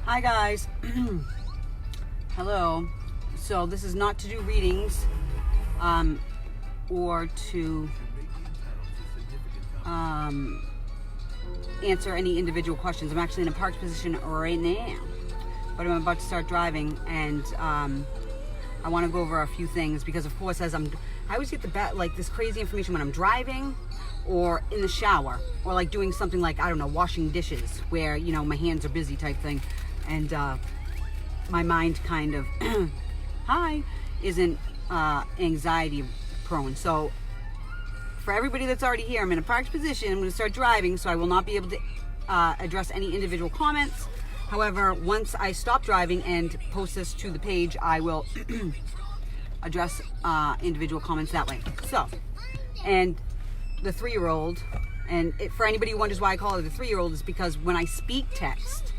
Hi guys. Hello. So this is not to do readings or to answer any individual questions. I'm actually in a parked position right now, but I'm about to start driving, and I want to go over a few things because, of course, I always get this crazy information when I'm driving or in the shower or like doing something like, I don't know, washing dishes where, you know, my hands are busy type thing, and my mind kind of isn't anxiety prone. So for everybody that's already here, I'm in a parked position. I'm going to start driving, so I will not be able to address any individual comments. However, once I stop driving and post this to the page, I will address individual comments that way. So, and the 3-year-old, and for anybody who wonders why I call her the 3-year-old, is because when I speak text,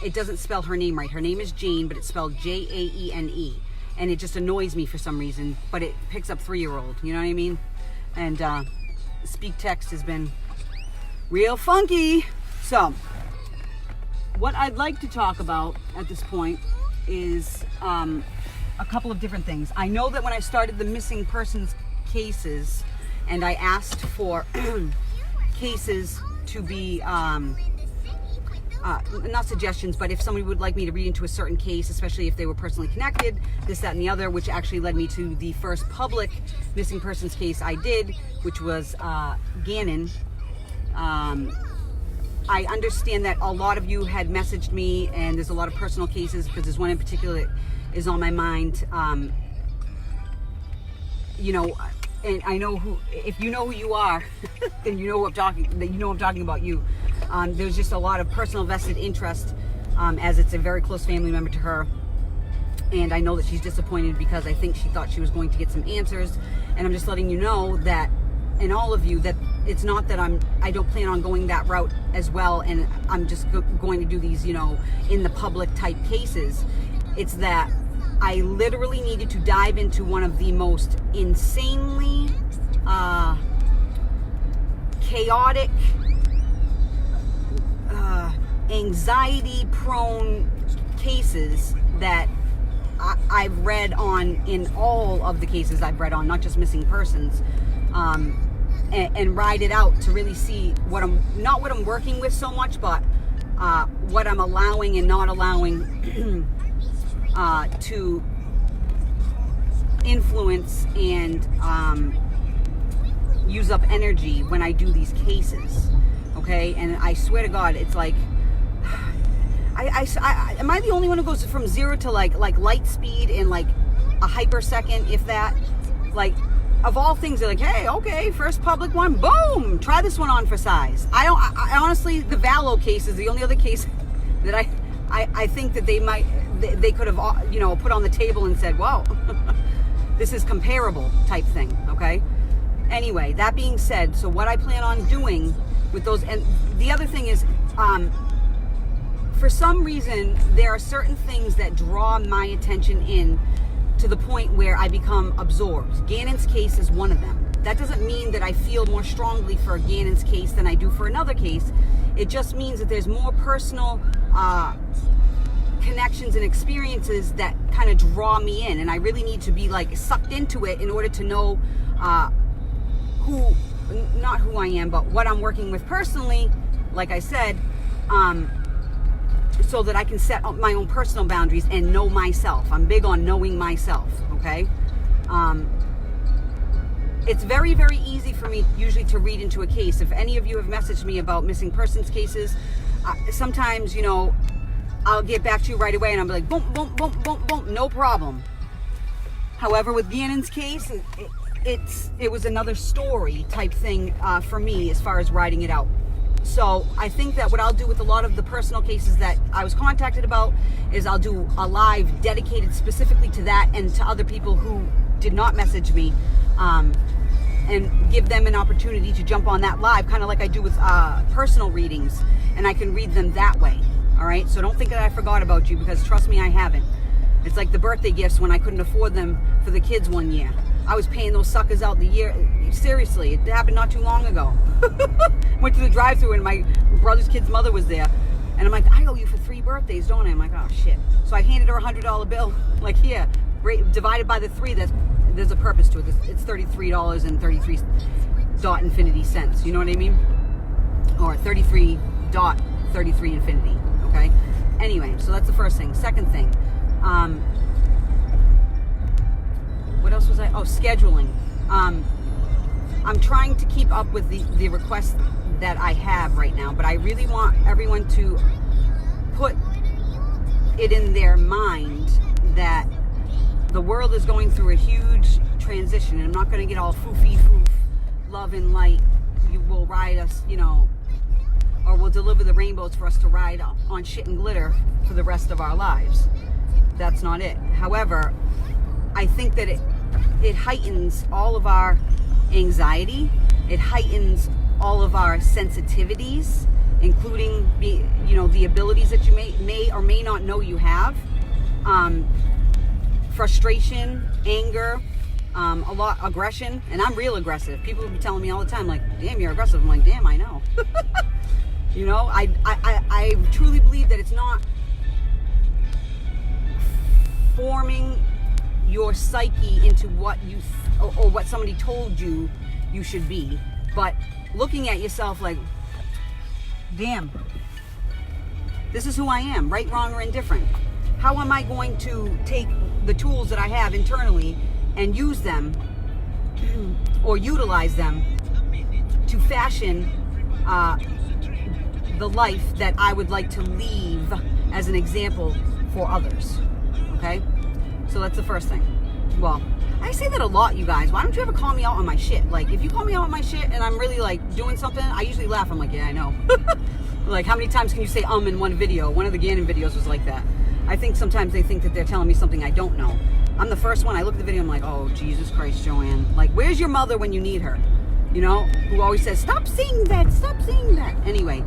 it doesn't spell her name right. Her name is Jane, but it's spelled Jaene, and it just annoys me for some reason, but it picks up 3-year-old, you know what I mean? And speak text has been real funky. So what I'd like to talk about at this point is a couple of different things. I know that when I started the missing persons cases and I asked for cases to be not suggestions, but if somebody would like me to read into a certain case, especially if they were personally connected, this, that, and the other, which actually led me to the first public missing persons case I did, which was Gannon. I understand that a lot of you had messaged me, and there's a lot of personal cases, because there's one in particular that is on my mind. You know, and I know who, if you know who you are, then you know I'm talking about you. There's just a lot of personal vested interest, as it's a very close family member to her. And I know that she's disappointed because I think she thought she was going to get some answers. And I'm just letting you know that, and all of you, that it's not that I don't plan on going that route as well, and I'm just going to do these, you know, in the public type cases. It's that I literally needed to dive into one of the most insanely chaotic, anxiety-prone cases that I've read on, in all of the cases I've read on, not just missing persons, and ride it out to really see not what I'm working with so much, but what I'm allowing and not allowing to influence and use up energy when I do these cases. Okay, and I swear to God, it's like, am I the only one who goes from 0 to like light speed in like a hypersecond, if that? Like, of all things, they're like, hey, okay, first public one, boom, try this one on for size. I honestly, the Vallow case is the only other case that I think that they could have, you know, put on the table and said, whoa, this is comparable type thing. Okay. Anyway, that being said, so what I plan on doing with those, and the other thing is, for some reason, there are certain things that draw my attention in to the point where I become absorbed. Gannon's case is one of them. That doesn't mean that I feel more strongly for Gannon's case than I do for another case. It just means that there's more personal connections and experiences that kind of draw me in, and I really need to be like sucked into it in order to know not who I am, but what I'm working with personally, like I said, so that I can set up my own personal boundaries and know myself. I'm big on knowing myself, okay? It's very, very easy for me usually to read into a case. If any of you have messaged me about missing persons cases, sometimes, you know, I'll get back to you right away and I'll be like, boom, boom, boom, boom, boom, no problem. However, with Gannon's case, it was another story type thing for me as far as writing it out. So I think that what I'll do with a lot of the personal cases that I was contacted about is I'll do a live dedicated specifically to that and to other people who did not message me, and give them an opportunity to jump on that live, kind of like I do with personal readings, and I can read them that way. All right, so don't think that I forgot about you, because trust me, I haven't. It's like the birthday gifts when I couldn't afford them for the kids one year. I was paying those suckers out the year. Seriously, it happened not too long ago. Went to the drive-thru and my brother's kid's mother was there. And I'm like, I owe you for $3. birthdays, don't I? I'm like, oh shit. So I handed her a $100 bill. Like, here, divided by the 3. There's a purpose to it. It's $33.33 cents. You know what I mean? Or 33.33 infinity. Okay. Anyway, so that's the first thing. Second thing, what else was I? Oh, scheduling. I'm trying to keep up with the requests that I have right now, but I really want everyone to put it in their mind that the world is going through a huge transition, and I'm not going to get all foofy-foof, love and light, you will ride us, or will deliver the rainbows for us to ride on shit and glitter for the rest of our lives. That's not it. However, I think that it heightens all of our anxiety. It heightens all of our sensitivities, including the abilities that you may or may not know you have. Frustration, anger, a lot aggression, and I'm real aggressive. People will be telling me all the time, like, damn, you're aggressive. I'm like, damn, I know. I truly believe that it's not forming your psyche into what you or what somebody told you should be, but looking at yourself like, damn, this is who I am, right, wrong, or indifferent. How am I going to take the tools that I have internally and use them or utilize them to fashion the life that I would like to leave as an example for others? Okay? So that's the first thing. Well, I say that a lot, you guys. Why don't you ever call me out on my shit? Like, if you call me out on my shit and I'm really, like, doing something, I usually laugh. I'm like, yeah, I know. Like, how many times can you say in one video? One of the Gannon videos was like that. I think sometimes they think that they're telling me something I don't know. I'm the first one. I look at the video, I'm like, oh, Jesus Christ, Joann. Like, where's your mother when you need her? Who always says, stop saying that, stop saying that. Anyway,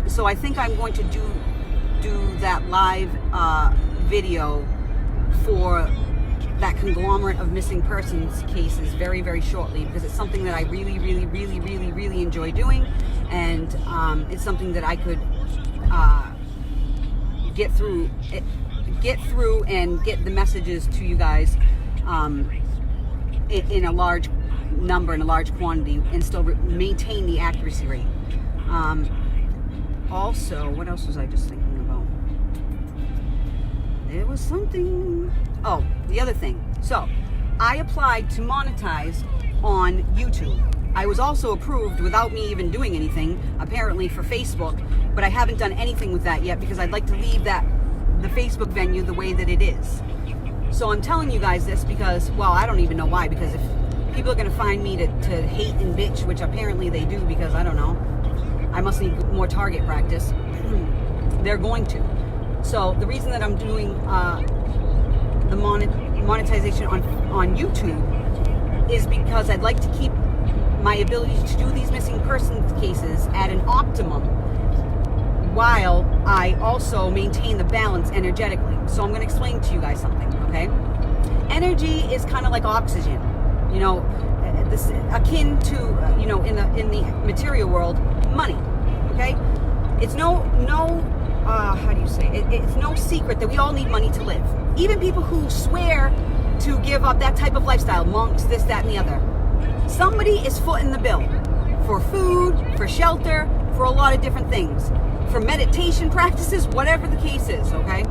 so I think I'm going to do that live video for that conglomerate of missing persons cases very, very shortly, because it's something that I really, really, really, really, really enjoy doing, and it's something that I could get through and get the messages to you guys in a large number, in a large quantity, and still maintain the accuracy rate. Also, what else was I just thinking about? There was something. Oh, the other thing. So, I applied to monetize on YouTube. I was also approved without me even doing anything, apparently, for Facebook, but I haven't done anything with that yet because I'd like to leave the Facebook venue the way that it is. So I'm telling you guys this because, well, I don't even know why, because if people are going to find me to hate and bitch, which apparently they do because, I don't know, I must need more target practice, they're going to. So the reason that I'm doing the monetization on YouTube is because I'd like to keep my ability to do these missing persons cases at an optimum while I also maintain the balance energetically. So I'm going to explain to you guys something, okay? Energy is kind of like oxygen, this akin to, in the material world, money, okay? It's how do you say it? It's no secret that we all need money to live. Even people who swear to give up that type of lifestyle, monks, this, that, and the other. Somebody is footing the bill for food, for shelter, for a lot of different things. For meditation practices, whatever the case is, okay?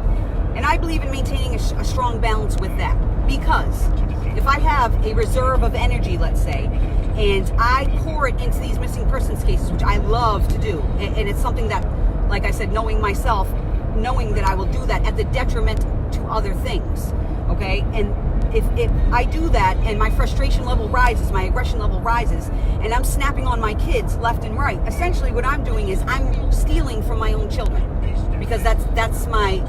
And I believe in maintaining a strong balance with that. Because if I have a reserve of energy, let's say, and I pour it into these missing persons cases, which I love to do, and it's something that, like I said, knowing myself, knowing that I will do that at the detriment to other things, okay? And if I do that and my frustration level rises, my aggression level rises, and I'm snapping on my kids left and right, essentially what I'm doing is I'm stealing from my own children, because that's my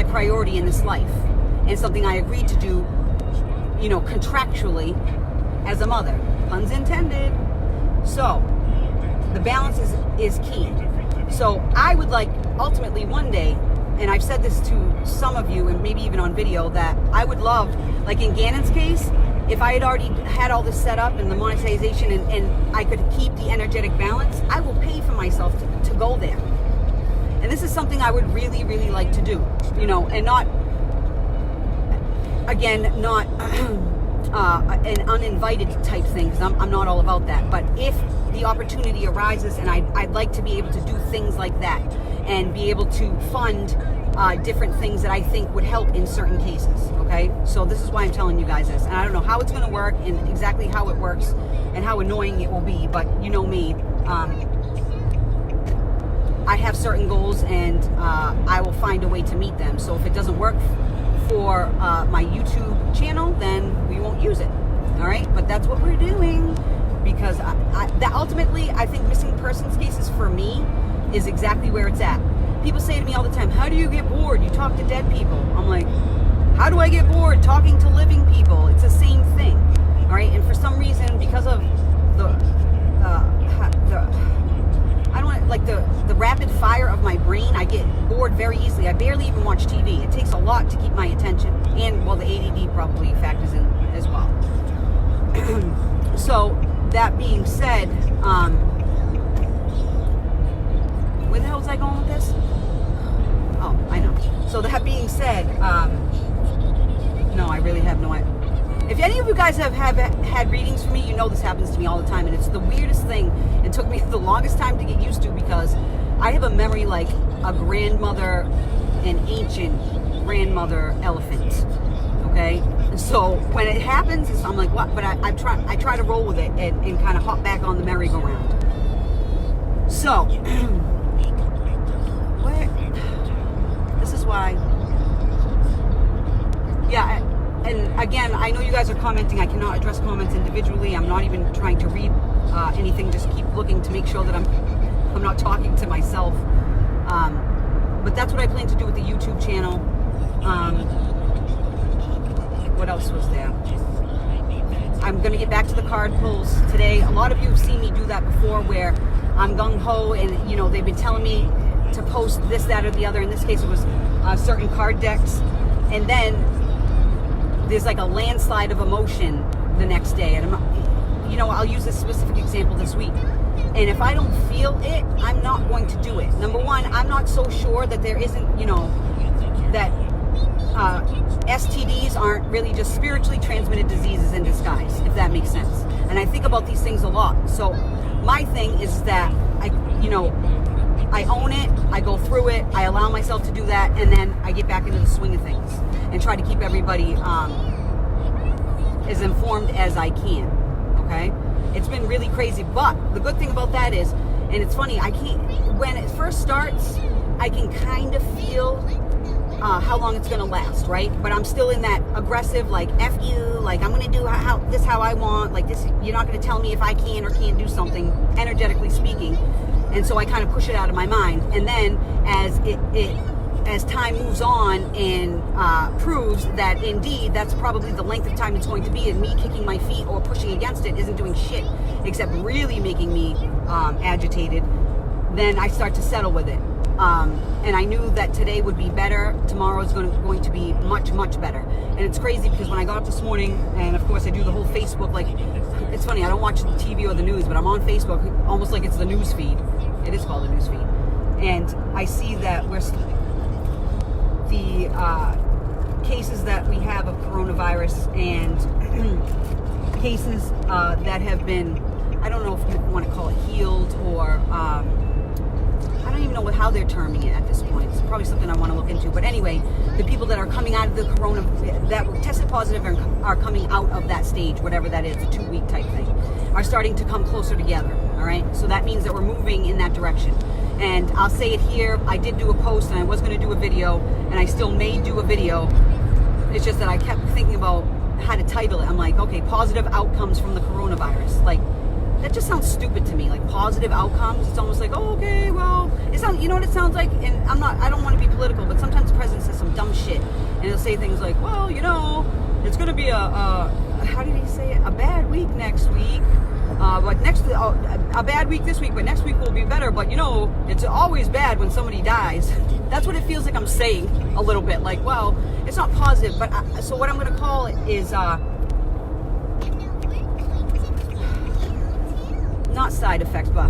priority in this life, and something I agreed to do, contractually as a mother, puns intended. So the balance is key. So I would like ultimately one day, and I've said this to some of you and maybe even on video, that I would love, like in Gannon's case, if I had already had all this set up and the monetization and I could keep the energetic balance, I will pay for myself to go there. And this is something I would really, really like to do, you know, and not, again, not an uninvited type thing, because I'm not all about that. But if the opportunity arises, and I'd like to be able to do things like that and be able to fund different things that I think would help in certain cases, okay? So this is why I'm telling you guys this. And I don't know how it's going to work and exactly how it works and how annoying it will be, but you know me. I have certain goals, and I will find a way to meet them. So if it doesn't work for my YouTube channel, then we won't use it, all right? But that's what we're doing, because that ultimately, I think missing persons cases for me is exactly where it's at. People say to me all the time, how do you get bored? You talk to dead people. I'm like, how do I get bored talking to living people? It's the same thing, all right? And for some reason, because of the I don't want, like, the rapid fire of my brain, I get bored very easily. I barely even watch TV. It takes a lot to keep my attention. And, well, the ADD probably factors in as well. So, that being said, where the hell was I going with this? Oh, I know. So, that being said, no, I really have no idea. If any of you guys have had readings for me, you know this happens to me all the time, and it's the weirdest thing. It took me the longest time to get used to, because I have a memory like a grandmother, an ancient grandmother elephant, okay? So when it happens, I'm like, what? But I try to roll with it and kind of hop back on the merry-go-round. So, this is why, yeah, and again, I know you guys are commenting. I cannot address comments individually. I'm not even trying to read anything. Just keep looking to make sure that I'm not talking to myself. But that's what I plan to do with the YouTube channel. What else was there? I'm going to get back to the card pulls today. A lot of you have seen me do that before, where I'm gung-ho, and, you know, they've been telling me to post this, that, or the other. In this case, it was certain card decks. And then there's like a landslide of emotion the next day. And you know, I'll use a specific example this week. And if I don't feel it, I'm not going to do it. Number one, I'm not so sure that there isn't, you know, that STDs aren't really just spiritually transmitted diseases in disguise, if that makes sense. And I think about these things a lot. So my thing is that I own it, I go through it, I allow myself to do that, and then I get back into the swing of things and try to keep everybody as informed as I can, okay? It's been really crazy, but the good thing about that is, and it's funny, when it first starts, I can kind of feel how long it's going to last, right? But I'm still in that aggressive, like, F you, like, I'm going to do this how I want, like, this, you're not going to tell me if I can or can't do something, energetically speaking. And so I kind of push it out of my mind. And then as time moves on and proves that indeed that's probably the length of time it's going to be, and me kicking my feet or pushing against it isn't doing shit except really making me agitated, then I start to settle with it. And I knew that today would be better. Tomorrow is going to be much, much better. And it's crazy because when I got up this morning, and of course I do the whole Facebook, like, it's funny, I don't watch the TV or the news, but I'm on Facebook almost like it's the news feed. It is called a news feed. And I see that the cases that we have of coronavirus and cases that have been, I don't know if you want to call it healed, or I don't even know how they're terming it at this point. It's probably something I want to look into. But anyway, the people that are coming out of the corona, that were tested positive and are coming out of that stage, whatever that is, a 2-week type thing, are starting to come closer together, all right? So that means that we're moving in that direction. And I'll say it here, I did do a post and I was going to do a video, and I still may do a video. It's just that I kept thinking about how to title it. I'm like, okay, positive outcomes from the coronavirus. Like, that just sounds stupid to me, like positive outcomes. It's almost like, oh, okay, well, it sounds, you know what it sounds like? And I don't want to be political, but sometimes the president says some dumb shit, and he'll say things like, well, you know, it's going to be how did he say it? A bad week next week. But a bad week this week, but next week will be better. But, you know, it's always bad when somebody dies. That's what it feels like I'm saying a little bit. Like, well, it's not positive. But so what I'm going to call it is not side effects, but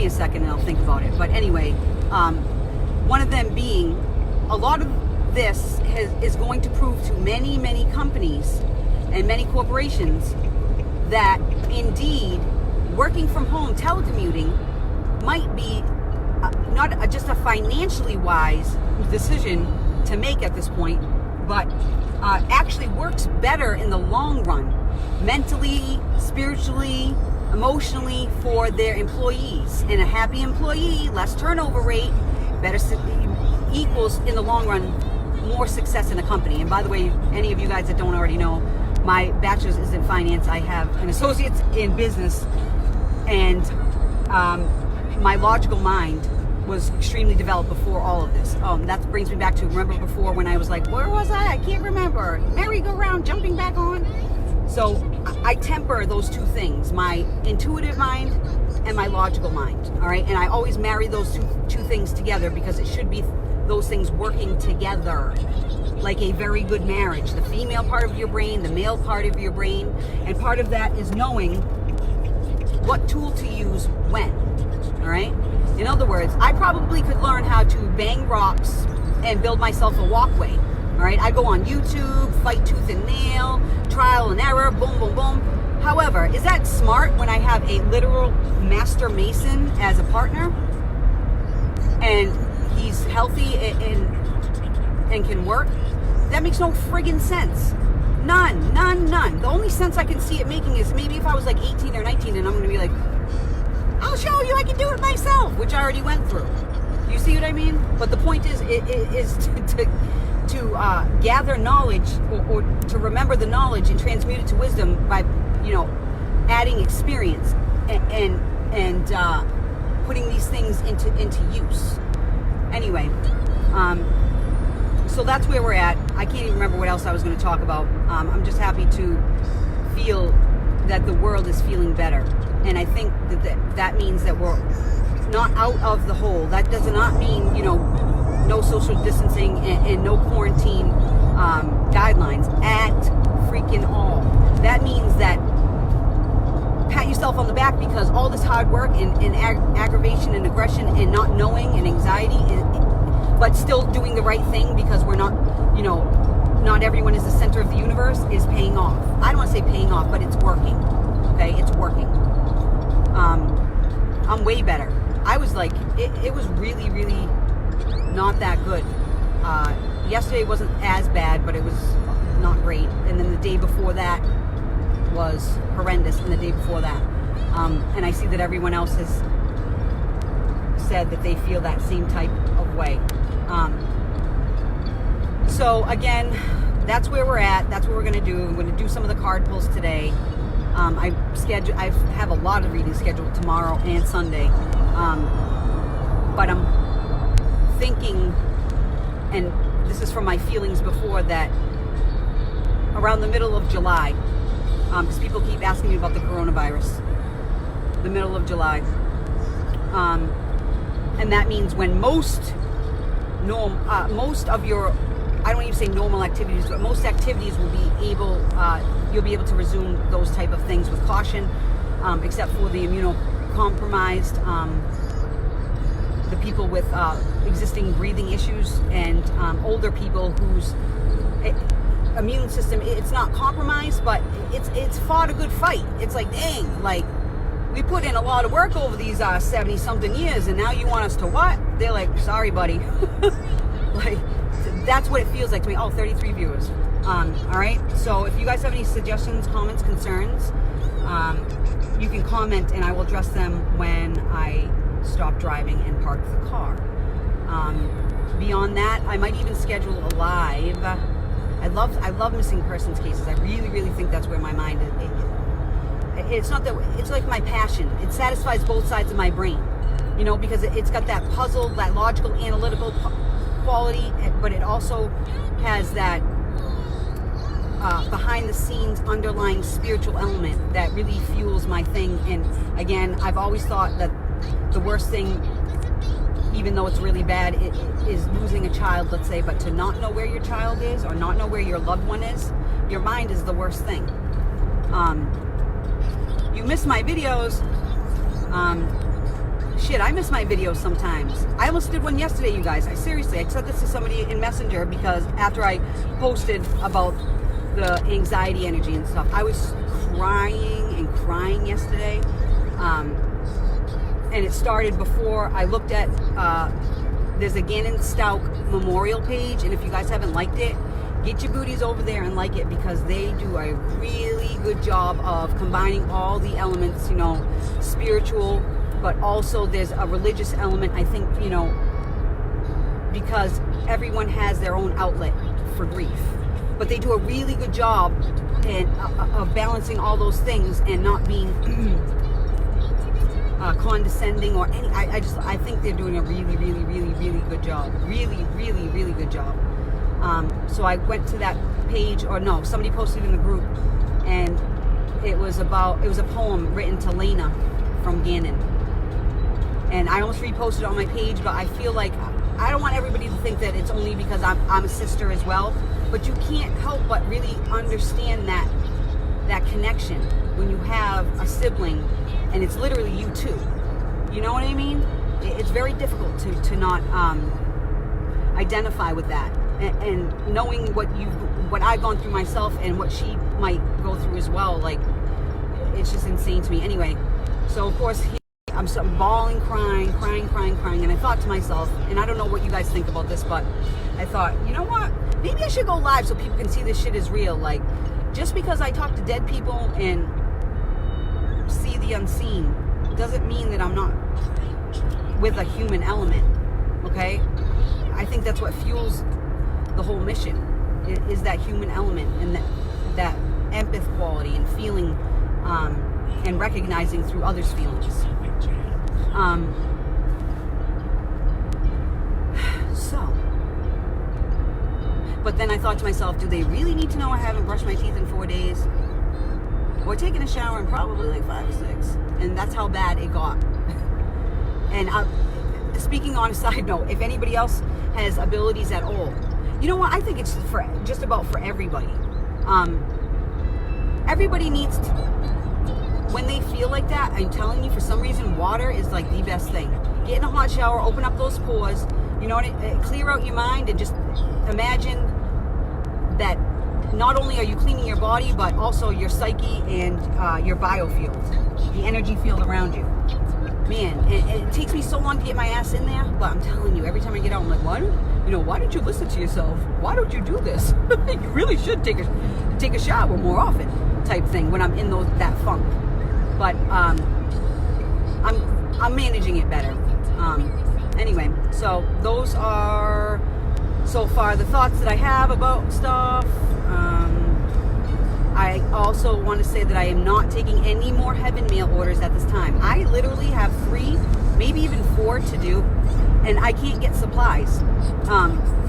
me a second and I'll think about it. But anyway, one of them being, a lot of this is going to prove to many, many companies and many corporations that indeed working from home, telecommuting, might be not just a financially wise decision to make at this point, but actually works better in the long run, mentally, spiritually, emotionally, for their employees. And a happy employee, less turnover rate, better equals in the long run more success in a company. And by the way, any of you guys that don't already know, my bachelor's is in finance. I have an associate's in business, and my logical mind was extremely developed before all of this. That brings me back to, remember before when I was like, where was I can't remember, merry-go-round, jumping back on. So I temper those two things, my intuitive mind and my logical mind, all right? And I always marry those two things together, because it should be those things working together like a very good marriage. The female part of your brain, the male part of your brain, and part of that is knowing what tool to use when, all right? In other words, I probably could learn how to bang rocks and build myself a walkway, all right? I go on YouTube, fight tooth and nail, trial and error, boom, boom, boom. However, is that smart when I have a literal master mason as a partner, and he's healthy and can work? That makes no friggin' sense. None. The only sense I can see it making is maybe if I was like 18 or 19 and I'm going to be like, I'll show you, I can do it myself, which I already went through. You see what I mean? But the point is to gather knowledge, or to remember the knowledge and transmute it to wisdom by, adding experience and putting these things into use. Anyway, so that's where we're at. I can't even remember what else I was going to talk about. I'm just happy to feel that the world is feeling better. And I think that means that we're not out of the hole. That does not mean, no social distancing and no quarantine guidelines at freaking all. That means that pat yourself on the back, because all this hard work and aggravation and aggression and not knowing and anxiety, but still doing the right thing, because we're not, not everyone is the center of the universe, is paying off. I don't want to say paying off, but it's working. Okay, it's working. I'm way better. I was like, it was really, really not that good. Yesterday wasn't as bad, but it was not great. And then the day before that was horrendous, and the day before that. And I see that everyone else has said that they feel that same type of way. So again, that's where we're at. That's what we're going to do. I'm going to do some of the card pulls today. I have a lot of readings scheduled tomorrow and Sunday. But I'm thinking, and this is from my feelings before, that around the middle of July, because people keep asking me about the coronavirus, the middle of July. And that means when most of your, I don't even say normal activities, but most activities will be able, you'll be able to resume those type of things with caution, except for the immunocompromised, the people with existing breathing issues, and older people whose immune system, it's not compromised, but it's fought a good fight. It's like, dang, like, we put in a lot of work over these 70 something years, and now you want us to what? They're like, sorry buddy. Like, that's what it feels like to me. 33 viewers. All right, so if you guys have any suggestions, comments, concerns, you can comment, and I will address them when I stop driving and park the car. Beyond that, I might even schedule a live. I love missing persons cases. I really, really think that's where my mind is. It's not that, it's like my passion. It satisfies both sides of my brain, because it's got that puzzle, that logical, analytical quality, but it also has that behind the scenes underlying spiritual element that really fuels my thing. And again, I've always thought that the worst thing, even though it's really bad, it is losing a child, let's say, but to not know where your child is, or not know where your loved one is, your mind is the worst thing. You miss my videos, Shit, I miss my videos sometimes. I almost did one yesterday, you guys. I said this to somebody in Messenger because after I posted about the anxiety energy and stuff, I was crying yesterday. And it started before I looked at, there's a Gannon Stauch memorial page, and if you guys haven't liked it, get your booties over there and like it, because they do a really good job of combining all the elements, you know, spiritual, but also there's a religious element, I think, you know, because everyone has their own outlet for grief. But they do a really good job of balancing all those things and not being condescending or any. I think they're doing a really good job. Really good job. So I went to that page, or no, somebody posted in the group, and it was a poem written to Lena from Gannon. And I almost reposted it on my page, but I feel like I don't want everybody to think that it's only because I'm a sister as well. But you can't help but really understand that connection when you have a sibling and it's literally you too. You know what I mean? It's very difficult to not identify with that. And knowing what I've gone through myself and what she might go through as well, like, it's just insane to me. Anyway, so of course I'm bawling, crying, and I thought to myself, and I don't know what you guys think about this, but I thought, you know what? Maybe I should go live so people can see this shit is real. Like, just because I talk to dead people and see the unseen doesn't mean that I'm not with a human element, okay? I think that's what fuels the whole mission, is that human element and that empath quality and feeling and recognizing through others' feelings. But then I thought to myself, do they really need to know I haven't brushed my teeth in 4 days? Or taken a shower in probably like 5 or 6. And that's how bad it got. And speaking on a side note, if anybody else has abilities at all, you know what? I think it's just about for everybody. Everybody needs to, when they feel like that, I'm telling you, for some reason, water is like the best thing. Get in a hot shower, open up those pores, you know, clear out your mind, and just imagine that not only are you cleaning your body, but also your psyche and your biofield, the energy field around you. Man, it takes me so long to get my ass in there, but I'm telling you, every time I get out, I'm like, why don't you listen to yourself? Why don't you do this? You really should take a shower more often, type thing, when I'm in that funk. But I'm managing it better. Anyway, so those are so far the thoughts that I have about stuff. I also want to say that I am not taking any more heaven mail orders at this time. I literally have 3, maybe even 4 to do, and I can't get supplies.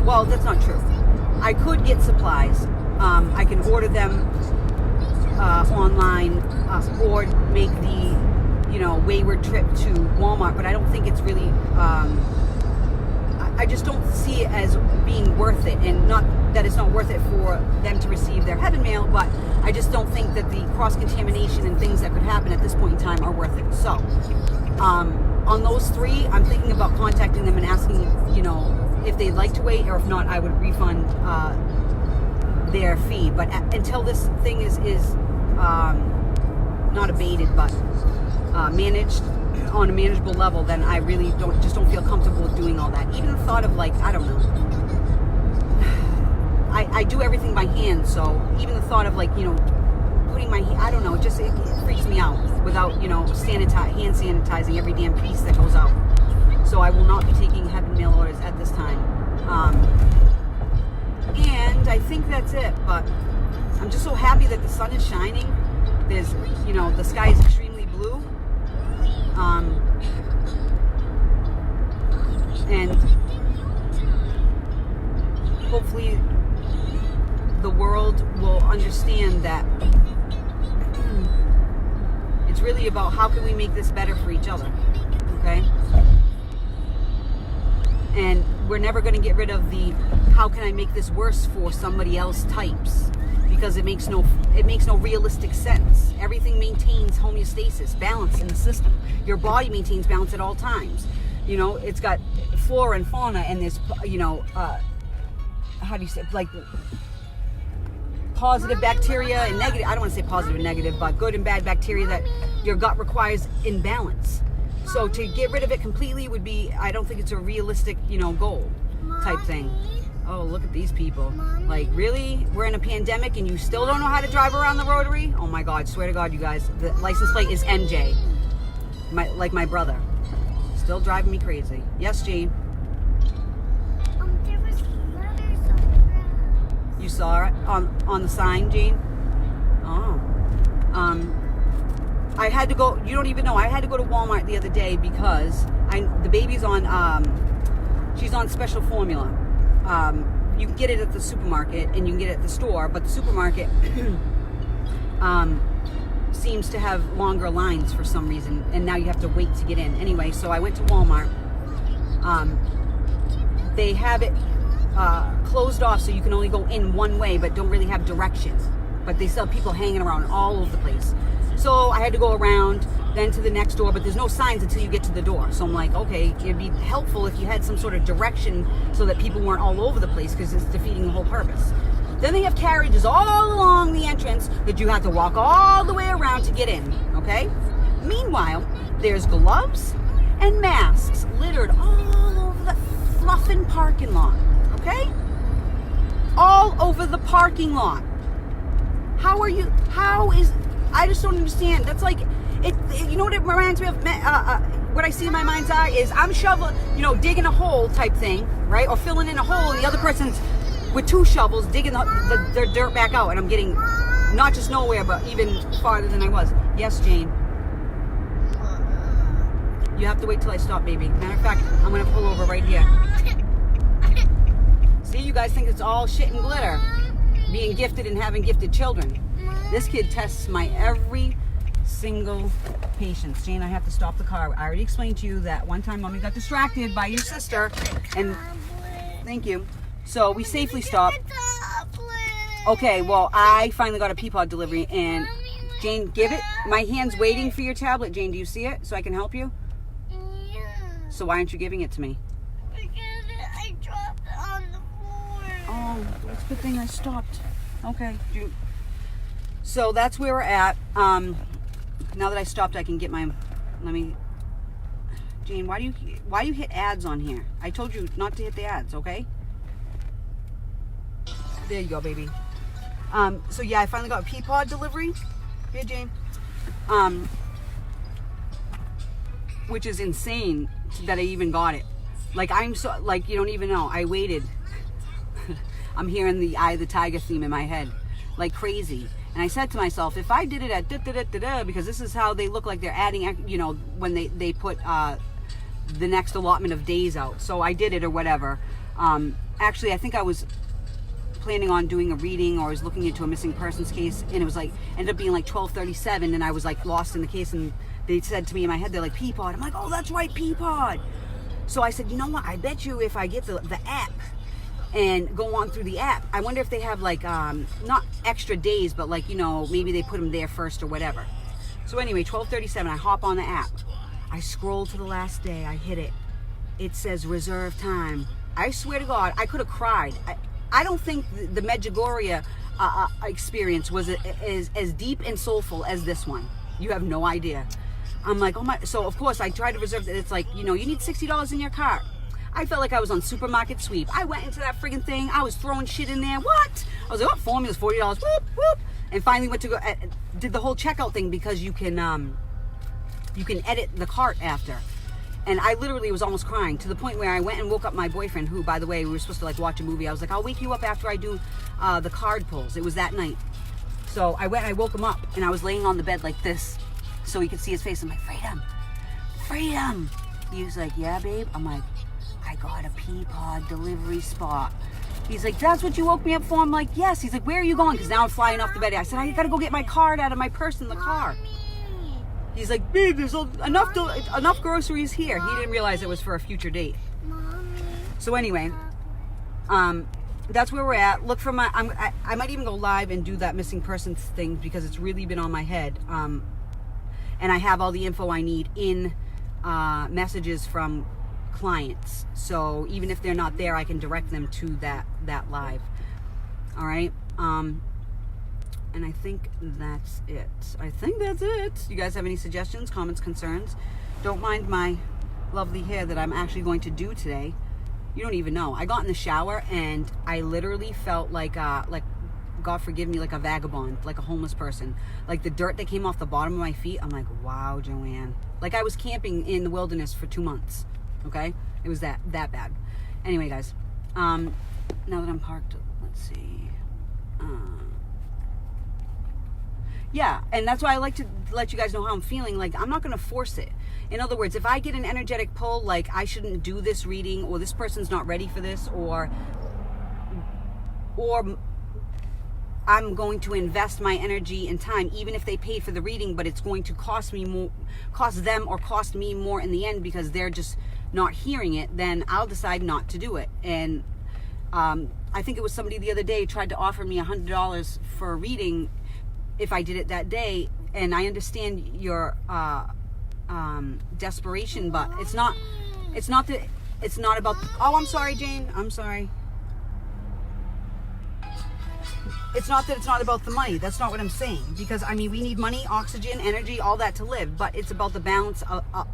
Well, that's not true. I could get supplies. I can order them online or make the, you know, wayward trip to Walmart, but I don't think it's really, I just don't see it as being worth it, and not that it's not worth it for them to receive their heaven mail, but I just don't think that the cross-contamination and things that could happen at this point in time are worth it. So, on those 3, I'm thinking about contacting them and asking, you know, if they'd like to wait, or if not, I would refund their fee. But until this thing is not abated, but managed on a manageable level, then I really don't feel comfortable doing all that. Even the thought of, like, I don't know, I do everything by hand, so even the thought of, like, you know, putting my, I don't know, it freaks me out without, you know, hand sanitizing every damn piece that goes out. So I will not be taking heaven mail orders at this time. And I think that's it, but I'm just so happy that the sun is shining. There's, you know, the sky is extremely blue. And hopefully the world will understand that it's really about how can we make this better for each other, okay? And we're never going to get rid of the how can I make this worse for somebody else types. because it makes no realistic sense. Everything maintains homeostasis, balance in the system. Your body maintains balance at all times. You know, it's got flora and fauna, and there's, you know, how do you say, like, positive bacteria and negative, I don't want to say positive and negative, but good and bad bacteria that your gut requires in balance. So to get rid of it completely would be, I don't think it's a realistic, you know, goal type thing. Oh, look at these people. Like, really? We're in a pandemic and you still don't know how to drive around the rotary? Oh my God, swear to God, you guys. The license plate is NJ. Like my brother. Still driving me crazy. Yes, Gene? There was letters on the ground. You saw it on the sign, Gene? Oh. I had to go, you don't even know, I had to go to Walmart the other day because the baby's on, she's on special formula. You can get it at the supermarket and you can get it at the store, but the supermarket seems to have longer lines for some reason, and now you have to wait to get in. Anyway, so I went to Walmart. They have it closed off so you can only go in one way, but don't really have directions. But they still have people hanging around all over the place. So I had to go around, then to the next door, but there's no signs until you get to the door. So I'm like, okay, it'd be helpful if you had some sort of direction so that people weren't all over the place, because it's defeating the whole purpose. Then they have carriages all along the entrance that you have to walk all the way around to get in, okay? Meanwhile, there's gloves and masks littered all over the fluffing parking lot, okay? All over the parking lot. I just don't understand. That's like, you know what it reminds me of? What I see in my mind's eye is I'm shoveling, you know, digging a hole type thing, right? Or filling in a hole, and the other person's with two shovels digging the dirt back out, and I'm getting not just nowhere, but even farther than I was. Yes, Jane. You have to wait till I stop, baby. Matter of fact, I'm going to pull over right here. See, you guys think it's all shit and glitter, being gifted and having gifted children. This kid tests my every single patience. Jane, I have to stop the car. I already explained to you that one time Mommy got distracted by your sister, and thank you. So we safely stopped. Okay, well, I finally got a Peapod delivery, and Jane, give it. My hand's waiting for your tablet. Jane, do you see it so I can help you? Yeah. So why aren't you giving it to me? Because I dropped it on the floor. Oh, that's a good thing I stopped. Okay. So that's where we're at. Now that I stopped, I can get my. Jane, why do you hit ads on here? I told you not to hit the ads, okay? There you go, baby. So yeah, I finally got a Peapod delivery. Here, Jane. Which is insane that I even got it. Like, I'm so, like, you don't even know. I waited. I'm hearing the Eye of the Tiger theme in my head. Like crazy. And I said to myself, if I did it at da-da-da-da-da, because this is how they look like they're adding, you know, when they put the next allotment of days out. So I did it or whatever. Actually, I think I was planning on doing a reading, or I was looking into a missing persons case, and it was like, ended up being like 12:37, and I was like lost in the case, and they said to me in my head, they're like, Peapod. I'm like, oh, that's right, Peapod. So I said, you know what, I bet you if I get the app and go on through the app, I wonder if they have like, not extra days, but like, you know, maybe they put them there first or whatever. So anyway, 12:37, I hop on the app. I scroll to the last day, I hit it. It says reserve time. I swear to God, I could have cried. I don't think the Medjugorje experience was as deep and soulful as this one. You have no idea. I'm like, oh my, so of course I tried to reserve it. It's like, you know, you need $60 in your cart. I felt like I was on supermarket sweep. I went into that friggin' thing. I was throwing shit in there. What? I was like, oh, formula's $40. Whoop, whoop. And finally went to go, did the whole checkout thing, because you can edit the cart after. And I literally was almost crying, to the point where I went and woke up my boyfriend, who, by the way, we were supposed to like watch a movie. I was like, I'll wake you up after I do the card pulls. It was that night. So I went and I woke him up, and I was laying on the bed like this so he could see his face. I'm like, freedom, freedom. He was like, yeah, babe. I'm like, I got a Peapod delivery spot. He's like, that's what you woke me up for? I'm like, yes. He's like, where are you going? Because now I'm flying off the bed. I said, I gotta go get my card out of my purse in the car. He's like, babe, there's enough groceries here. He didn't realize it was for a future date. So anyway, that's where we're at. Look for my, I might even go live and do that missing persons thing because it's really been on my head. And I have all the info I need in messages from clients. So even if they're not there, I can direct them to that live. All right. And I think that's it. You guys have any suggestions, comments, concerns? Don't mind my lovely hair that I'm actually going to do today. You don't even know. I got in the shower and I literally felt like God forgive me, like a vagabond, like a homeless person. Like the dirt that came off the bottom of my feet, I'm like, wow, Joann. Like I was camping in the wilderness for 2 months. Okay? It was that bad. Anyway, guys, now that I'm parked, let's see. Yeah, and that's why I like to let you guys know how I'm feeling. Like, I'm not going to force it. In other words, if I get an energetic pull, like I shouldn't do this reading, or this person's not ready for this, or I'm going to invest my energy and time, even if they paid for the reading, but it's going to cost them or cost me more in the end because they're just not hearing it, then I'll decide not to do it. And I think it was somebody the other day tried to offer me $100 for a reading if I did it that day, and I understand your desperation, but it's not about, oh, I'm sorry, Jane, I'm sorry. It's not that it's not about the money. That's not what I'm saying. Because, I mean, we need money, oxygen, energy, all that to live, but it's about the balance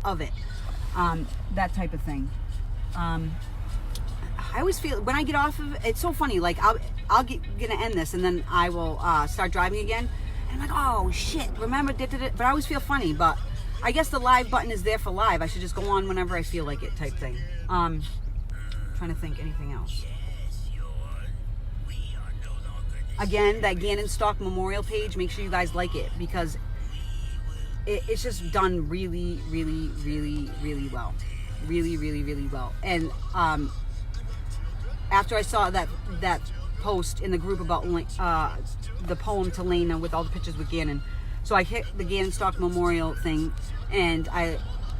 of it. That type of thing. I always feel, when I get off of it, it's so funny, like, I'll gonna end this, and then I will start driving again, and I'm like, oh, shit, remember, but I always feel funny, but I guess the live button is there for live. I should just go on whenever I feel like it type thing. Trying to think anything else. Again, that Gannon Stauch memorial page, make sure you guys like it, because it's just done really, really, really, really well. Really, really, really well. And after I saw that post in the group about the poem to Lena with all the pictures with Gannon, so I hit the Gannon Stauch memorial thing, and I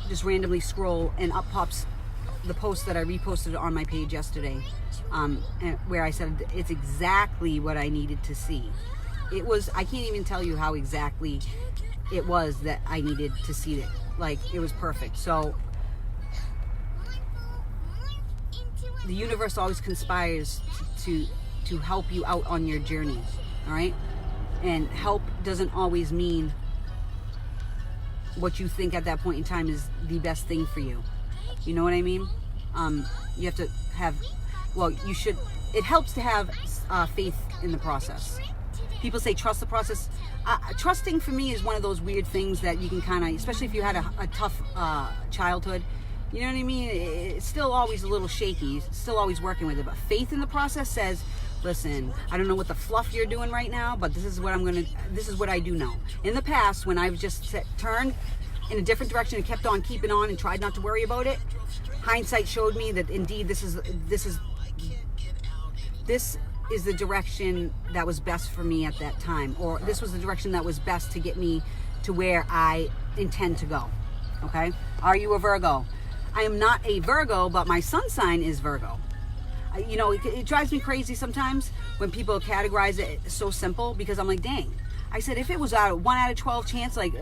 just randomly scroll, and up pops the post that I reposted on my page yesterday, where I said it's exactly what I needed to see. It was, I can't even tell you how exactly it was that I needed to see it. Like, it was perfect. So the universe always conspires to help you out on your journey, all right? And help doesn't always mean what you think at that point in time is the best thing for you. You know what I mean? You have to have, well, you should, it helps to have faith in the process. People say trust the process. Trusting for me is one of those weird things that you can kind of, especially if you had a tough childhood, you know what I mean? It's still always a little shaky, still always working with it. But faith in the process says, listen, I don't know what the fluff you're doing right now, but this is what I do know. In the past, when I've just turned in a different direction and kept on keeping on and tried not to worry about it, hindsight showed me that indeed this is the direction that was best for me at that time, or this was the direction that was best to get me to where I intend to go. Okay? Are you a Virgo? I am not a Virgo, but my sun sign is Virgo. You know, it drives me crazy sometimes when people categorize it so simple, because I'm like, dang. I said, if it was a 1 out of 12 chance, like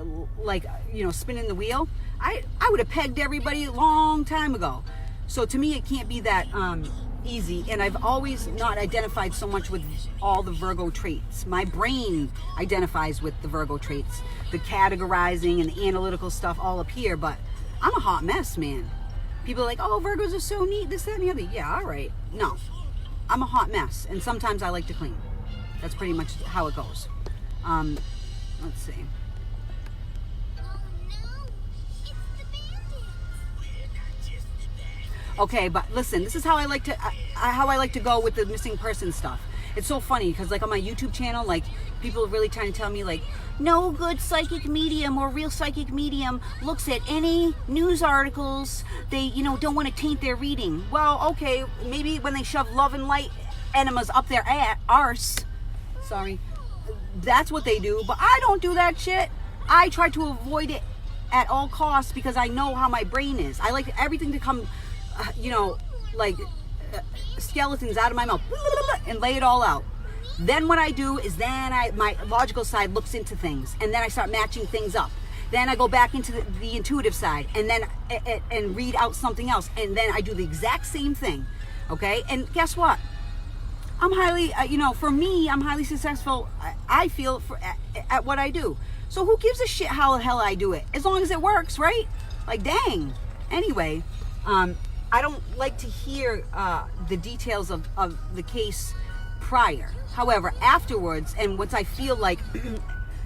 you know, spinning the wheel, I would have pegged everybody a long time ago. So to me, it can't be that easy. And I've always not identified so much with all the Virgo traits. My brain identifies with the Virgo traits, the categorizing and the analytical stuff all up here, but I'm a hot mess, man. People are like, oh, Virgos are so neat, this, that, and the other. Yeah, all right. No, I'm a hot mess, and sometimes I like to clean. That's pretty much how it goes. Let's see. Okay, but listen, this is how I like to go with the missing person stuff. It's so funny because, like, on my YouTube channel, like, people are really trying to tell me, like, no good psychic medium or real psychic medium looks at any news articles. They, you know, don't want to taint their reading. Well, okay, maybe when they shove love and light enemas up their arse, sorry, that's what they do. But I don't do that shit. I try to avoid it at all costs because I know how my brain is. I like everything to come, you know, like skeletons out of my mouth and lay it all out. Then what I do is my logical side looks into things, and then I start matching things up. Then I go back into the intuitive side, and then and read out something else, and then I do the exact same thing. Okay, and guess what? I'm highly, for me, I'm highly successful. I feel at what I do. So who gives a shit how the hell I do it? As long as it works, right? Like, dang. Anyway, I don't like to hear the details of the case prior. However, afterwards, and once I feel like,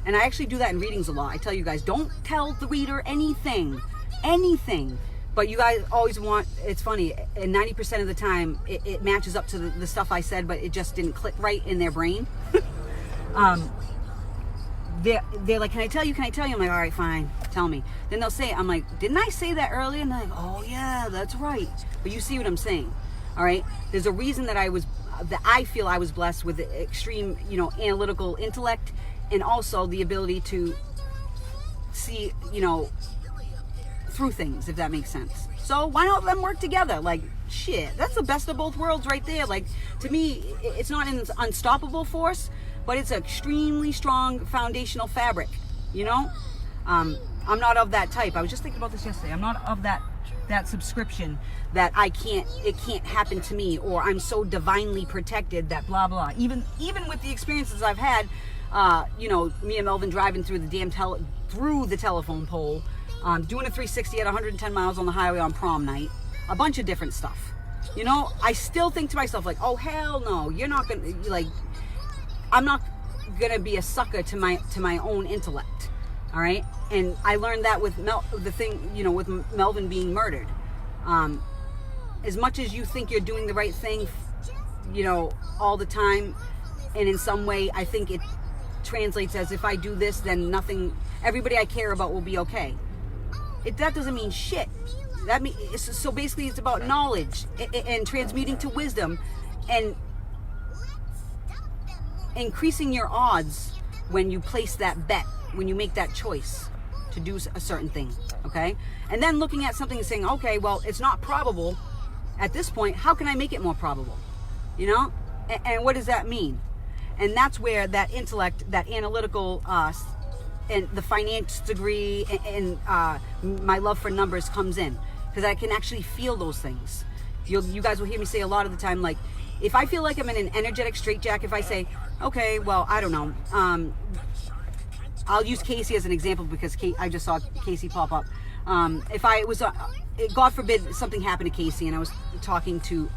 and I actually do that in readings a lot. I tell you guys, don't tell the reader anything. But you guys always want, it's funny, and 90% of the time, it matches up to the stuff I said, but it just didn't click right in their brain. They're like, can I tell you? I'm like, all right, fine, tell me. Then they'll say, I'm like, didn't I say that earlier? And they're like, oh yeah, that's right. But you see what I'm saying, all right? There's a reason that I feel I was blessed with extreme, analytical intellect, and also the ability to see, through things, if that makes sense. So why not let them work together? Like, shit, that's the best of both worlds right there. Like, to me, it's not an unstoppable force, but it's an extremely strong foundational fabric, I'm not of that type. I was just thinking about this yesterday. I'm not of that subscription that it can't happen to me, or I'm so divinely protected that blah blah. Even with the experiences I've had, me and Melvin driving through the telephone pole, doing a 360 at 110 miles on the highway on prom night, a bunch of different stuff. I still think to myself, like, oh hell no, you're not gonna, like, I'm not gonna be a sucker to my own intellect. All right, and I learned that with with Melvin being murdered. As much as you think you're doing the right thing, all the time, and in some way, I think it translates as, if I do this, then everybody I care about will be okay. That doesn't mean shit. So basically, it's about knowledge and transmuting to wisdom, and increasing your odds when you place that bet, when you make that choice to do a certain thing, okay? And then looking at something and saying, okay, well, it's not probable at this point. How can I make it more probable? And what does that mean? And that's where that intellect, that analytical, and the finance degree, and my love for numbers comes in, because I can actually feel those things. You guys will hear me say a lot of the time, like, if I feel like I'm in an energetic straitjacket, if I say, okay, well, I don't know, I'll use Casey as an example, because I just saw Casey pop up. If I was, God forbid, something happened to Casey, and I was talking to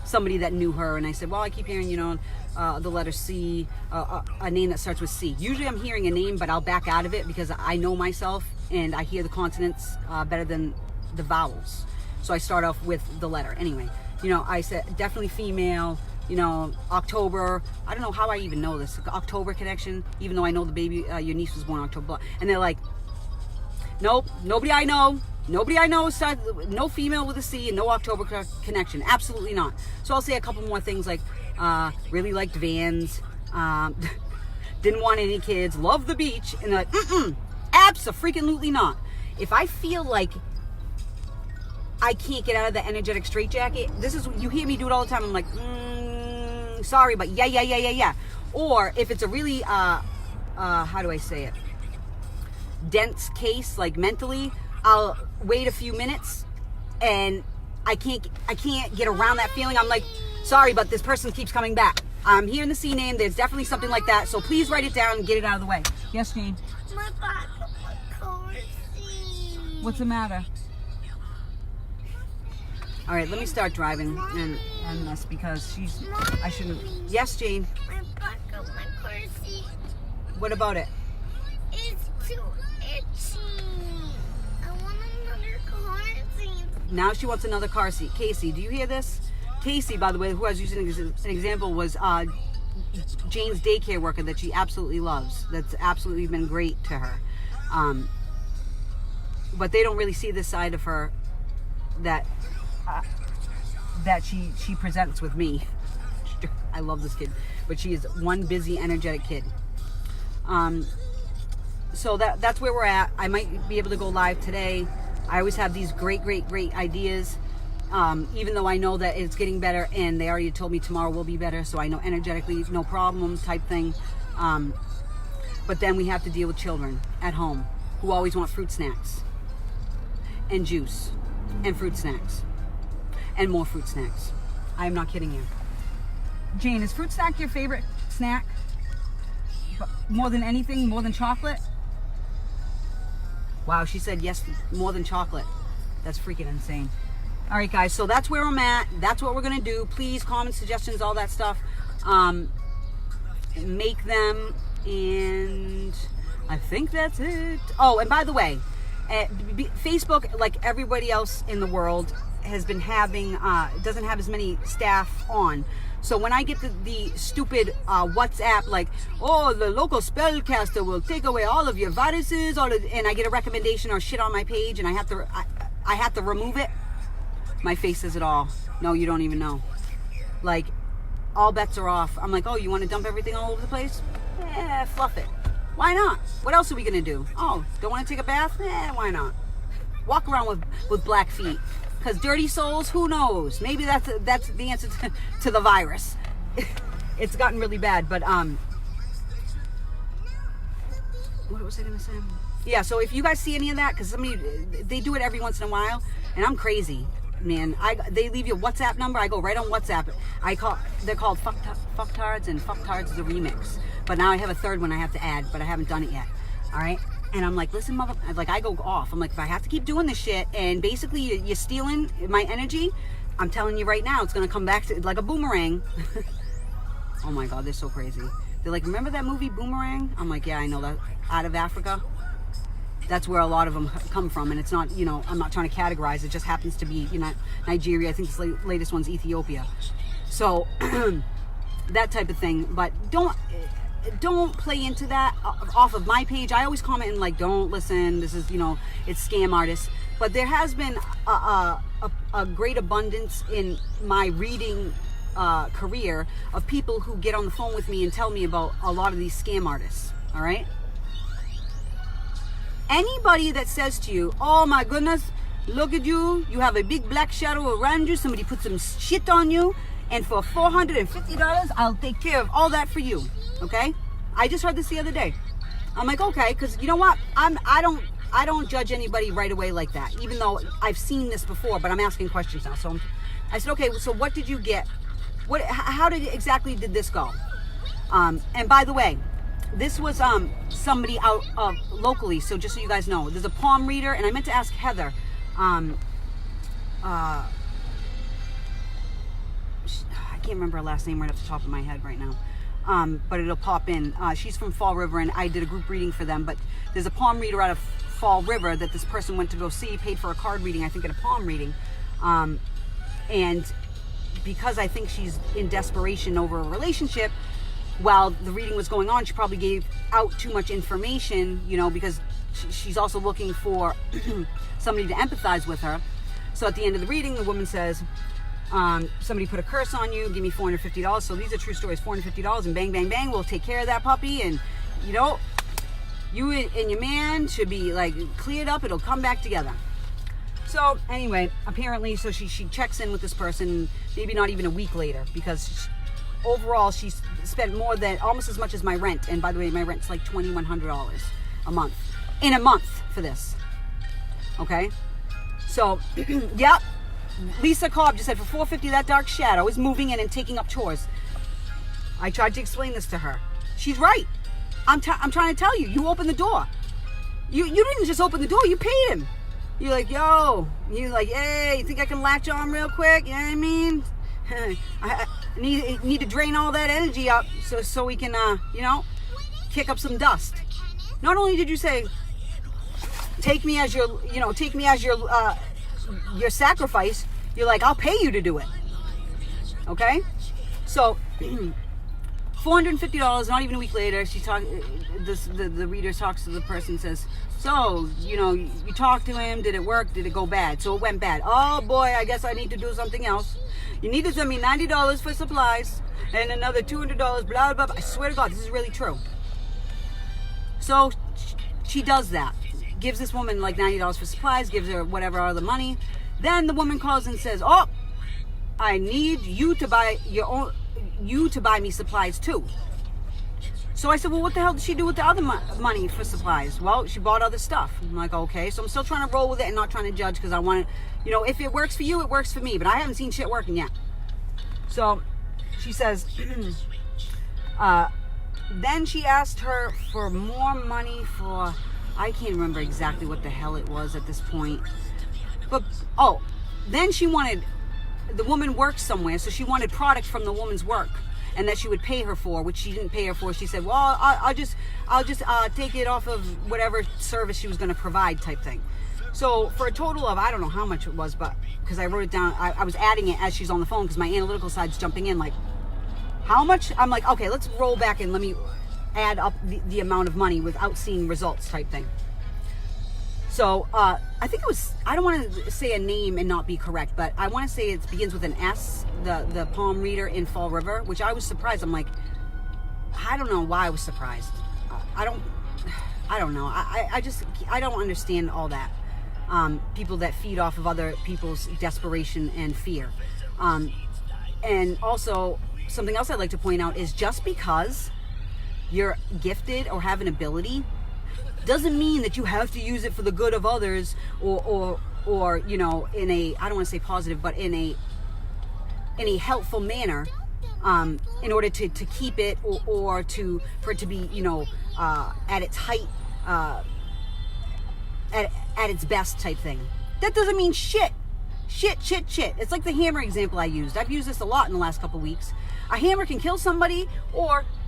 somebody that knew her, and I said, well, I keep hearing, the letter C, a name that starts with C. Usually I'm hearing a name, but I'll back out of it, because I know myself, and I hear the consonants better than the vowels. So I start off with the letter. Anyway, I said, definitely female, October. I don't know how I even know this. October connection, even though I know the baby, your niece was born October. And they're like, nope, nobody I know, no female with a C and no October connection. Absolutely not. So I'll say a couple more things, like, really liked Vans, didn't want any kids, loved the beach. And they're like, abso-freaking-lutely not. If I feel like I can't get out of the energetic straitjacket, you hear me do it all the time. I'm like, sorry, but yeah. Or if it's a really, how do I say it, dense case, like mentally, I'll wait a few minutes, and I can't get around that feeling. I'm like, sorry, but this person keeps coming back. I'm hearing the C name. There's definitely something like that. So please write it down and get it out of the way. Yes, Jane? My back of my car seat. What's the matter? All right, let me start driving and end this, because I shouldn't. Yes, Jane? My back of my car seat. What about it? It's too itchy. I want another car seat. Now she wants another car seat. Casey, do you hear this? Casey, by the way, who I was using as an example, was Jane's daycare worker that she absolutely loves. That's absolutely been great to her. But they don't really see this side of her that she presents with me. I love this kid, but she is one busy, energetic kid. So that's where we're at. I might be able to go live today. I always have these great ideas. even though I know that it's getting better, and they already told me tomorrow will be better, so I know energetically no problems type thing. But then we have to deal with children at home who always want fruit snacks and juice and fruit snacks and more fruit snacks. I am not kidding you. Jane, is fruit snack your favorite snack? More than anything, more than chocolate? Wow, she said yes, more than chocolate. That's freaking insane. All right, guys, so that's where I'm at. That's what we're going to do. Please, comments, suggestions, all that stuff. Make them, and I think that's it. Oh, and by the way, Facebook, like everybody else in the world, has been having, doesn't have as many staff on. So when I get the stupid WhatsApp, like, oh, the local spellcaster will take away all of your viruses, and I get a recommendation or shit on my page, and I have to remove it. My face says it all. No, you don't even know. Like, all bets are off. I'm like, oh, you want to dump everything all over the place? Fluff it. Why not? What else are we gonna do? Oh, don't want to take a bath? Why not? Walk around with black feet. Because dirty souls, who knows? Maybe that's the answer to the virus. It's gotten really bad, but what was I gonna say? Yeah, so if you guys see any of that, because they do it every once in a while, and I'm crazy, man. They leave you a WhatsApp number, I go right on WhatsApp. They're called Fucktards, and Fucktards the remix. But now I have a third one I have to add, but I haven't done it yet. All right. And I'm like, listen, like I go off. I'm like, if I have to keep doing this shit, and basically you're stealing my energy, I'm telling you right now, it's gonna come back to like a boomerang. Oh my God, they're so crazy. They're like, remember that movie Boomerang? I'm like, yeah, I know that. Out of Africa, that's where a lot of them come from, and it's not, you know, I'm not trying to categorize. It just happens to be, you know, Nigeria. I think this latest one's Ethiopia. So that type of thing. But don't play into that off of my page. I always comment and like, don't listen, this is, you know, it's scam artists. But there has been a great abundance in my reading career of people who get on the phone with me and tell me about a lot of these scam artists. All right, anybody that says to you, oh my goodness, look at you, you have a big black shadow around you, somebody put some shit on you, and for $450 I'll take care of all that for you. Okay, I just heard this the other day. I'm like, okay, because you know what, I don't judge anybody right away like that, even though I've seen this before, but I'm asking questions now. So I said, okay, so what did you get? How exactly did this go? And by the way, this was somebody out of locally, so just so you guys know, there's a palm reader, and I meant to ask Heather. I can't remember her last name right off the top of my head right now. But it'll pop in. She's from Fall River, and I did a group reading for them. But there's a palm reader out of Fall River that this person went to go see, paid for a card reading, I think, at a palm reading. And because I think she's in desperation over a relationship, while the reading was going on, she probably gave out too much information, you know, because she's also looking for somebody to empathize with her. So at the end of the reading, the woman says, somebody put a curse on you, give me $450. So these are true stories, $450, and bang, bang, bang, we'll take care of that puppy. And, you know, you and your man should be like cleared up. It'll come back together. So anyway, apparently, so she checks in with this person, maybe not even a week later, because overall she spent more than, almost as much as my rent. And by the way, my rent's like $2,100 a month. In a month for this. Okay? So, yep. Lisa Cobb just said, for $450, that dark shadow is moving in and taking up chores. I tried to explain this to her. She's right. I'm trying to tell you, you opened the door. You didn't just open the door, you paid him. You're like, yo, you're like, hey, you think I can latch on real quick? You know what I mean? I need to drain all that energy up so we can, you know, kick up some dust. Not only did you say, take me as your sacrifice, you're like, I'll pay you to do it. Okay? So $450, not even a week later, the reader talks to the person, says, so, you know, you talked to him, did it work, did it go bad? So it went bad. Oh boy, I guess I need to do something else. You need to send me $90 for supplies and another $200, blah, blah, blah. I swear to God, this is really true. So she does that. Gives this woman like $90 for supplies, gives her whatever other money, Then the woman calls and says, oh, I need you to buy me supplies too. So I said, well, what the hell did she do with the other money for supplies? Well, she bought other stuff. I'm like, okay. So I'm still trying to roll with it and not trying to judge, because I want to, if it works for you, it works for me. But I haven't seen shit working yet. So she says, then she asked her for more money for, I can't remember exactly what the hell it was at this point. But, then she wanted, the woman works somewhere, so she wanted product from the woman's work, and that she would pay her for, which she didn't pay her for. She said, well, I'll just take it off of whatever service she was going to provide, type thing. So for a total of, I don't know how much it was, but because I wrote it down, I was adding it as she's on the phone, because my analytical side's jumping in like, how much? I'm like, okay, let's roll back and let me add up the amount of money without seeing results, type thing. So I think it was, I don't want to say a name and not be correct, but I want to say it begins with an S, the palm reader in Fall River, which I was surprised. I'm like, I don't know why I was surprised. I don't know. I don't understand all that. People that feed off of other people's desperation and fear. And also, something else I'd like to point out is, just because you're gifted or have an ability doesn't mean that you have to use it for the good of others, or in a, I don't want to say positive, but in a helpful manner, in order to keep it, or for it to be, at its height, at its best, type thing. That doesn't mean shit. Shit. It's like the hammer example I used. I've used this a lot in the last couple weeks. A hammer can kill somebody,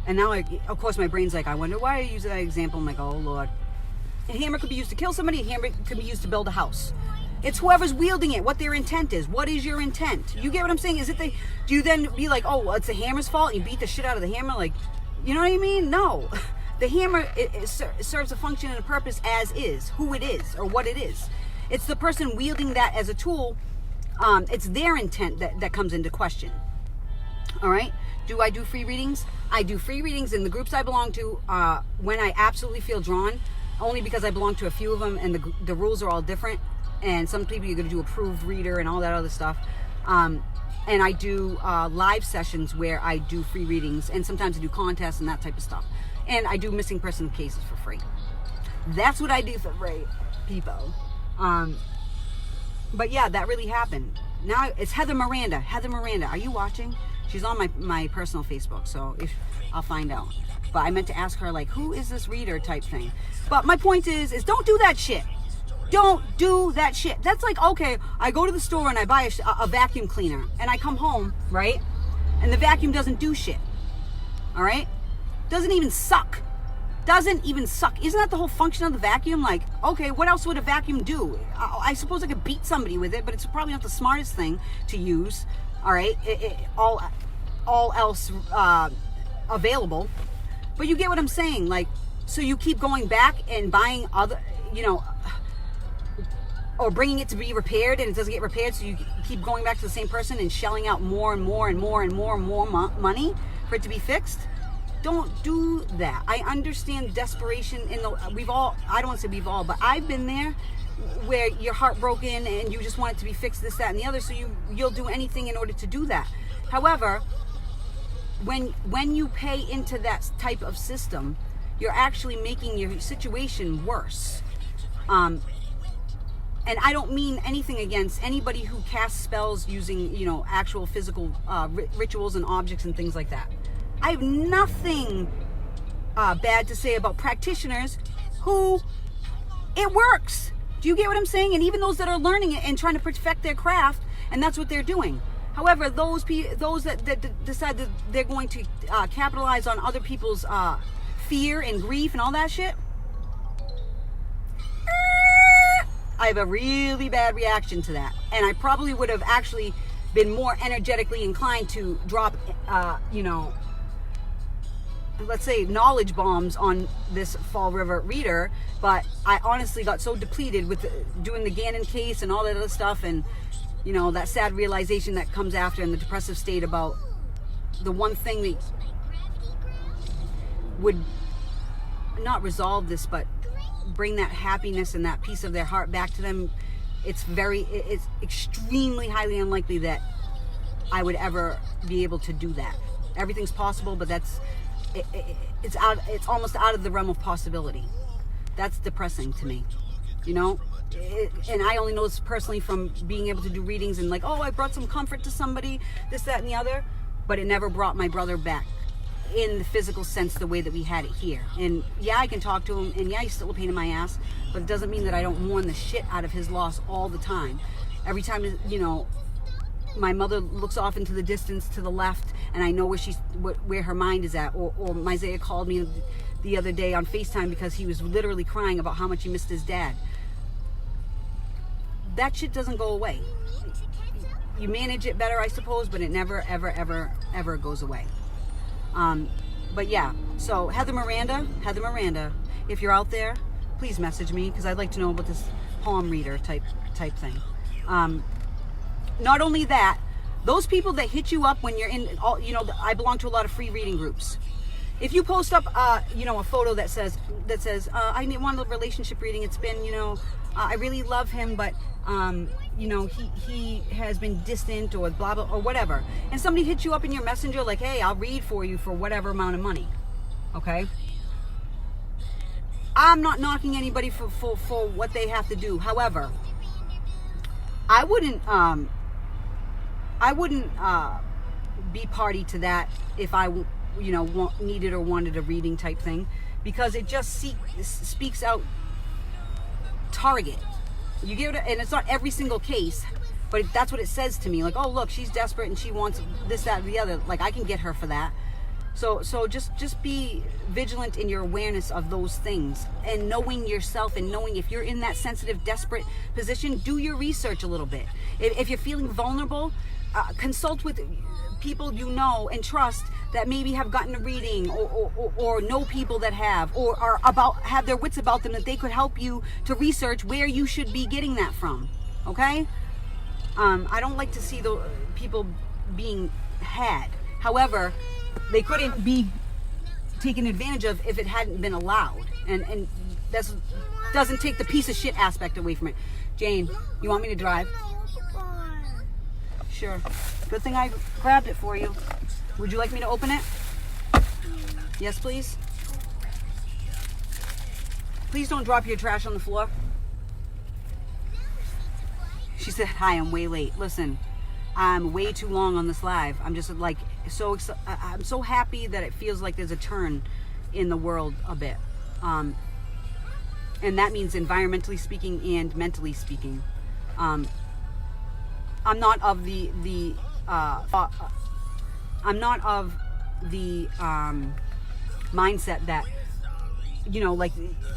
and now, of course, my brain's like, I wonder why I use that example. I'm like, oh, Lord. A hammer could be used to kill somebody. A hammer could be used to build a house. It's whoever's wielding it, what their intent is. What is your intent? You get what I'm saying? Do you then be like, oh, well, it's the hammer's fault, and you beat the shit out of the hammer? Like, you know what I mean? No. The hammer, it serves a function and a purpose as is, who it is, or what it is. It's the person wielding that as a tool. It's their intent that comes into question. All right? Do I do free readings? I do free readings in the groups I belong to when I absolutely feel drawn, only because I belong to a few of them, and the rules are all different. And some people, you're going to do approved reader and all that other stuff. And I do live sessions where I do free readings, and sometimes I do contests and that type of stuff. And I do missing person cases for free. That's what I do for free, people. But yeah, that really happened. Now it's Heather Miranda. Heather Miranda, are you watching? She's on my personal Facebook, so I'll find out. But I meant to ask her, like, who is this reader type thing. But my point is don't do that shit. Don't do that shit. That's like, okay, I go to the store and I buy a vacuum cleaner, and I come home, right? And the vacuum doesn't do shit. All right? Doesn't even suck. Isn't that the whole function of the vacuum? Like, okay, what else would a vacuum do? I suppose I could beat somebody with it, but it's probably not the smartest thing to use. All right? All else available. But you get what I'm saying. Like, so you keep going back and buying other, or bringing it to be repaired, and it doesn't get repaired, so you keep going back to the same person and shelling out more and more money for it to be fixed. Don't do that. I understand desperation I don't want to say we've all, but I've been there, where you're heartbroken and you just want it to be fixed, this, that, and the other, so you'll do anything in order to do that. However, when you pay into that type of system, you're actually making your situation worse. And I don't mean anything against anybody who casts spells using, actual physical rituals and objects and things like that. I have nothing bad to say about practitioners who it works. Do you get what I'm saying? And even those that are learning it and trying to perfect their craft, and that's what they're doing. However, those that decide that they're going to capitalize on other people's fear and grief and all that shit, I have a really bad reaction to that. And I probably would have actually been more energetically inclined to drop, let's say knowledge bombs on this Fall River reader, but I honestly got so depleted with doing the Gannon case and all that other stuff, and that sad realization that comes after, and the depressive state about the one thing that would not resolve this, but bring that happiness and that piece of their heart back to them, it's extremely highly unlikely that I would ever be able to do that. Everything's possible, but it's almost out of the realm of possibility. That's depressing to me, you know? And I only know this personally from being able to do readings and like, oh, I brought some comfort to somebody, this, that, and the other, but it never brought my brother back in the physical sense the way that we had it here. And yeah, I can talk to him, and yeah, he's still a pain in my ass, but it doesn't mean that I don't mourn the shit out of his loss all the time. Every time, you know, my mother looks off into the distance to the left, and I know where her mind is at. Or Isaiah called me the other day on FaceTime because he was literally crying about how much he missed his dad. That shit doesn't go away. You manage it better, I suppose, but it never, ever, ever, ever goes away. But yeah, so Heather Miranda, if you're out there, please message me, because I'd like to know about this palm reader type thing. Not only that, those people that hit you up when you're in, you know, I belong to a lot of free reading groups. If you post up, you know, a photo that says, I want a relationship reading. It's been, you know, I really love him, but, you know, he has been distant or blah, blah, or whatever. And somebody hits you up in your messenger like, hey, I'll read for you for whatever amount of money. Okay? I'm not knocking anybody for what they have to do. However, I wouldn't be party to that if I, you know, needed or wanted a reading type thing, because it just speaks out target. You give it, and it's not every single case, but that's what it says to me. Like, oh, look, she's desperate and she wants this, that, and the other. Like, I can get her for that. So just be vigilant in your awareness of those things, and knowing yourself, and knowing if you're in that sensitive, desperate position, do your research a little bit. If you're feeling vulnerable, consult with people you know and trust that maybe have gotten a reading, or know people that have, or have their wits about them, that they could help you to research where you should be getting that from. Okay? I don't like to see the people being had. However, they couldn't be taken advantage of if it hadn't been allowed, and that doesn't take the piece of shit aspect away from it. Jane, you want me to drive? Sure. Good thing I grabbed it for you. Would you like me to open it? Yes, please. Please don't drop your trash on the floor. She said, hi, I'm way late. Listen, I'm way too long on this live. I'm just like I'm so happy that it feels like there's a turn in the world a bit. And that means environmentally speaking and mentally speaking. I'm not of the mindset that, you know, like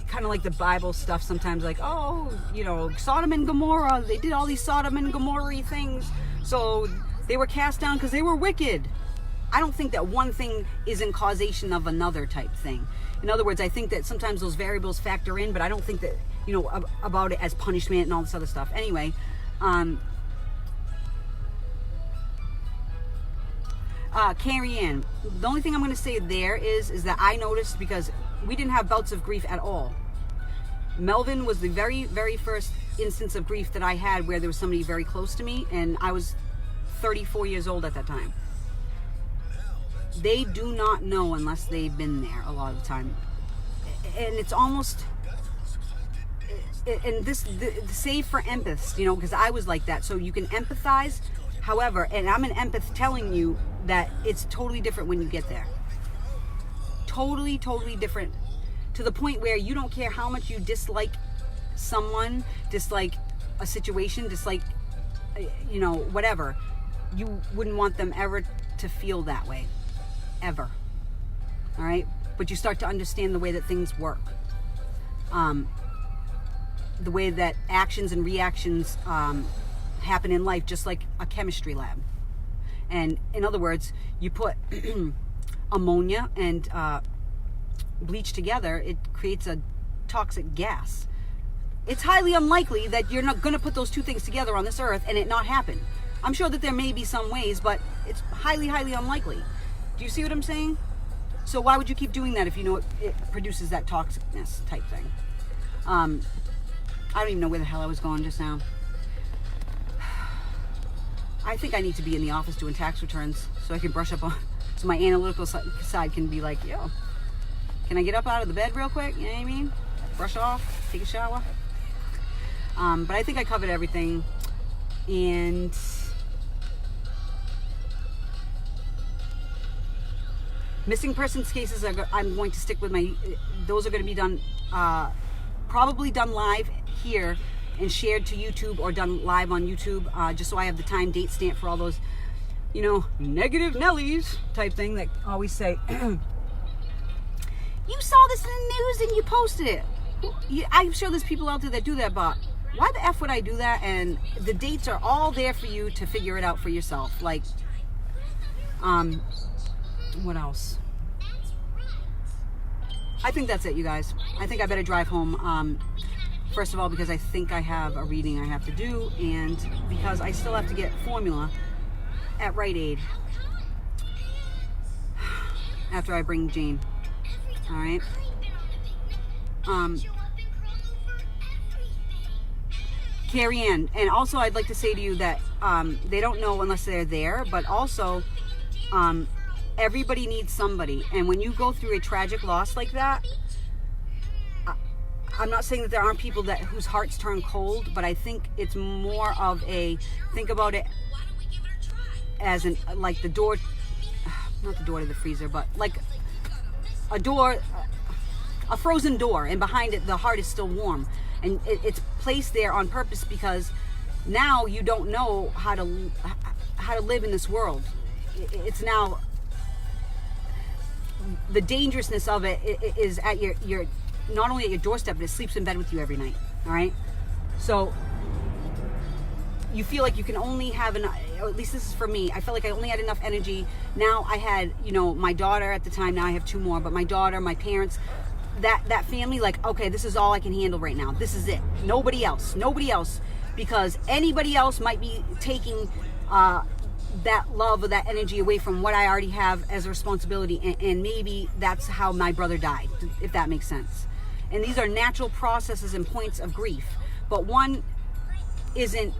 kind of like the Bible stuff sometimes, like, oh, you know, Sodom and Gomorrah, they did all these Sodom and Gomorrah things, so they were cast down because they were wicked. I don't think that one thing is in causation of another type thing. In other words, I think that sometimes those variables factor in, but I don't think that, you know, about it as punishment and all this other stuff. Anyway, Carrie Ann, the only thing I'm going to say there is that I noticed, because we didn't have bouts of grief at all. Melvin was the very, very first instance of grief that I had where there was somebody very close to me, and I was 34 years old at that time. They do not know unless they've been there a lot of the time. And it's almost, and this, save for empaths, you know, because I was like that. So you can empathize. However, and I'm an empath telling you that it's totally different when you get there. Totally, totally different. To the point where you don't care how much you dislike someone, dislike a situation, dislike, you know, whatever. You wouldn't want them ever to feel that way. Ever. All right? But you start to understand the way that things work. The way that actions and reactions happen in life, just like a chemistry lab. And in other words, you put ammonia and bleach together, it creates a toxic gas. It's highly unlikely that you're not going to put those two things together on this earth and it not happen. I'm sure that there may be some ways, but it's highly, highly unlikely. Do you see what I'm saying? So why would you keep doing that if you know it produces that toxicness type thing? I don't even know where the hell I was going just now. I think I need to be in the office doing tax returns so I can brush up on, so my analytical side can be like, yo, can I get up out of the bed real quick? You know what I mean? Brush off, take a shower. But I think I covered everything. And missing persons cases, I'm going to stick with those are going to be done, probably done live here and shared to YouTube or done live on YouTube, just so I have the time date stamp for all those, you know, negative Nellies type thing that always say, you saw this in the news and you posted it. I'm sure there's people out there that do that, but why the F would I do that? And the dates are all there for you to figure it out for yourself. Like, what else? I think that's it, you guys. I think I better drive home. First of all, because I think I have a reading I have to do, and because I still have to get formula at Rite Aid after I bring Jane. All right. Carrie Ann, and also I'd like to say to you that they don't know unless they're there, but also everybody needs somebody, and when you go through a tragic loss like that, I'm not saying that there aren't people whose hearts turn cold, but I think it's more of think about it as like the door, not the door to the freezer, but like a door, a frozen door, and behind it the heart is still warm, and it's placed there on purpose because now you don't know how to live in this world. It's now, the dangerousness of it is at your not only at your doorstep, but it sleeps in bed with you every night. All right, so you feel like you can only have or at least this is for me, I felt like I only had enough energy. Now I had, you know, my daughter at the time, now I have 2 more, but my daughter, my parents, that family, like, okay, this is all I can handle right now. This is it. Nobody else, because anybody else might be taking that love or that energy away from what I already have as a responsibility, and maybe that's how my brother died, if that makes sense. And these are natural processes and points of grief, but one isn't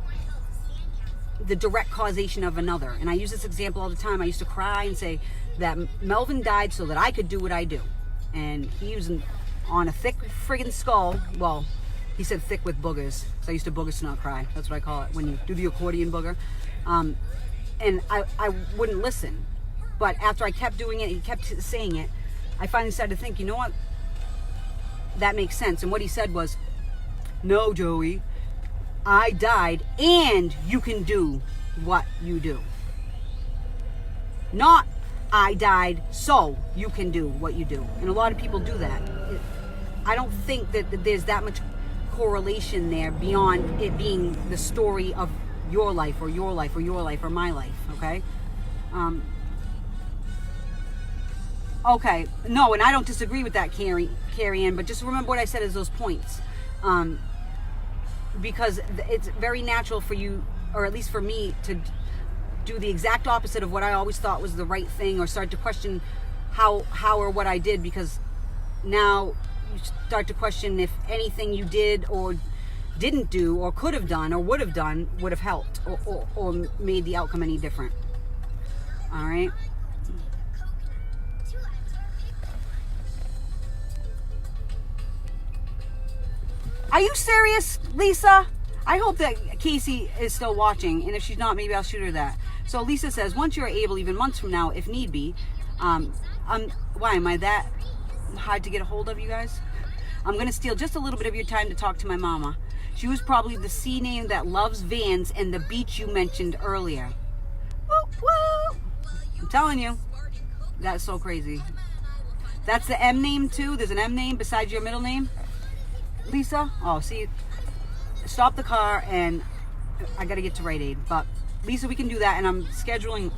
the direct causation of another. And I use this example all the time. I used to cry and say that Melvin died so that I could do what I do, and he was on a thick friggin' skull. Well, he said thick with boogers, so I used to booger snot cry. That's what I call it, when you do the accordion booger. And I wouldn't listen, but after I kept doing it, he kept saying it, I finally started to think, you know what, that makes sense. And what he said was, no, Joey, I died and you can do what you do. Not I died so you can do what you do. And a lot of people do that. I don't think that there's that much correlation there beyond it being the story of your life or your life or your life or my life, okay? Okay, no, and I don't disagree with that, Carrie Ann, but just remember what I said as those points. Because it's very natural for you, or at least for me, to do the exact opposite of what I always thought was the right thing, or start to question how or what I did, because now you start to question if anything you did or didn't do or could have done or would have done would have helped or made the outcome any different. All right. Are you serious, Lisa? I hope that Casey is still watching, and if she's not, maybe I'll shoot her that. So Lisa says, once you're able, even months from now, if need be, why am I that hard to get a hold of, you guys? I'm going to steal just a little bit of your time to talk to my mama. She was probably the C name that loves Vans and the beach you mentioned earlier. Woo, woo. I'm telling you, that's so crazy. That's the M name too? There's an M name besides your middle name? Lisa? Oh, see, stop the car and I got to get to Rite Aid. But Lisa, we can do that, and I'm scheduling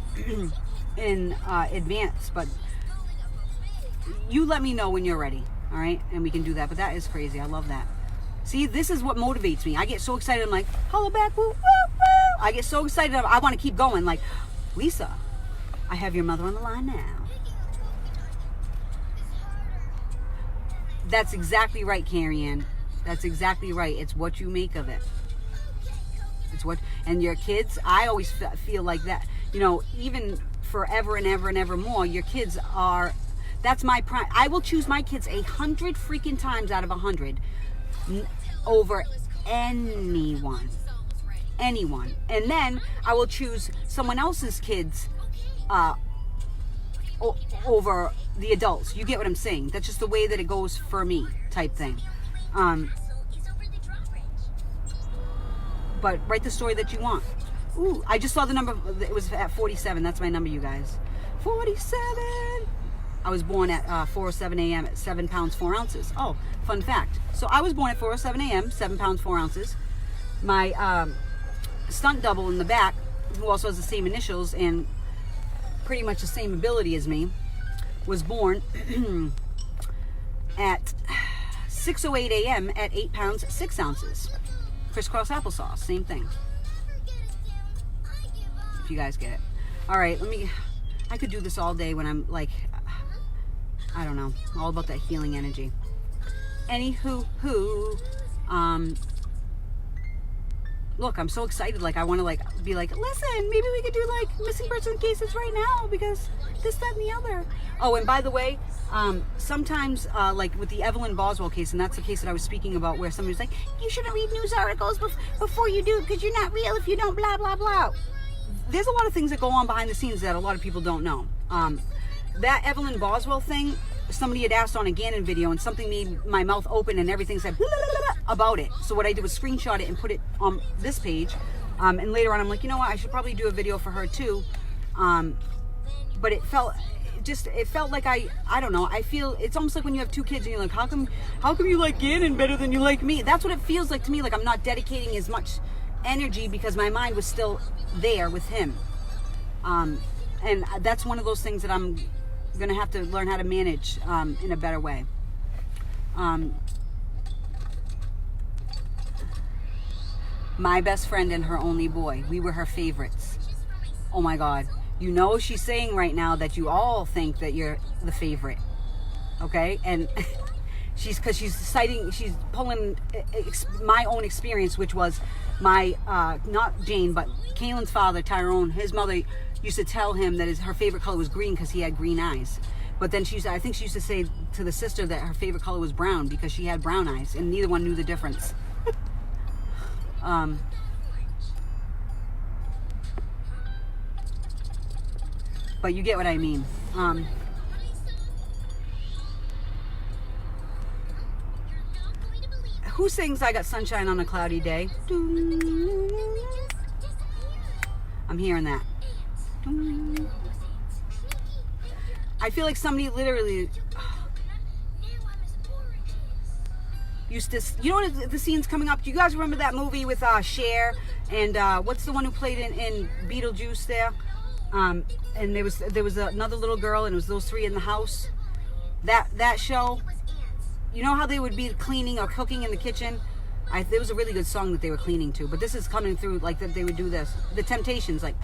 in advance, but you let me know when you're ready, all right? And we can do that. But that is crazy. I love that. See, this is what motivates me. I get so excited. I'm like, holla back, woo, woo, woo. I get so excited. I want to keep going. Like, Lisa, I have your mother on the line now. That's exactly right, Carrie Ann. That's exactly right. It's what you make of it. It's what, and your kids, I always feel like that, you know, even forever and ever and ever more, your kids are, that's my prime. I will choose my kids 100 freaking times out of 100 over anyone. And then I will choose someone else's kids over the adults. You get what I'm saying? That's just the way that it goes for me, type thing. But write the story that you want. Ooh, I just saw the number. It was at 47. That's my number, you guys. 47. I was born at 4:07 a.m. at 7 pounds 4 ounces. Oh, fun fact. So I was born at 4:07 a.m. 7 pounds 4 ounces. My stunt double in the back, who also has the same initials and pretty much the same ability as me, was born at 6:08 a.m. at 8 pounds 6 ounces. Crisscross applesauce, same thing. If you guys get it. All right, I could do this all day when I'm like, I don't know, all about that healing energy. Anywho, look, I'm so excited. Like, I want to like be like, listen, maybe we could do like missing person cases right now because this, that, and the other. Oh, and by the way, sometimes like with the Evelyn Boswell case, and that's the case that I was speaking about, where somebody's like, you shouldn't read news articles before you do because you're not real if you don't blah, blah, blah. There's a lot of things that go on behind the scenes that a lot of people don't know. That Evelyn Boswell thing, somebody had asked on a Gannon video, and something made my mouth open and everything said blah, blah, blah, blah, about it. So what I did was screenshot it and put it on this page. And later on, I'm like, you know what? I should probably do a video for her too. But it felt like I don't know. I feel it's almost like when you have two kids and you're like, how come you like Gannon better than you like me? That's what it feels like to me. Like I'm not dedicating as much energy because my mind was still there with him. And that's one of those things that I'm gonna have to learn how to manage in a better way. My best friend and her only boy, we were her favorites. Oh my God. You know she's saying right now that you all think that you're the favorite. Okay? And she's pulling my own experience, which was my, not Jane, but Kaylin's father, Tyrone, his mother used to tell him that her favorite color was green because he had green eyes. But then I think she used to say to the sister that her favorite color was brown because she had brown eyes, and neither one knew the difference. But you get what I mean. Who sings I Got Sunshine on a Cloudy Day? I'm hearing that. I feel like somebody literally used to, you know what the scene's coming up? Do you guys remember that movie with Cher and what's the one who played in Beetlejuice there? And there was another little girl, and it was those three in the house. That show, you know how they would be cleaning or cooking in the kitchen? There was a really good song that they were cleaning to, but this is coming through like that they would do this. The Temptations, like.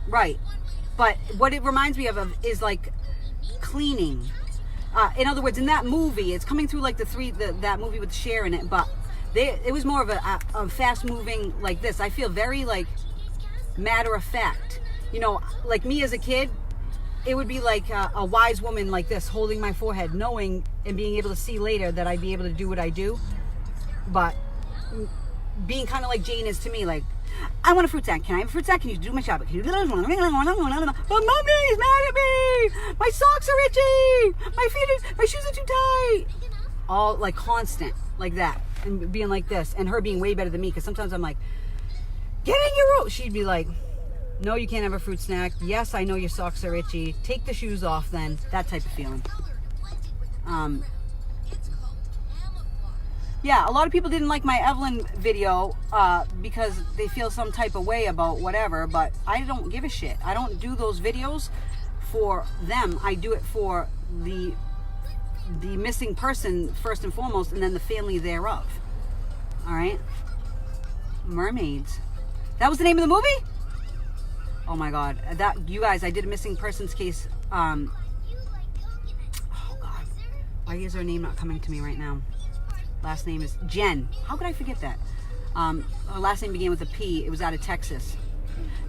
Right. But what it reminds me of is like cleaning. In other words, in that movie, it's coming through like that movie with Cher in it, but it was more of a fast moving like this. I feel very like matter of fact. You know, like me as a kid, it would be like a wise woman like this holding my forehead, knowing and being able to see later that I'd be able to do what I do. But being kind of like Jane is to me, like, I want a fruit snack. Can I have a fruit snack? Can you do my shopping? But mommy's mad at me. My socks are itchy. My shoes are too tight. All like constant like that, and being like this, and her being way better than me. Because sometimes I'm like, get in your room. She'd be like, no, you can't have a fruit snack. Yes, I know your socks are itchy. Take the shoes off then. That type of feeling. Yeah, a lot of people didn't like my Evelyn video because they feel some type of way about whatever, but I don't give a shit. I don't do those videos for them. I do it for the missing person first and foremost, and then the family thereof. All right? Mermaids. That was the name of the movie? Oh my God. You guys, I did a missing persons case. Oh God. Why is her name not coming to me right now? Last name is Jen. How could I forget that? Her last name began with a P. It was out of Texas.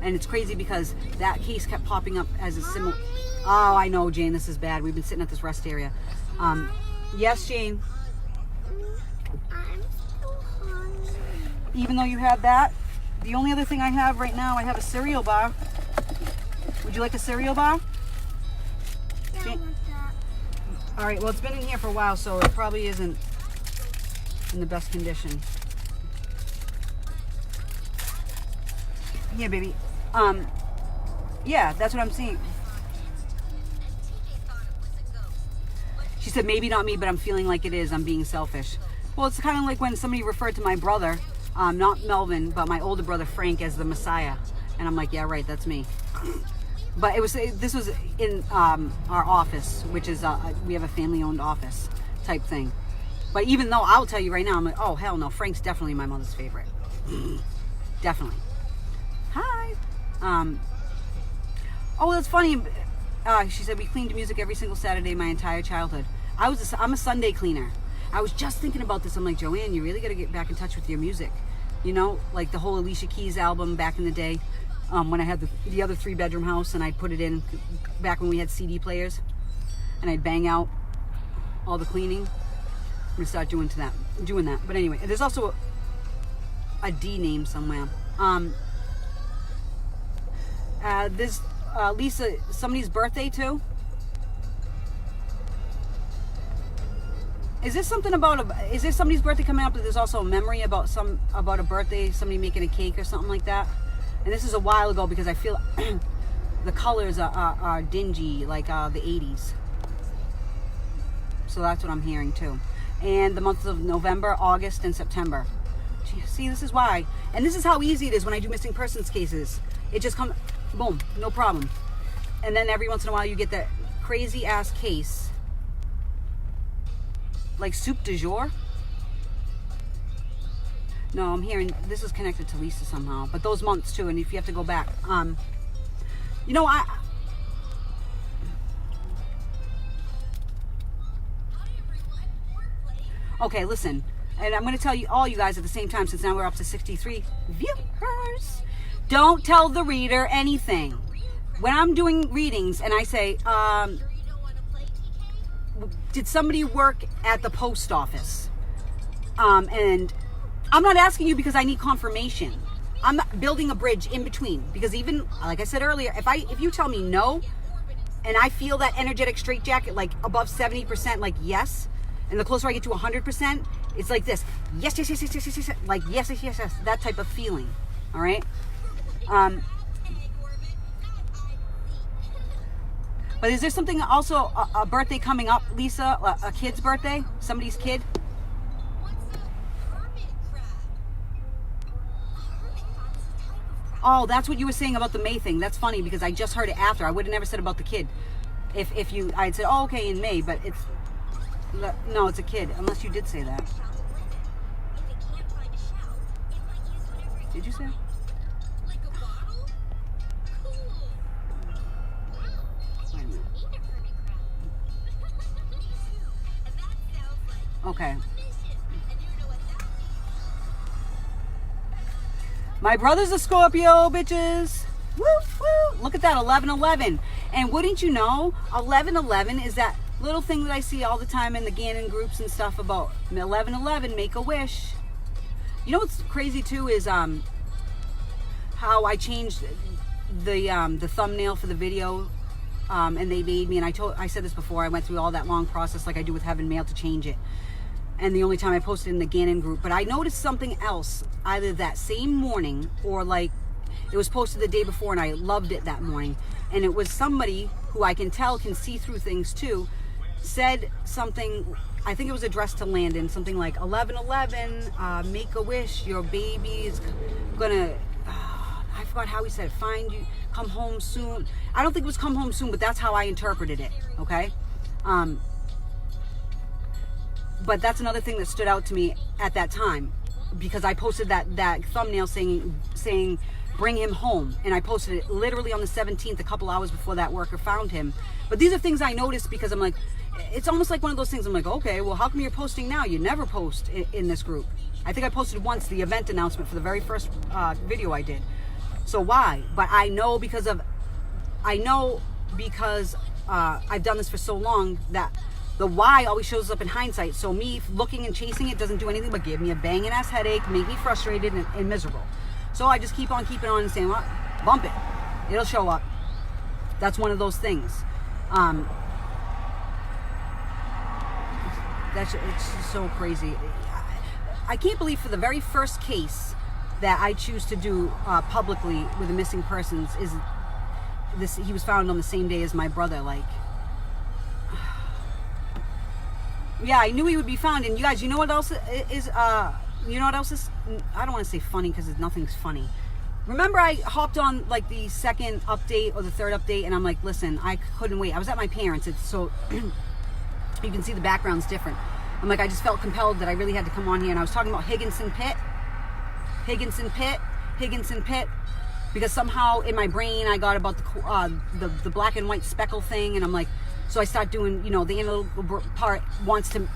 And it's crazy because that case kept popping up as a similar... Oh, I know, Jane, this is bad. We've been sitting at this rest area. Yes, Jane? I'm so hungry. Even though you had that, the only other thing I have right now, I have a cereal bar. Would you like a cereal bar? Yeah, I want that. All right, well, it's been in here for a while, so it probably isn't in the best condition. Yeah, baby. Yeah, that's what I'm seeing. She said, maybe not me, but I'm feeling like it is. I'm being selfish. Well, it's kind of like when somebody referred to my brother, not Melvin, but my older brother, Frank, as the Messiah. And I'm like, yeah, right, that's me. But this was in our office, which is, we have a family-owned office type thing. But even though, I'll tell you right now, I'm like, oh, hell no, Frank's definitely my mother's favorite. Definitely. Hi. Oh, that's funny. She said, we cleaned music every single Saturday my entire childhood. I'm a Sunday cleaner. I was just thinking about this. I'm like, Joann, you really got to get back in touch with your music. You know, like the whole Alicia Keys album back in the day, when I had the other 3-bedroom house, and I'd put it in back when we had CD players, and I'd bang out all the cleaning. I'm gonna start doing that. But anyway, there's also a D name somewhere. This Lisa, somebody's birthday too. Is this something about is there somebody's birthday coming up that there's also a memory about a birthday, somebody making a cake or something like that? And this is a while ago because I feel the colors are dingy, like the 80s. So that's what I'm hearing too. And the months of November, August, and September. See, this is why. And this is how easy it is when I do missing persons cases. It just comes, boom, no problem. And then every once in a while you get that crazy ass case, like soup du jour. No, I'm hearing this is connected to Lisa somehow, but those months too. And if you have to go back, you know, okay, listen, and I'm going to tell you all you guys at the same time, since now we're up to 63 viewers. Don't tell the reader anything. When I'm doing readings and I say, did somebody work at the post office? And I'm not asking you because I need confirmation. I'm building a bridge in between, because even, like I said earlier, if you tell me no, and I feel that energetic straitjacket, like above 70%, like yes, and the closer I get to 100%, it's like this, yes, yes, yes, yes, yes, yes, yes, like yes, yes, yes, yes, that type of feeling, all right? But is there something also, a birthday coming up, Lisa, a kid's birthday, somebody's kid? Oh, that's what you were saying about the May thing. That's funny because I just heard it after. I would have never said about the kid. If you, I'd said, oh, okay, in May, but it's, no, it's a kid, unless you did say that. Did you say? Okay. My brother's a Scorpio, bitches. Woo, woo. Look at that, 1111. And wouldn't you know, 1111 is that little thing that I see all the time in the Gannon groups and stuff about 1111, make a wish. You know what's crazy too is how I changed the thumbnail for the video, and they made me, and I said this before, I went through all that long process like I do with Heaven Mail to change it. And the only time I posted in the Gannon group. But I noticed something else either that same morning or like it was posted the day before and I loved it that morning. And it was somebody who I can tell can see through things too, said something, I think it was addressed to Landon, something like 1111, make a wish, your baby is gonna, I forgot how he said it, find you, come home soon. I don't think it was come home soon, but that's how I interpreted it, okay? But that's another thing that stood out to me at that time, because I posted that thumbnail saying bring him home, and I posted it literally on the 17th, a couple hours before that worker found him. But these are things I noticed because I'm like, it's almost like one of those things. I'm like, okay, well, how come you're posting now? You never post in this group. I think I posted once the event announcement for the very first video I did. So why? But I know because I've done this for so long that the why always shows up in hindsight. So me looking and chasing it doesn't do anything but give me a banging ass headache, make me frustrated and miserable. So I just keep on keeping on and saying, well, bump it. It'll show up. That's one of those things. It's just so crazy. I can't believe for the very first case that I choose to do publicly with the missing persons is this. He was found on the same day as my brother. Like, yeah, I knew he would be found. And you guys, you know what else is? You know what else is? I don't want to say funny because nothing's funny. Remember, I hopped on like the second update or the third update, and I'm like, listen, I couldn't wait. I was at my parents'. It's so you can see the background's different. I'm like, I just felt compelled that I really had to come on here, and I was talking about Higginson Pit, because somehow in my brain I got about the black and white speckle thing, and I'm like, so I start doing, the analytical part wants to,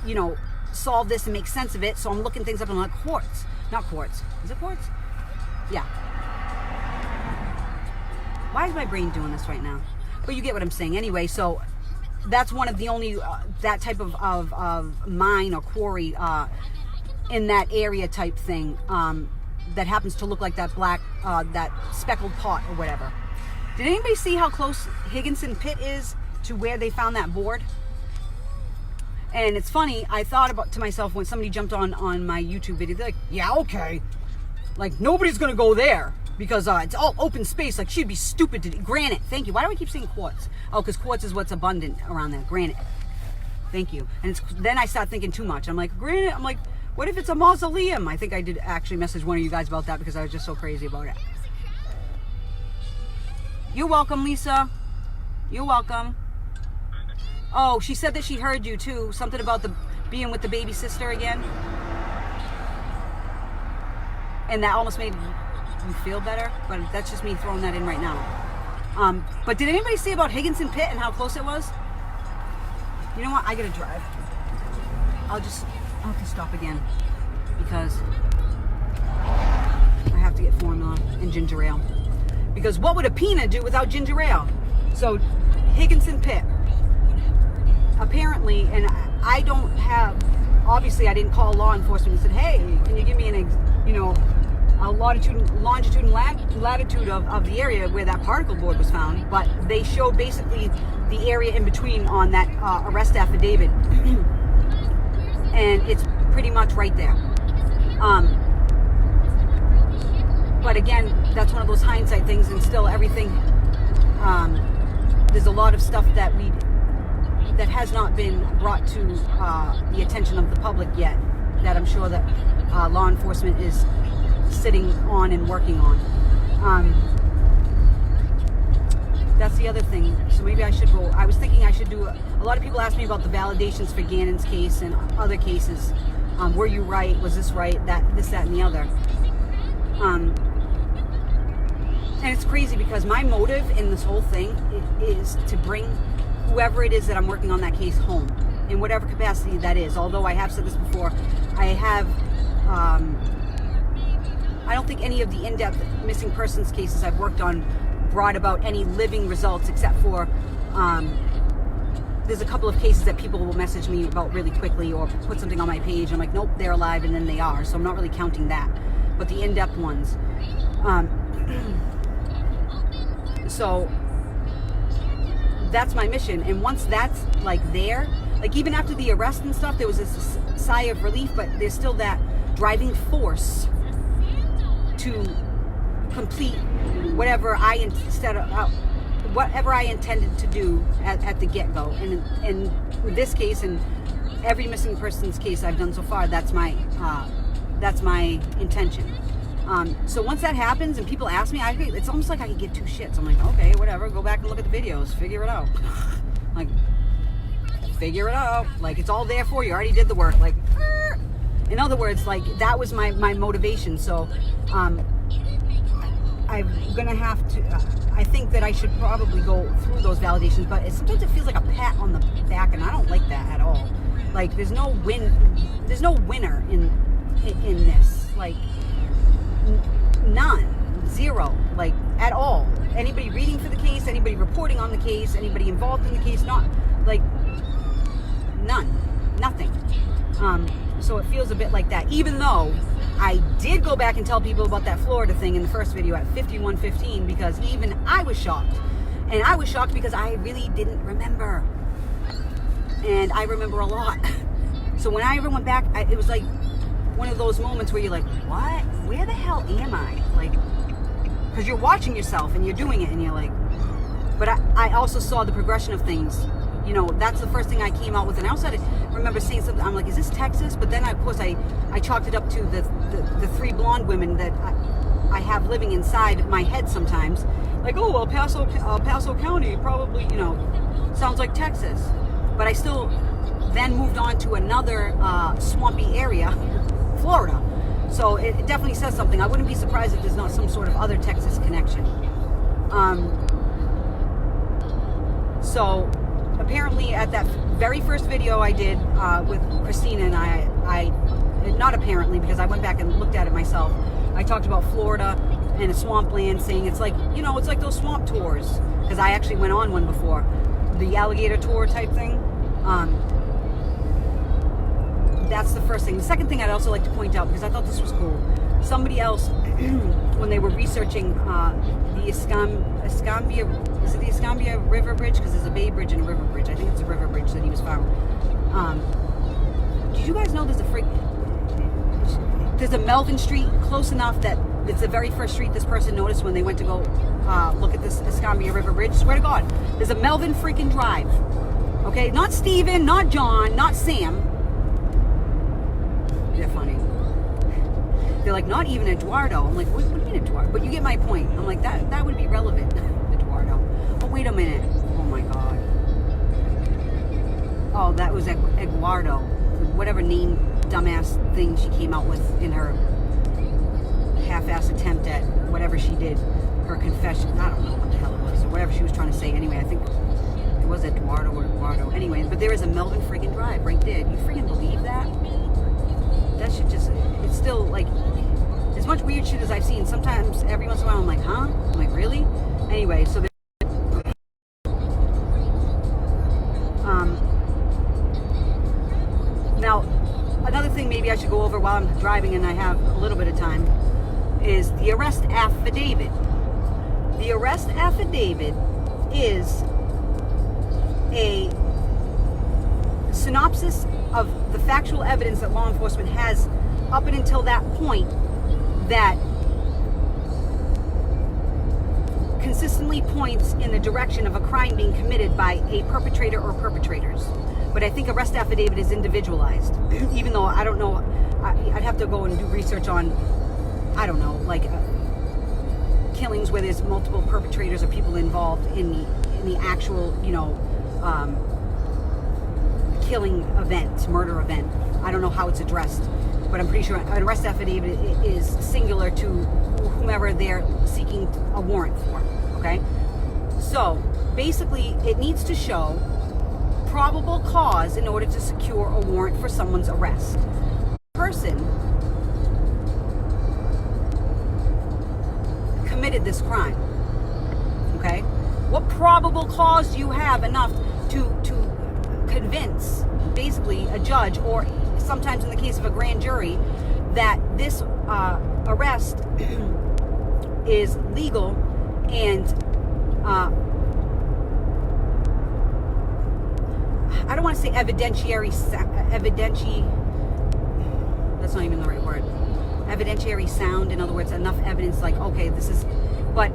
solve this and make sense of it, so I'm looking things up, and I'm like, quartz, not quartz, is it quartz? Yeah. Why is my brain doing this right now? But you get what I'm saying. Anyway, so that's one of the only that type of mine or quarry in that area type thing that happens to look like that black that speckled pot or whatever. Did anybody see how close Higginson Pit is to where they found that board? And it's funny, I thought about to myself when somebody jumped on my YouTube video, they're like, yeah, okay, like nobody's gonna go there because it's all open space. Like, she'd be stupid to granite. Thank you. Why do I keep saying quartz? Oh, because quartz is what's abundant around there. Granite. Thank you. And then I start thinking too much. I'm like, granite. I'm like, what if it's a mausoleum? I think I did actually message one of you guys about that because I was just so crazy about it. You're welcome, Lisa. You're welcome. Oh, she said that she heard you too. Something about the being with the baby sister again. And that almost made you feel better, but that's just me throwing that in right now. But did anybody see about Higginson Pit and how close it was? You know what? I gotta drive. I'll have to stop again because I have to get formula and ginger ale. Because what would a Pina do without ginger ale? So Higginson Pit. Apparently, and I don't have, obviously I didn't call law enforcement and said, hey, can you give me a longitude and latitude of the area where that particle board was found, but they showed basically the area in between on that arrest affidavit, and it's pretty much right there. But again, that's one of those hindsight things, and still everything, there's a lot of stuff that has not been brought to the attention of the public yet, that I'm sure that law enforcement is sitting on and working on. That's the other thing. So maybe I should go. I was thinking I should do a lot of people ask me about the validations for Gannon's case and other cases. Were you right? Was this right? This, that, and the other. And it's crazy because my motive in this whole thing is to bring whoever it is that I'm working on that case home in whatever capacity that is. Although I have said this before, I don't think any of the in-depth missing persons cases I've worked on brought about any living results, except for there's a couple of cases that people will message me about really quickly or put something on my page. I'm like, nope, they're alive, and then they are. So I'm not really counting that. But the in-depth ones. So that's my mission. And once that's like there, like even after the arrest and stuff, there was this sigh of relief, but there's still that driving force to complete whatever I intended to do at the get-go. And in this case, and every missing person's case I've done so far, that's my intention. So once that happens and people ask me, it's almost like I can give two shits. I'm like, okay, whatever, go back and look at the videos, figure it out. Like, figure it out. Like, it's all there for you. I already did the work. Like, in other words, like, that was my motivation. So I'm gonna have to. I think that I should probably go through those validations, but sometimes it feels like a pat on the back, and I don't like that at all. Like there's no winner in this. Like none, zero, like at all. Anybody reading for the case, anybody reporting on the case, anybody involved in the case, not like none, nothing. So it feels a bit like that, even though I did go back and tell people about that Florida thing in the first video at 51:15, because even I was shocked. And I was shocked because I really didn't remember. And I remember a lot. So when I ever went back, it was like one of those moments where you're like, what? Where the hell am I? Like, because you're watching yourself and you're doing it and you're like, but I also saw the progression of things. You know, that's the first thing I came out with. And I also remember saying something, I'm like, is this Texas? But then, of course, I chalked it up to the three blonde women that I have living inside my head sometimes. Like, oh, El Paso County, probably, you know, sounds like Texas. But I still then moved on to another swampy area, Florida. So it definitely says something. I wouldn't be surprised if there's not some sort of other Texas connection. So apparently at that very first video I did with Christina and I not apparently, because I went back and looked at it myself, I talked about Florida and a swampland, saying it's like, you know, it's like those swamp tours, because I actually went on one before, the alligator tour type thing. That's the first thing. The second thing I'd also like to point out, because I thought this was cool, somebody else when they were researching the Escambia, is it the Escambia River Bridge? Because there's a Bay Bridge and a River Bridge. I think it's a River Bridge that he was found. Did you guys know there's a Melvin Street close enough that it's the very first street this person noticed when they went to go look at this Escambia River Bridge? Swear to God, there's a Melvin freaking Drive. Okay, not Steven, not John, not Sam. They're funny. They're like, not even Eduardo. I'm like, what do you mean Eduardo? But you get my point. I'm like, that would be relevant, Eduardo. Oh, wait a minute. Oh my God. Oh, that was Eduardo. Whatever name, dumbass thing she came out with in her half-ass attempt at whatever she did. Her confession. I don't know what the hell it was. Or whatever she was trying to say. Anyway, I think it was Eduardo or Eduardo. Anyway, but there is a Melvin freaking Drive right there. Do you freaking believe that? That shit just, it's still like, as much weird shit as I've seen, sometimes every once in a while I'm like, huh? I'm like, really? Anyway, so now another thing maybe I should go over while I'm driving and I have a little bit of time is the arrest affidavit. The arrest affidavit is a synopsis of the factual evidence that law enforcement has up and until that point that consistently points in the direction of a crime being committed by a perpetrator or perpetrators. But I think arrest affidavit is individualized, even though I don't know, I'd have to go and do research on, I don't know, like killings where there's multiple perpetrators or people involved in the actual, you know, killing event, murder event. I don't know how it's addressed, but I'm pretty sure an arrest affidavit is singular to whomever they're seeking a warrant for, okay? So basically it needs to show probable cause in order to secure a warrant for someone's arrest. Person committed this crime, okay? What probable cause do you have enough to convince basically a judge, or sometimes in the case of a grand jury, that this arrest is legal and I don't want to say evidentiary, that's not even the right word. Evidentiary sound, in other words, enough evidence like, okay, this is, but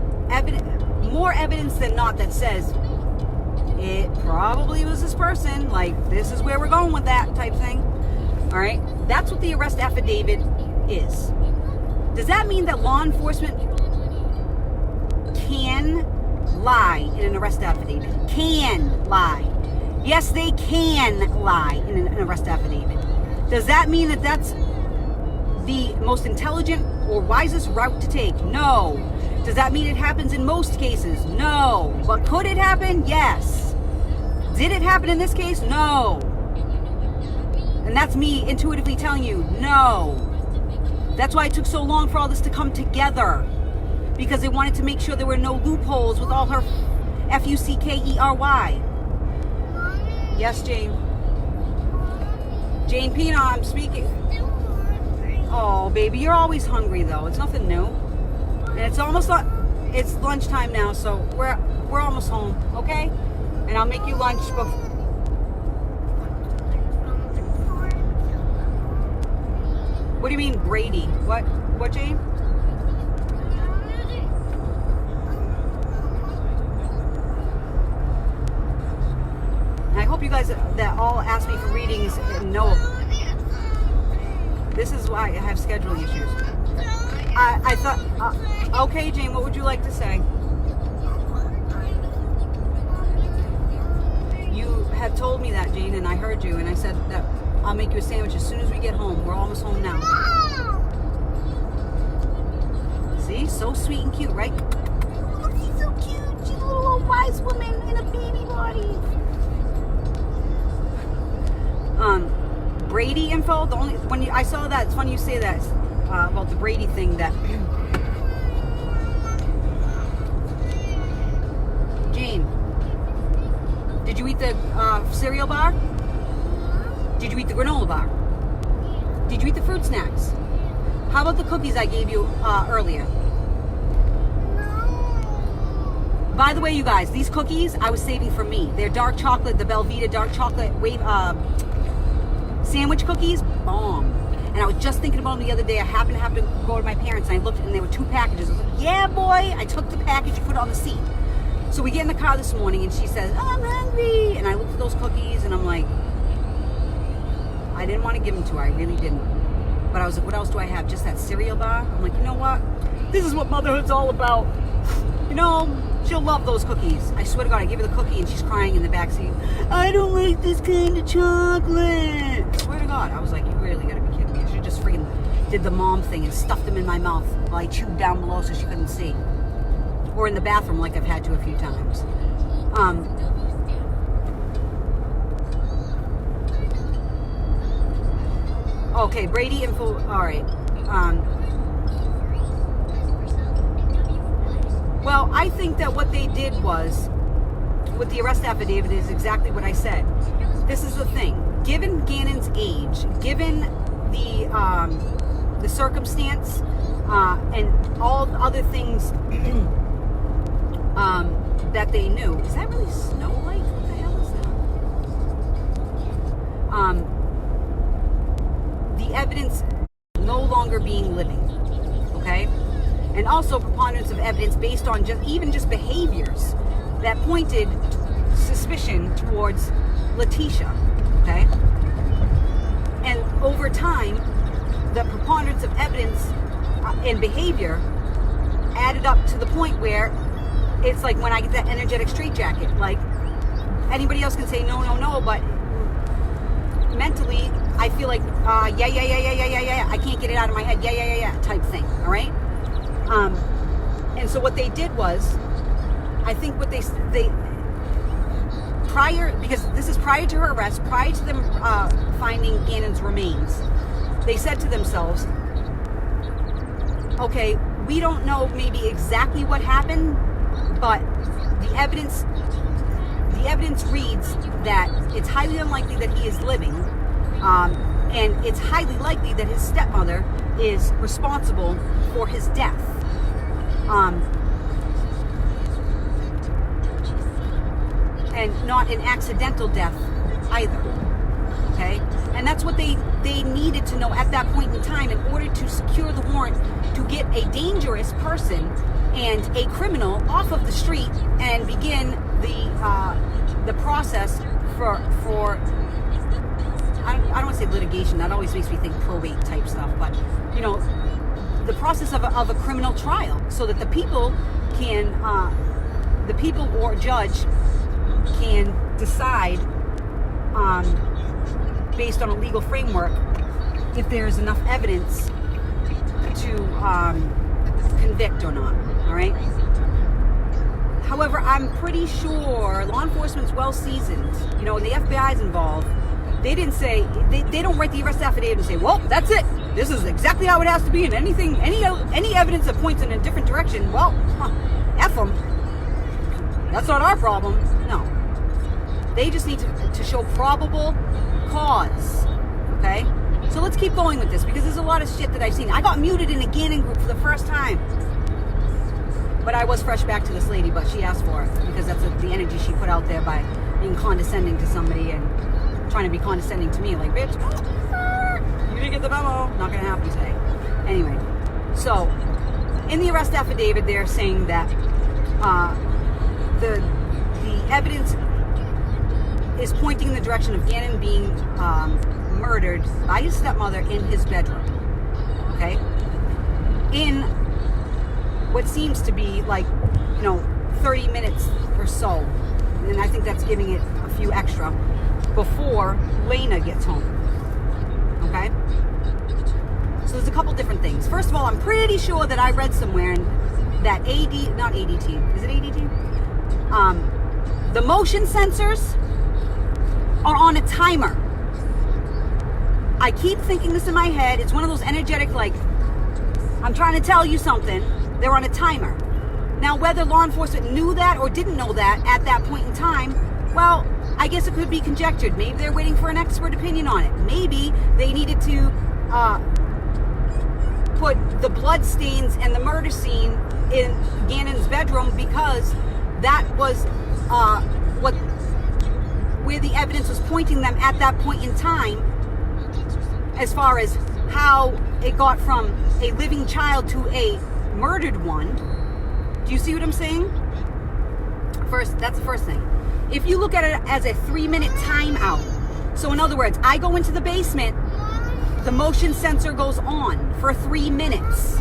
more evidence than not that says it probably was this person, like this is where we're going with that type thing. All right, that's what the arrest affidavit is. Does that mean that law enforcement can lie in an arrest affidavit? Can lie. Yes, they can lie in an arrest affidavit. Does that mean that that's the most intelligent or wisest route to take? No. Does that mean it happens in most cases? No. But could it happen? Yes. Did it happen in this case? No. And that's me intuitively telling you, no. That's why it took so long for all this to come together. Because they wanted to make sure there were no loopholes with all her Fuckery. Yes, Jane. Jane Pina, I'm speaking. Oh, baby, you're always hungry though. It's nothing new. And it's almost it's lunchtime now, so we're almost home, okay? And I'll make you lunch before. What do you mean, Brady? What, Jane? I hope you guys that all ask me for readings know. This is why I have scheduling issues. I thought, okay, Jane, what would you like to say? You had told me that, Jane, and I heard you, and I said that I'll make you a sandwich as soon as we get home. We're almost home now. See? So sweet and cute, right? Oh, she's so cute. She's a little wise woman in a baby body. Brady info, the only when I saw that, it's funny you say that about the Brady thing. That Jane, did you eat the cereal bar? Did you eat the granola bar? Did you eat the fruit snacks? How about the cookies I gave you earlier? By the way, you guys, these cookies I was saving for me. They're dark chocolate, the Belvita dark chocolate wave sandwich cookies, bomb. And I was just thinking about them the other day. I happened to have to go to my parents, and I looked, and there were 2 packages. I was like, yeah, boy. I took the package and put it on the seat. So we get in the car this morning, and she says, I'm hungry. And I looked at those cookies, and I'm like, I didn't want to give them to her. I really didn't. But I was like, what else do I have? Just that cereal bar? I'm like, you know what? This is what motherhood's all about. You know, she'll love those cookies. I swear to God, I give her the cookie and she's crying in the backseat. I don't like this kind of chocolate. I swear to God, I was like, you really gotta be kidding me. I should just freaking did the mom thing and stuffed them in my mouth while I chewed down below so she couldn't see. Or in the bathroom like I've had to a few times. Okay, Brady info, all right. Well, I think that what they did was, with the arrest affidavit, is exactly what I said. This is the thing. Given Gannon's age, given the circumstance, and all the other things that they knew. Is that really Snow White? What the hell is that? The evidence no longer being living. Okay? And also preponderance of evidence based on just behaviors that pointed suspicion towards Letitia, okay? And over time, the preponderance of evidence and behavior added up to the point where it's like when I get that energetic straitjacket, like anybody else can say no, but mentally I feel like yeah, I can't get it out of my head, yeah, type thing, all right? And so what they did was, I think what they prior, because this is prior to her arrest, prior to them finding Gannon's remains, they said to themselves, okay, we don't know maybe exactly what happened, but the evidence reads that it's highly unlikely that he is living, and it's highly likely that his stepmother is responsible for his death. And not an accidental death either. Okay? And that's what they needed to know at that point in time in order to secure the warrant to get a dangerous person and a criminal off of the street and begin the process for I don't want to say litigation. That always makes me think probate type stuff, but you know, the process of a criminal trial, so that the people or judge can decide based on a legal framework if there's enough evidence to convict or not. All right. However, I'm pretty sure law enforcement's well seasoned. You know, the FBI's involved. They didn't say, they don't write the arrest affidavit and say, well, that's it. This is exactly how it has to be. And anything, any evidence that points in a different direction, well, F them. That's not our problem. No. They just need to show probable cause. Okay? So let's keep going with this because there's a lot of shit that I've seen. I got muted in a Gannon group for the first time. But I was fresh back to this lady, but she asked for it because that's the energy she put out there by being condescending to somebody and trying to be condescending to me. Like, bitch, you didn't get the memo. Not going to happen today. Anyway, so in the arrest affidavit, they're saying that the evidence is pointing in the direction of Gannon being murdered by his stepmother in his bedroom. Okay? In what seems to be like, 30 minutes or so. And I think that's giving it a few extra before Lena gets home. Okay? So there's a couple different things. First of all, I'm pretty sure that I read somewhere that not ADT, is it ADT? The motion sensors are on a timer. I keep thinking this in my head. It's one of those energetic, like, I'm trying to tell you something. They're on a timer. Now, whether law enforcement knew that or didn't know that at that point in time, well, I guess it could be conjectured. Maybe they're waiting for an expert opinion on it. Maybe they needed to put the blood stains and the murder scene in Gannon's bedroom because that was where the evidence was pointing them at that point in time, as far as how it got from a living child to a murdered one. Do you see what I'm saying? First, that's the first thing. If you look at it as a 3-minute timeout, so in other words, I go into the basement, the motion sensor goes on for 3 minutes.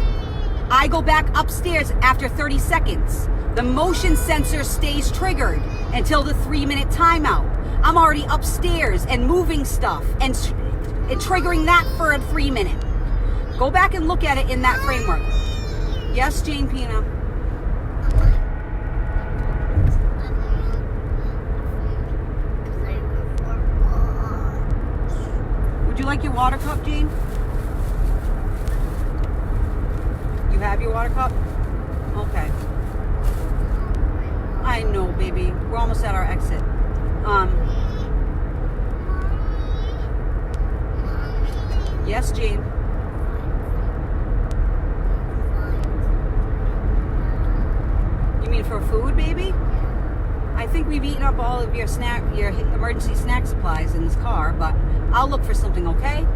I go back upstairs after 30 seconds. The motion sensor stays triggered until the 3-minute timeout. I'm already upstairs and moving stuff and triggering that for a 3 minute. Go back and look at it in that framework. Yes, Jane Pina. Would you like your water cup, Jane? You have your water cup? Okay. I know, baby. We're almost at our exit. Yes, Jane. You mean for food, baby? I think we've eaten up all of your emergency snack supplies in this car, but I'll look for something, okay?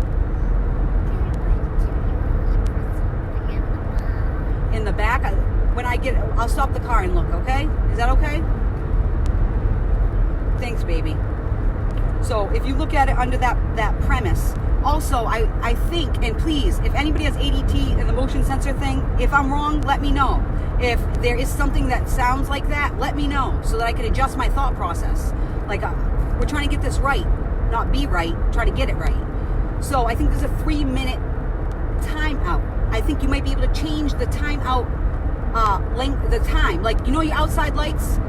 In the back? When I get, I'll stop the car and look, okay? Is that okay? Thanks, baby. So if you look at it under that premise, also, I think, and please, if anybody has ADT and the motion sensor thing, if I'm wrong, let me know. If there is something that sounds like that, let me know so that I can adjust my thought process. Like, we're trying to get this right, not be right, try to get it right. So I think there's a 3-minute timeout. I think you might be able to change the timeout length, the time. Like, your outside lights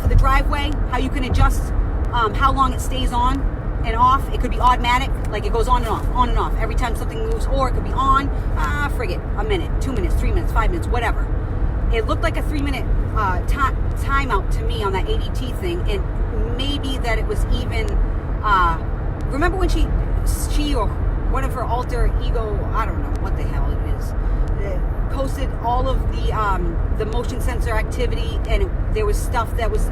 for the driveway, how you can adjust how long it stays on and off. It could be automatic, like it goes on and off every time something moves, or it could be on, frigate, a minute, 2 minutes, 3 minutes, 5 minutes, whatever. It looked like a 3-minute timeout to me on that ADT thing, and maybe that it was even, remember when she or one of her alter ego, I don't know what the hell it is, posted all of the motion sensor activity, and there was stuff that was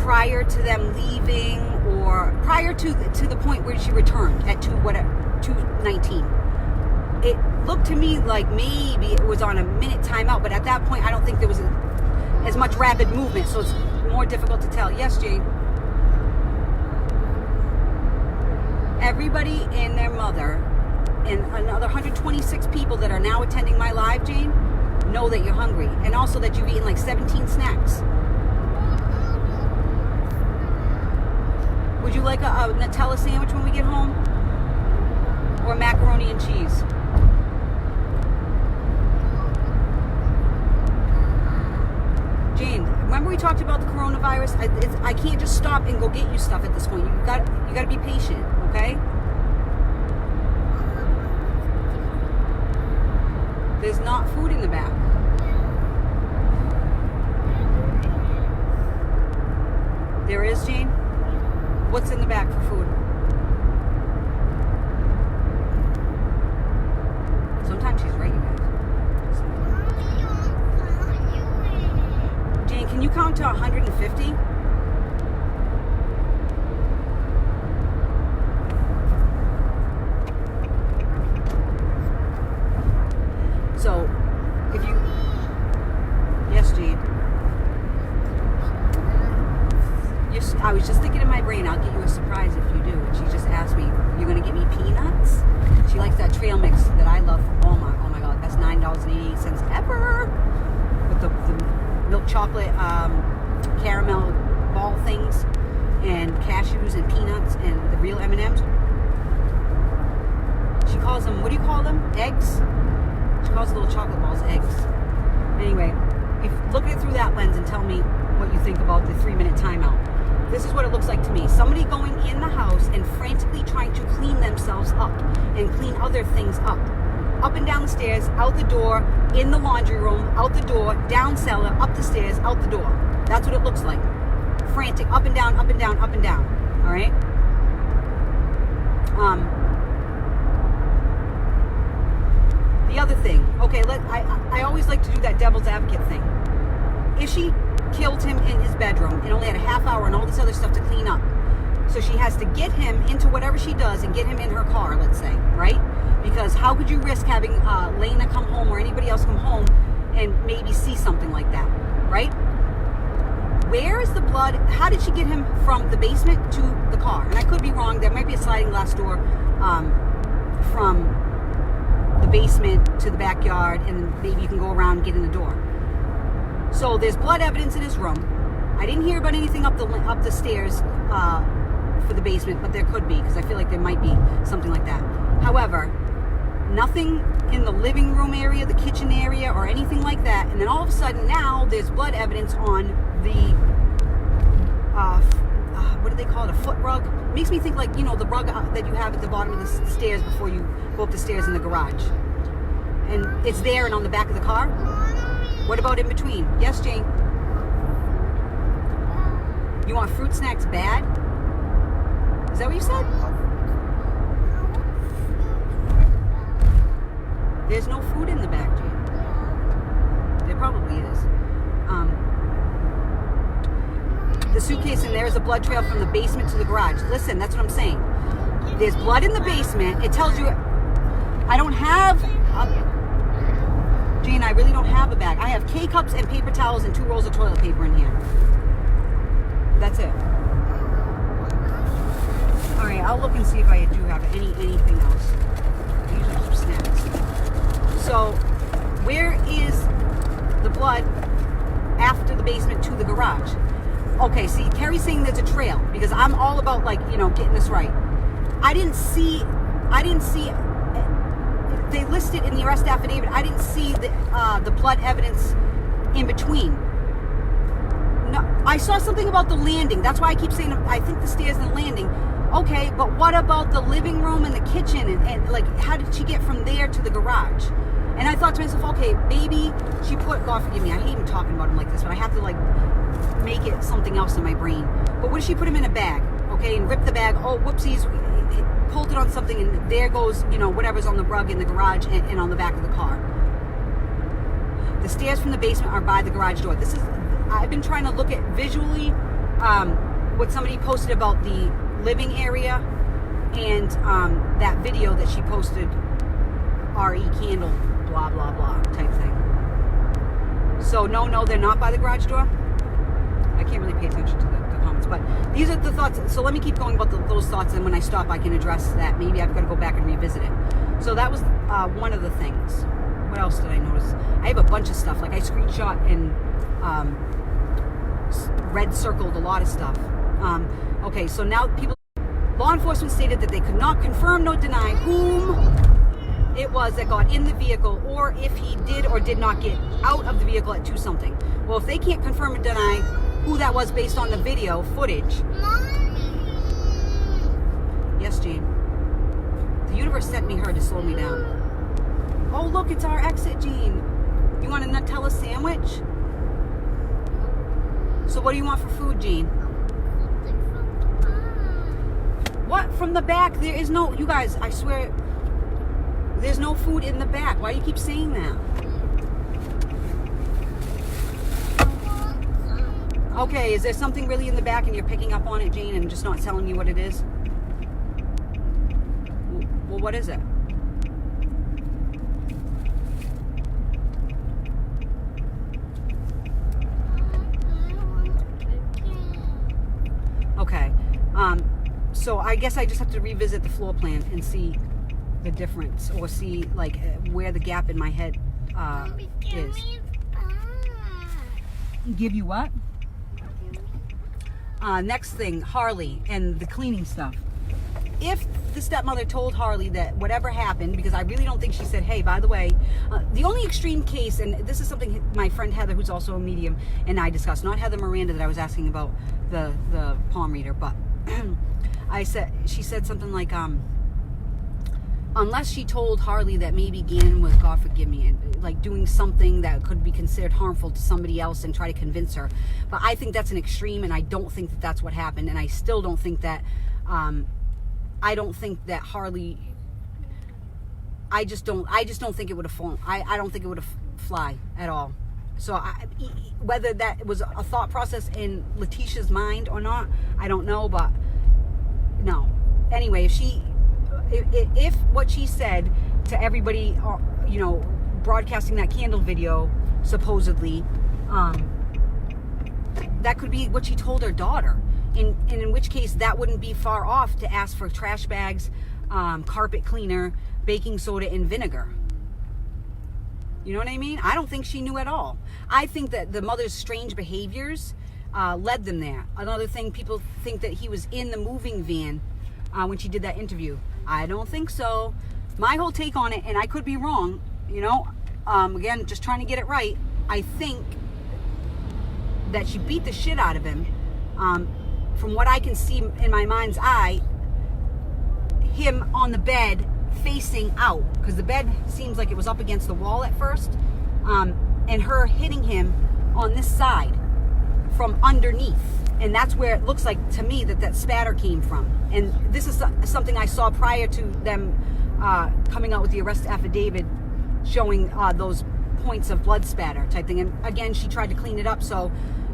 prior to them leaving, or prior to the point where she returned at 2:19. It looked to me like maybe it was on a minute timeout, but at that point I don't think there was as much rapid movement, so it's more difficult to tell. Yes, Jane. Everybody and their mother and another 126 people that are now attending my live, Jane, know that you're hungry, and also that you've eaten like 17 snacks. Would you like a Nutella sandwich when we get home? Or macaroni and cheese? talked about the coronavirus. I can't just stop and go get you stuff at this point. You got to be patient, okay? There's not food in the back. There is, Jane? What's in the back for food? Sometimes she's right, you guys. Jane, can you count to 150? So, if you... Yes, Jane. I was just thinking in my brain, I'll get you a surprise if you do. And she just asked me, you're going to get me peanuts? She likes that trail mix that I love. Oh my God, that's $9.88 ever. With the milk chocolate caramel ball things and cashews and peanuts and the real M&Ms. She calls them, what do you call them? Eggs? She calls the little chocolate balls eggs. Anyway, look at it through that lens and tell me what you think about the 3-minute timeout. This is what it looks like to me. Somebody going in the house and frantically trying to clean themselves up and clean other things up. Up and down the stairs, out the door, in the laundry room, out the door, down cellar, up the stairs, out the door. That's what it looks like. Frantic, up and down, up and down, up and down. All right? The other thing, okay, I always like to do that devil's advocate thing. If she killed him in his bedroom and only had a half hour and all this other stuff to clean up, so she has to get him into whatever she does and get him in her car, let's say, right? Because how could you risk having Lena come home or anybody else come home and maybe see something like that, right? Where is the blood? How did she get him from the basement to the car? And I could be wrong. There might be a sliding glass door from the basement to the backyard, and maybe you can go around and get in the door. So there's blood evidence in his room. I didn't hear about anything up the stairs for the basement, but there could be, because I feel like there might be something like that. However, nothing in the living room area, the kitchen area, or anything like that. And then all of a sudden now there's blood evidence on the what do they call it, a foot rug? It makes me think like, you know, the rug that you have at the bottom of the stairs before you go up the stairs in the garage. And it's there and on the back of the car. What about in between? Yes, Jane? You want fruit snacks bad? Is that what you said? There's no food in the back, Jane. There probably is. The suitcase in there is a blood trail from the basement to the garage. Listen, that's what I'm saying. There's blood in the basement. It tells you... I don't have... Jane, I really don't have a bag. I have K-cups and paper towels and 2 rolls of toilet paper in here. That's it. All right, I'll look and see if I do have anything else. These are some snacks. So, where is the blood after the basement to the garage? Okay, see, Carrie's saying there's a trail, because I'm all about, like, you know, getting this right. I didn't see, they listed in the arrest affidavit, I didn't see the blood evidence in between. No, I saw something about the landing. That's why I keep saying, I think the stairs and the landing. Okay, but what about the living room and the kitchen? And like, how did she get from there to the garage? And I thought to myself, okay, maybe she put, God forgive me, I hate even talking about him like this, but I have to like make it something else in my brain. But what if she put him in a bag, okay, and ripped the bag, oh, whoopsies, pulled it on something, and there goes, you know, whatever's on the rug in the garage and on the back of the car. The stairs from the basement are by the garage door. This is, I've been trying to look at visually what somebody posted about the living area and that video that she posted, R.E. Candle, blah, blah, blah type thing. So, no, they're not by the garage door. I can't really pay attention to the comments, but these are the thoughts. So let me keep going about those thoughts, and when I stop, I can address that. Maybe I've got to go back and revisit it. So that was one of the things. What else did I notice? I have a bunch of stuff. Like I screenshot and red circled a lot of stuff. Okay, so now law enforcement stated that they could not confirm nor deny whom it was that got in the vehicle, or if he did or did not get out of the vehicle at 2 something. Well, if they can't confirm or deny who that was based on the video footage. Mommy. Yes, Jane. The universe sent me her to slow me down. Oh, look, it's our exit, Gene. You want a Nutella sandwich? So what do you want for food, Gene? Something from the back. What? From the back? There is no... You guys, I swear, there's no food in the back. Why do you keep saying that? I want some. Okay, is there something really in the back and you're picking up on it, Jane, and just not telling me what it is? Well, what is it? Okay. So I guess I just have to revisit the floor plan and see the difference, or see like where the gap in my head Mommy, give is. me that. Give you what? Give me Next thing, Harley and the cleaning stuff. If the stepmother told Harley that whatever happened, because I really don't think she said, hey, by the way, the only extreme case, and this is something my friend Heather, who's also a medium, and I discussed, not Heather Miranda that I was asking about the palm reader, but she said something like, unless she told Harley that maybe Gannon was, God forgive me, like doing something that could be considered harmful to somebody else and try to convince her. But I think that's an extreme, and I don't think that that's what happened, and I still don't think that, I don't think that Harley, I just don't think it would have flown. I don't think it would have fly at all. So whether that was a thought process in Letitia's mind or not, I don't know, but no. Anyway, if what she said to everybody, you know, broadcasting that candle video, supposedly, that could be what she told her daughter. In which case, that wouldn't be far off to ask for trash bags, carpet cleaner, baking soda, and vinegar. You know what I mean? I don't think she knew at all. I think that the mother's strange behaviors led them there. Another thing, people think that he was in the moving van when she did that interview. I don't think so. My whole take on it, and I could be wrong, you know, again, just trying to get it right, I think that she beat the shit out of him. From what I can see in my mind's eye, him on the bed facing out, because the bed seems like it was up against the wall at first, and her hitting him on this side from underneath, and that's where it looks like to me that spatter came from. And this is something I saw prior to them coming out with the arrest affidavit showing those points of blood spatter type thing. And again, she tried to clean it up, so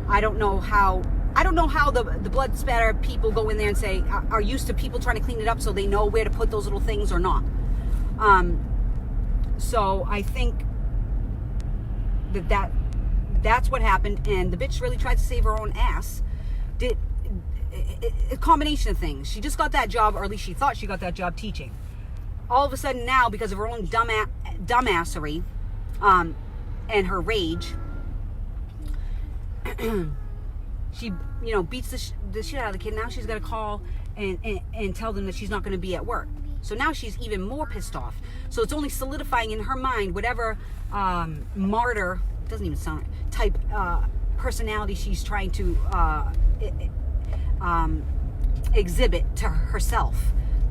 I don't know how the blood spatter people go in there and say are used to people trying to clean it up, so they know where to put those little things or not. So I think that's what happened, and the bitch really tried to save her own ass. Did a combination of things. She just got that job, or at least she thought she got that job teaching. All of a sudden now, because of her own dumbassery, and her rage, she, you know, beats the shit out of the kid. Now she's got to call and tell them that she's not going to be at work. So now she's even more pissed off. So it's only solidifying in her mind whatever martyr, doesn't even sound right, type personality she's trying to exhibit to herself.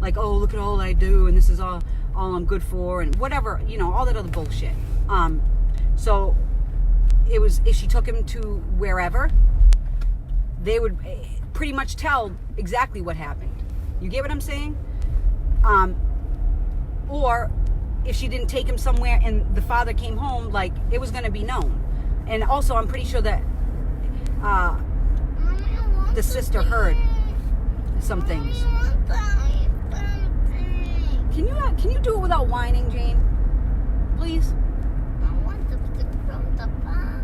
Like, oh, look at all I do, and this is all I'm good for, and whatever, you know, all that other bullshit. So it was, if she took him to wherever, they would pretty much tell exactly what happened. You get what I'm saying? Or if she didn't take him somewhere and the father came home, like, it was going to be known. And also, I'm pretty sure that the sister heard some things. Can you do it without whining, Jane? Please? I want the stick from the back.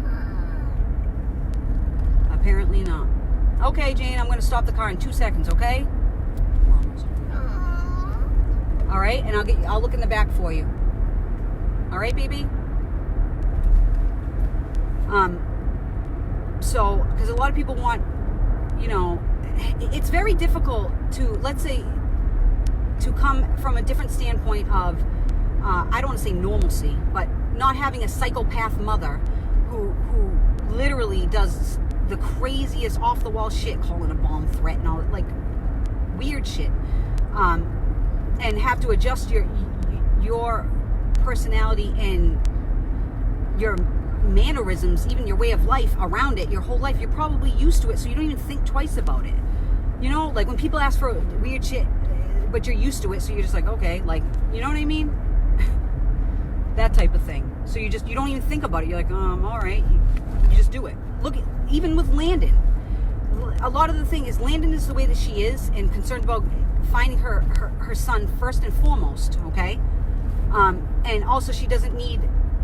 Apparently not. Okay, Jane, I'm going to stop the car in 2 seconds, okay? All right, and I'll look in the back for you. All right, baby? So, because a lot of people want, you know, it's very difficult to, let's say, to come from a different standpoint of, I don't want to say normalcy, but not having a psychopath mother who literally does the craziest off the wall shit, calling a bomb threat and all that, like weird shit, and have to adjust your personality and your mannerisms, even your way of life around it your whole life. You're probably used to it, so you don't even think twice about it. You know, like when people ask for weird shit, but you're used to it, so you're just like, okay, like, you know what I mean? That type of thing. So you don't even think about it. You're like, all right. You just do it. Look, even with Landon, a lot of the thing is Landon is the way that she is and concerned about finding her son first and foremost, okay? And also she doesn't need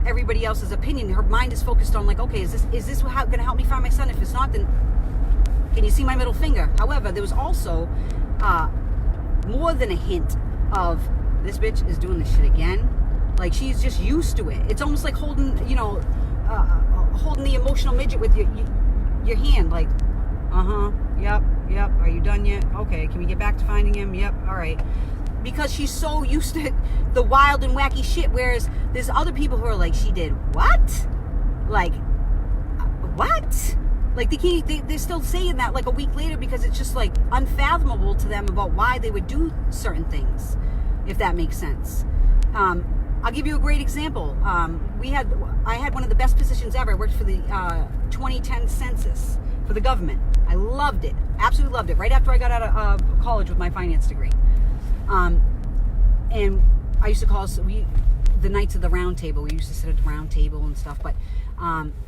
everybody else's opinion. Her mind is focused on like, okay, is this going to help me find my son? If it's not, then can you see my middle finger? However, there was also more than a hint of this bitch is doing this shit again. Like, she's just used to it. It's almost like holding, holding the emotional midget with your hand. Like, yep. Are you done yet? Okay, can we get back to finding him? Yep, all right. Because she's so used to the wild and wacky shit. Whereas there's other people who are like, she did what? Like, what? Like, they're still saying that like a week later because it's just like unfathomable to them about why they would do certain things, if that makes sense. I'll give you a great example. I had one of the best positions ever. I worked for the 2010 census for the government. I loved it. Absolutely loved it. Right after I got out of college with my finance degree. And I used to call us the Knights of the Round Table. We used to sit at the round table and stuff. But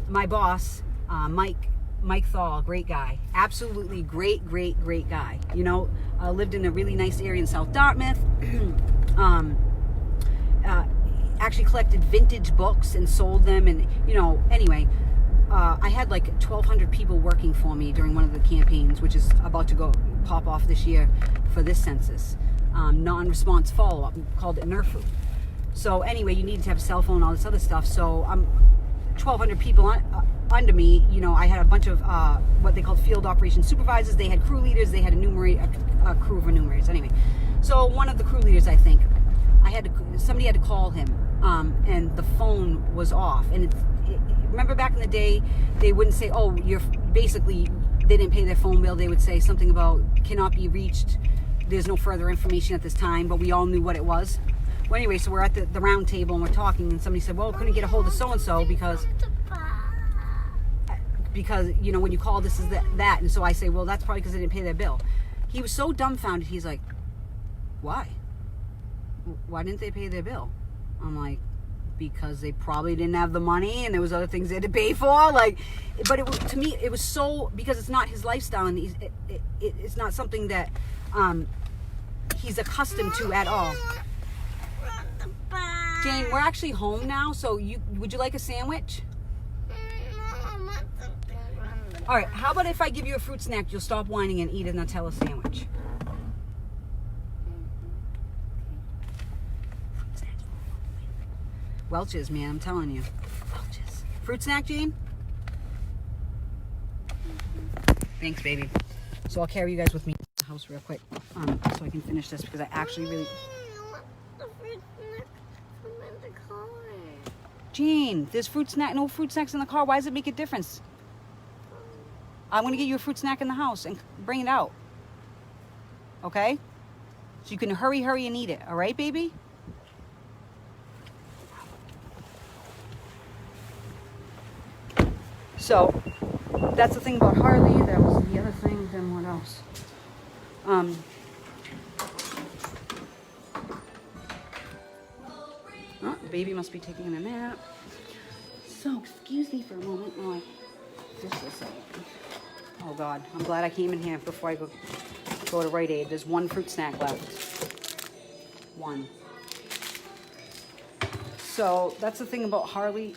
my boss, Mike Thal, great guy. Absolutely great guy. You know, lived in a really nice area in South Dartmouth. Actually collected vintage books and sold them, and anyway, I had like 1,200 people working for me during one of the campaigns, which is about to pop off this year for this census. Non-response follow-up, called it NERFU. So anyway, you needed to have a cell phone, all this other stuff. So 1,200 people under me. I had a bunch of what they called field operations supervisors. They had crew leaders. They had a crew of enumerators. Anyway, so one of the crew leaders, I think, somebody had to call him, and the phone was off. And remember back in the day, they wouldn't say, oh, they didn't pay their phone bill. They would say something about cannot be reached. There's no further information at this time, but we all knew what it was. Well, anyway, so we're at the round table and we're talking, and somebody said, well, couldn't get a hold of so-and-so because when you call, this is that. And so I say, well, that's probably because they didn't pay their bill. He was so dumbfounded. He's like, why didn't they pay their bill? I'm like, because they probably didn't have the money and there was other things they had to pay for. Like, but to me, it was so, because it's not his lifestyle, and it's not something that he's accustomed to at all. Jane, we're actually home now, so would you like a sandwich? All right, how about if I give you a fruit snack, you'll stop whining and eat a Nutella sandwich? Welch's, man, I'm telling you. Welch's. Fruit snack, Jane? Thanks, baby. So I'll carry you guys with me to the house real quick, so I can finish this, because I actually really... Jane, there's no fruit snacks in the car. Why does it make a difference? I'm going to get you a fruit snack in the house and bring it out. Okay? So you can hurry and eat it. All right, baby? So, that's the thing about Harley. That was the other thing. Then what else? Oh, the baby must be taking a nap. So, excuse me for a moment. Just a second. Oh, God. I'm glad I came in here before I go to Rite Aid. There's one fruit snack left. One. So, that's the thing about Harley.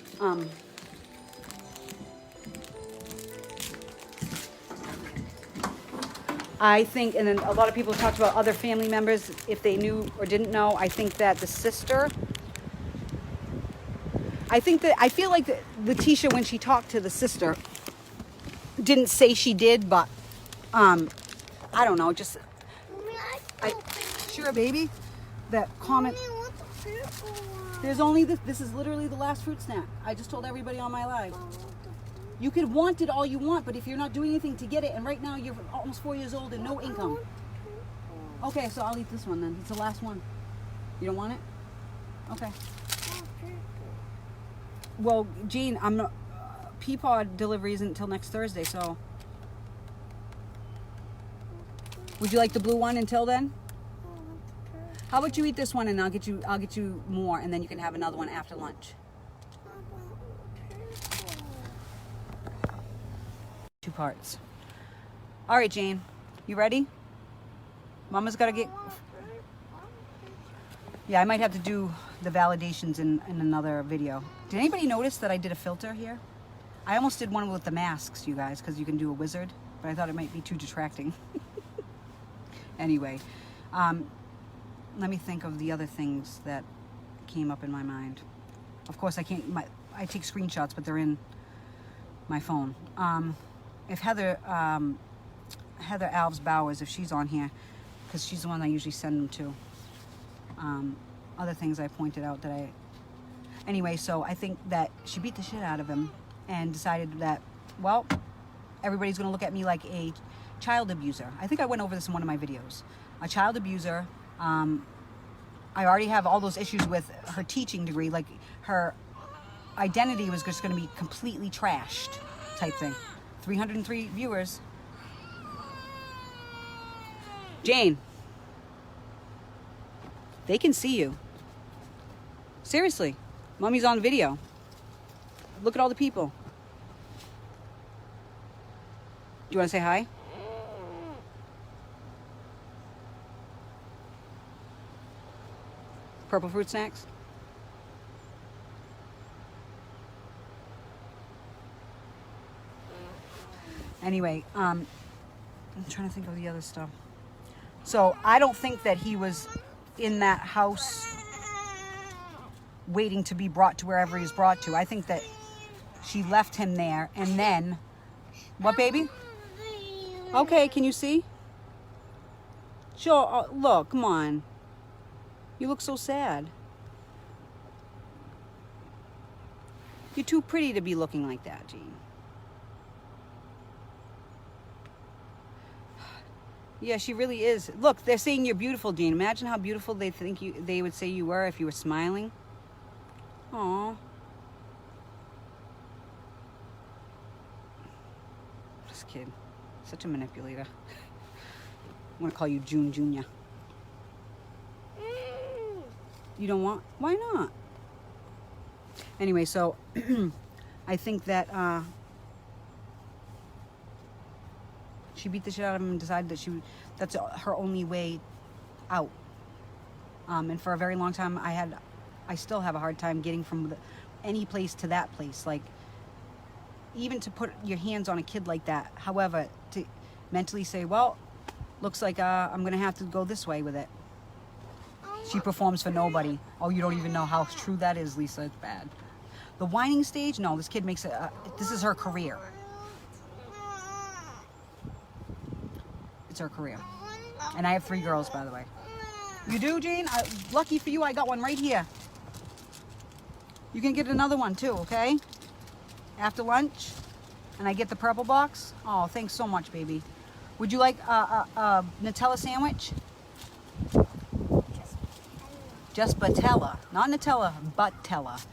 I think, and then a lot of people talked about other family members, if they knew or didn't know. I think that the sister... I feel like Letitia, when she talked to the sister, didn't say she did, but I don't know, just sure, baby, that comment. There's only this is literally the last fruit snack. I just told everybody on my live. You could want it all you want, but if you're not doing anything to get it, and right now you're almost 4 years old and no income. Okay, so I'll eat this one then. It's the last one. You don't want it? Okay. Well, Jean, I'm not. Peapod delivery isn't until next Thursday, so. Would you like the blue one until then? How about you eat this one and I'll get you more, and then you can have another one after lunch. 2 parts. All right, Jane, you ready? Mama's got to get. Yeah, I might have to do the validations in another video. Did anybody notice that I did a filter here? I almost did one with the masks, you guys, because you can do a wizard, but I thought it might be too distracting. Anyway, let me think of the other things that came up in my mind. Of course, I can't. I take screenshots, but they're in my phone. If Heather Alves Bowers, if she's on here, because she's the one I usually send them to. Other things I pointed out that anyway, so I think that she beat the shit out of him and decided that, well, everybody's going to look at me like a child abuser. I think I went over this in one of my videos. A child abuser. I already have all those issues with her teaching degree, like her identity was just going to be completely trashed type thing. 303 viewers. Jane, they can see you. Seriously, Mommy's on video. Look at all the people. Do you want to say hi? Purple fruit snacks? Anyway, I'm trying to think of the other stuff. So I don't think that he was in that house waiting to be brought to wherever he's brought to. I think that she left him there and then... What, baby? Okay, can you see? Sure, look, come on. You look so sad. You're too pretty to be looking like that, Jean. Yeah, she really is. Look, they're saying you're beautiful, Jean. Imagine how beautiful they would say you were if you were smiling. Aww. This kid, such a manipulator. I'm gonna call you June Junior. You don't want? Why not? Anyway, so I think that she beat the shit out of him and decided that that's her only way out. And for a very long time, I still have a hard time getting from any place to that place. Like, even to put your hands on a kid like that. However, to mentally say, well, looks like I'm going to have to go this way with it. She performs for nobody. Oh, you don't even know how true that is, Lisa. It's bad. The whining stage? No, this kid makes it. This is her career. It's her career. And I have 3 girls, by the way. You do, Jane? Lucky for you, I got one right here. You can get another one too, okay? After lunch. And I get the purple box. Oh, thanks so much, baby. Would you like a Nutella sandwich? Just Batella. Not Nutella, Batella.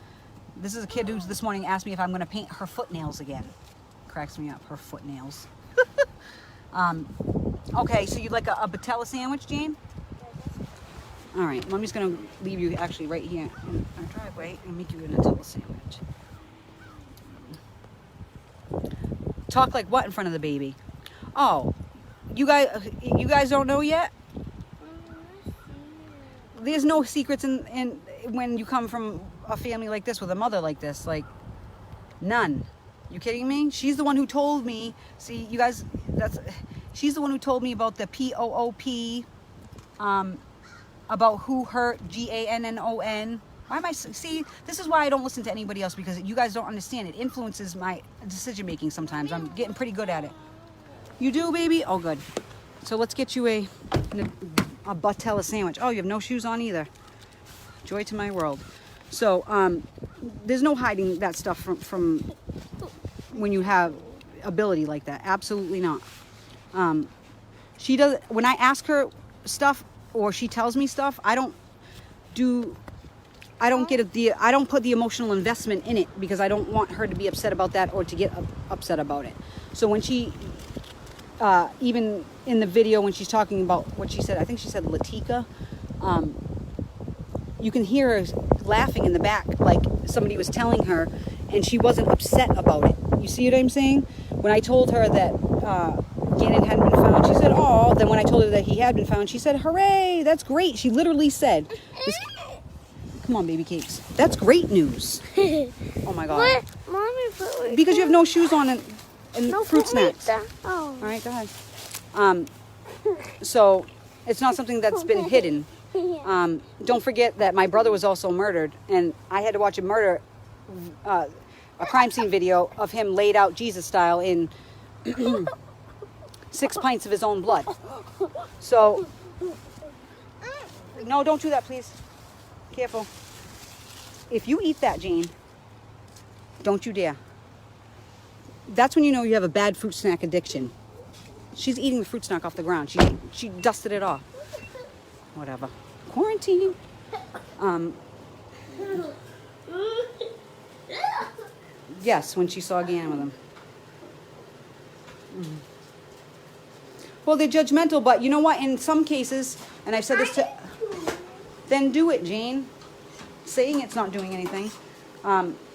This is a kid who's this morning asked me if I'm going to paint her foot nails again. Cracks me up, her foot nails. Okay, so you'd like a Batella sandwich, Jane? All right, Mommy's going to leave you actually right here in our driveway and make you a Nutella sandwich. Talk like what in front of the baby? Oh, you guys don't know yet? There's no secrets in when you come from a family like this with a mother like this, like none. You kidding me? She's the one who told me. See, you guys, she's the one who told me about the POOP, about who hurt GANNON. Why am I? See, this is why I don't listen to anybody else, because you guys don't understand. It influences my decision making sometimes. I'm getting pretty good at it. You do, baby? Oh, good. So let's get you a Batella sandwich. Oh, you have no shoes on either. Joy to my world. So there's no hiding that stuff from when you have ability like that. Absolutely not. She does, when I ask her stuff or she tells me stuff, I don't put the emotional investment in it because I don't want her to be upset about that or to get upset about it. So when she, even in the video when she's talking about what she said, I think she said Latika, you can hear her laughing in the back like somebody was telling her, and she wasn't upset about it. You see what I'm saying? When I told her that Gannon hadn't been found, she said, "Oh." Then when I told her that he had been found, she said, "Hooray, that's great." She literally said, "Come on, baby cakes. That's great news." Oh my God. What? Mommy put me Because you have no shoes on and no, fruit put me snacks. down. Oh. All right, go ahead. So it's not something that's been hidden. Don't forget that my brother was also murdered, and I had to watch a crime scene video of him laid out Jesus style in 6 pints of his own blood. So, no, don't do that, please. Careful. If you eat that, Jane, don't you dare. That's when you know you have a bad fruit snack addiction. She's eating the fruit snack off the ground. She dusted it off. Whatever. Quarantine. Yes, when she saw Gannon with him. Well, they're judgmental, but you know what? In some cases, and I've said this to... Then do it, Jane. Saying it's not doing anything.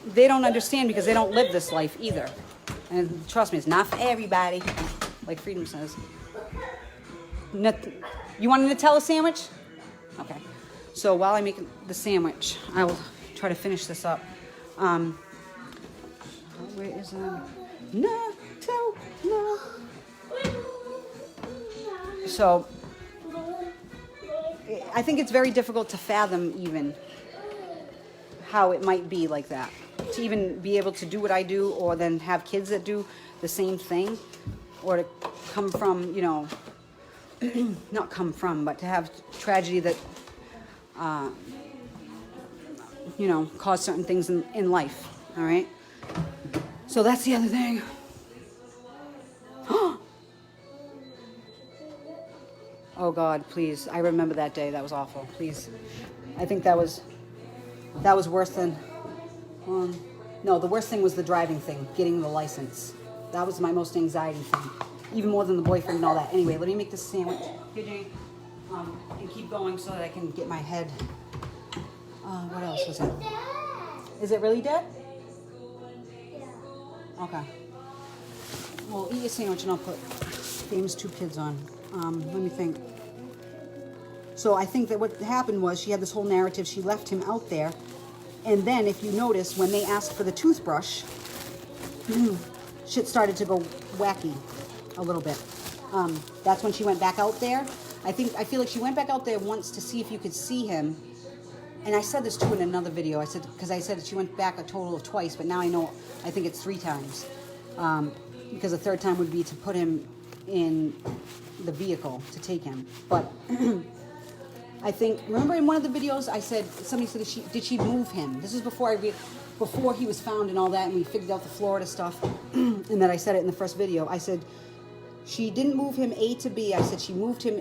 They don't understand because they don't live this life either. And trust me, it's not for everybody. Like Freedom says. You want a Nutella sandwich? Okay. So while I make the sandwich, I will try to finish this up. Where is no. So I think it's very difficult to fathom even how it might be like that. To even be able to do what I do, or then have kids that do the same thing, or to come from, you know, not come from, but to have tragedy that, you know, cause certain things in life, all right? So that's the other thing. Oh God, please. I remember that day. That was awful. Please. I think that was worse than, no, the worst thing was the driving thing, getting the license. That was my most anxiety thing. Even more than the boyfriend and all that. Anyway, let me make this sandwich. Here, Jane. And keep going so that I can get my head. What else was it? Is it really dead? Okay. Well, eat your sandwich and I'll put Famous Two Kids on. Let me think. So I think that what happened was she had this whole narrative. She left him out there. And then if you notice, when they asked for the toothbrush, shit started to go wacky a little bit. That's when she went back out there. I feel like she went back out there once to see if you could see him. And I said this too in another video. I said she went back a total of twice, but now I think it's 3 times. Because the third time would be to put him in the vehicle to take him. But I think, remember in one of the videos I said, somebody said, did she move him? This is before he was found and all that, and we figured out the Florida stuff. And then I said it in the first video. I said, she didn't move him A to B. I said she moved him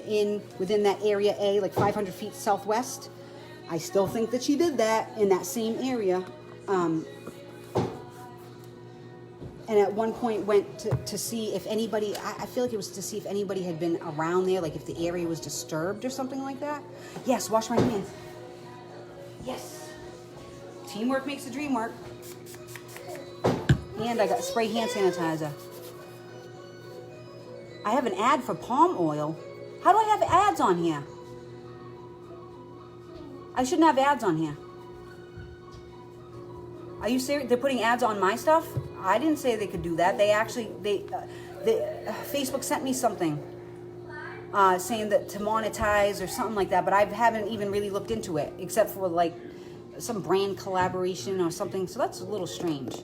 within that area A, like 500 feet southwest. I still think that she did that in that same area. And at one point went to see if anybody, I feel like it was to see if anybody had been around there, like if the area was disturbed or something like that. Yes, wash my hands. Yes. Teamwork makes the dream work. And I got spray hand sanitizer. I have an ad for palm oil. How do I have ads on here? I shouldn't have ads on here. Are you serious? They're putting ads on my stuff? I didn't say they could do that. Facebook sent me something saying that to monetize or something like that, but I haven't even really looked into it, except for like some brand collaboration or something. So that's a little strange.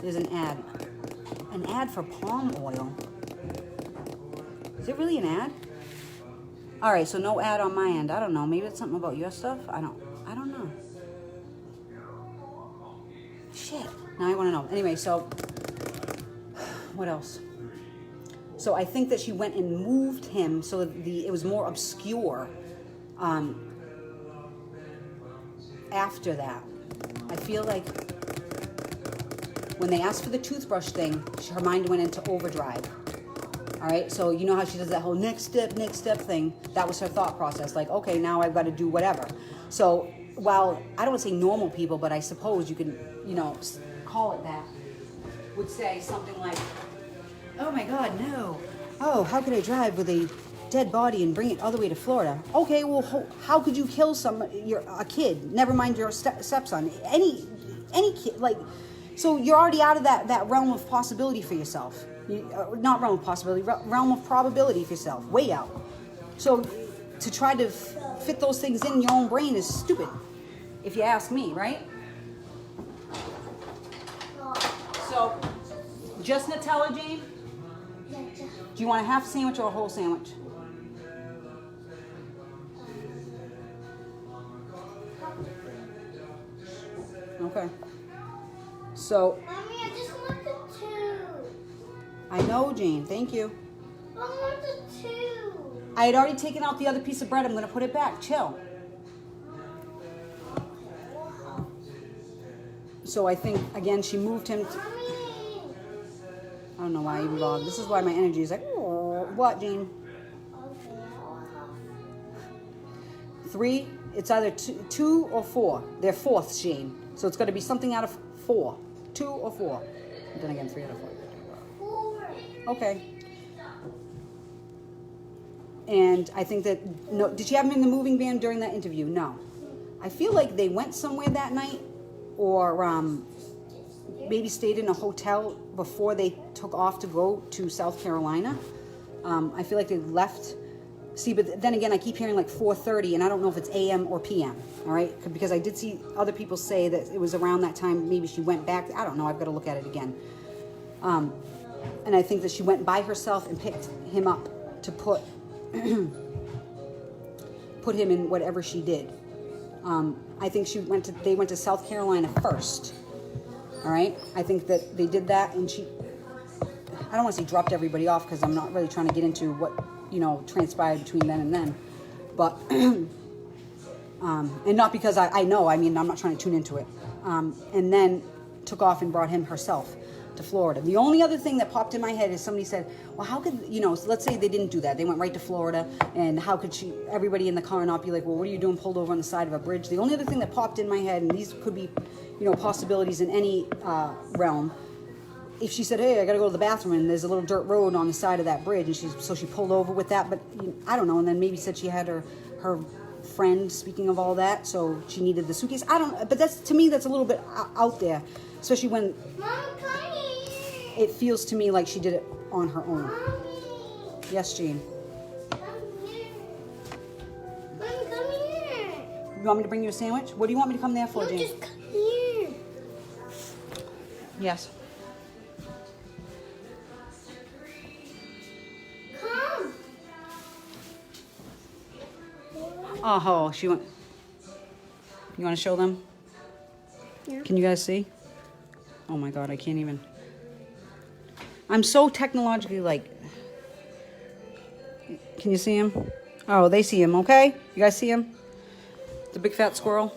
There's an ad for palm oil. Is it really an ad? All right, so no ad on my end. I don't know. Maybe it's something about your stuff. I don't know. Shit. Now I want to know. Anyway, so what else? So I think that she went and moved him so that it was more obscure after that. I feel like when they asked for the toothbrush thing, her mind went into overdrive. All right, so you know how she does that whole next step thing? That was her thought process. Like, okay, now I've got to do whatever. So while I don't want to say normal people, but I suppose you can, call it that, would say something like, oh my God, no. Oh, how could I drive with a dead body and bring it all the way to Florida? Okay, well, how could you kill a kid? Never mind your stepson. Any kid, like, so you're already out of that realm of possibility for yourself. Not realm of possibility, realm of probability for yourself. Way out. So to try to fit those things in your own brain is stupid, if you ask me, right? So, just Nutella, Jane? Do you want a half sandwich or a whole sandwich? Okay. So. Mommy, I just want the 2. I know, Jane. Thank you. I want the 2. I had already taken out the other piece of bread. I'm going to put it back. Chill. So I think, again, she moved him. I don't know why I even bothered. This is why my energy is like, oh, what, Jane? 3, it's either 2 or 4. They're fourths, Jane. So it's got to be something out of 4. 2 or 4. And then again, 3 out of 4. Okay. And I think that, no, did she have him in the moving van during that interview? No. I feel like they went somewhere that night, or maybe stayed in a hotel before they took off to go to South Carolina. I feel like they left. See, but then again, I keep hearing like 4:30, and I don't know if it's AM or PM, all right? Because I did see other people say that it was around that time, maybe she went back. I don't know, I've got to look at it again. And I think that she went by herself and picked him up to put him in whatever she did. I think they went to South Carolina first, all right? I think that they did that, and I don't want to say dropped everybody off, because I'm not really trying to get into what, transpired between then and then. But, and not because I know, I'm not trying to tune into it. And then took off and brought him herself to Florida. The only other thing that popped in my head is somebody said, well, how could, let's say they didn't do that. They went right to Florida, and how could everybody in the car not be like, well, what are you doing pulled over on the side of a bridge? The only other thing that popped in my head, and these could be, possibilities in any realm, if she said, hey, I got to go to the bathroom, and there's a little dirt road on the side of that bridge, and so she pulled over with that, but I don't know, and then maybe said she had her friend, speaking of all that, so she needed the suitcase. I don't, but to me, that's a little bit out there, especially when it feels to me like she did it on her own. Mommy. Yes, Jean. Come here. Mommy, come here. You want me to bring you a sandwich? What do you want me to come there for, No, Jean? just come here. Yes. Come. Oh, she went. You want to show them? Yeah. Can you guys see? Oh my God, I can't even. I'm so technologically can you see him? Oh, they see him, okay? You guys see him? The big fat squirrel?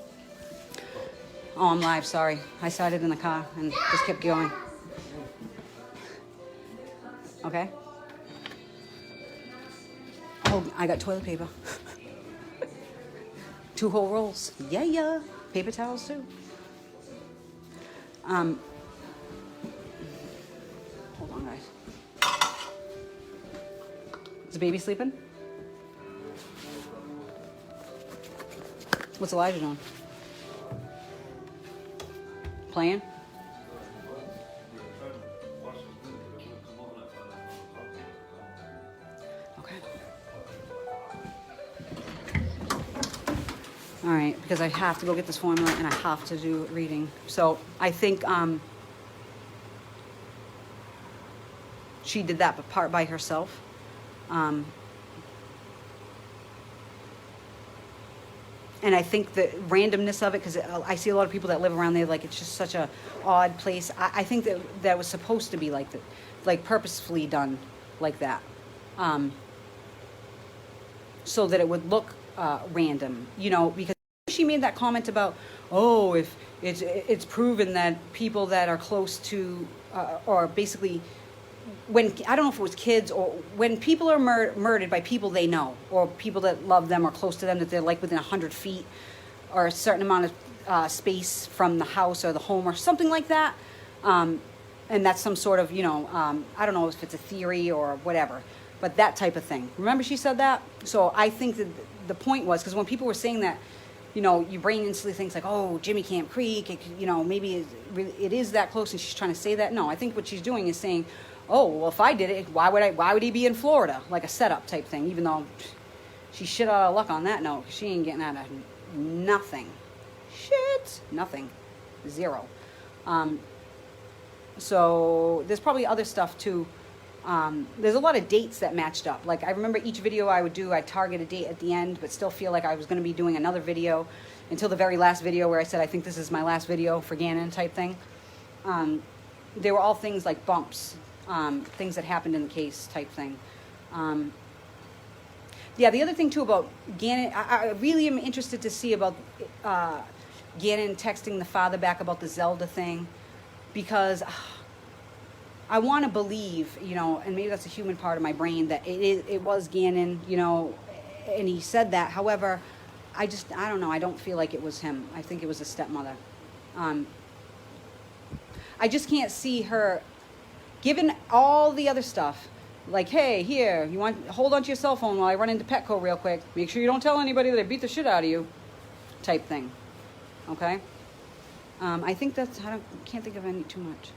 Oh, I'm live, sorry. I started in the car and just kept going. Okay? Oh, I got toilet paper. 2 whole rolls. Yeah. Paper towels too. Hold on, guys. Is the baby sleeping? What's Elijah doing? Playing? Okay. All right, because I have to go get this formula and I have to do reading. So I think she did that part by herself. And I think the randomness of it, because I see a lot of people that live around there, like it's just such a odd place. I think that was supposed to be like that, like purposefully done like that, so that it would look random, you know, because she made that comment about, oh, if it's proven that people that are close to, or basically, when, I don't know if it was kids, or when people are murdered by people they know, or people that love them or close to them, that they're like within 100 feet or a certain amount of space from the house or the home or something like that, and that's some sort of, you know, I don't know if it's a theory or whatever, but that type of thing. Remember she said that? So I think that the point was, because when people were saying that, you know, your brain instantly thinks like, oh, Jimmy Camp Creek, you know, maybe it is that close, and she's trying to say that. No, I think what she's doing is saying, oh, well, if I did it, why would he be in Florida? Like a setup type thing, even though she's shit out of luck on that note. She ain't getting out of nothing. Shit. Nothing. Zero. So there's probably other stuff too. There's a lot of dates that matched up. Like I remember each video I would do, I'd target a date at the end, but still feel like I was going to be doing another video until the very last video where I said, I think this is my last video for Gannon type thing. They were all things like bumps. Things that happened in the case type thing. Yeah, the other thing too about Gannon, I really am interested to see about Gannon texting the father back about the Zelda thing, because I want to believe, you know, and maybe that's a human part of my brain, that it was Gannon, you know, and he said that. However, I don't know, I don't feel like it was him. I think it was a stepmother. I just can't see her, given all the other stuff, like, hey, here, you want, hold on to your cell phone while I run into Petco real quick. Make sure you don't tell anybody that I beat the shit out of you, type thing. Okay? I think that's, can't think of any too much.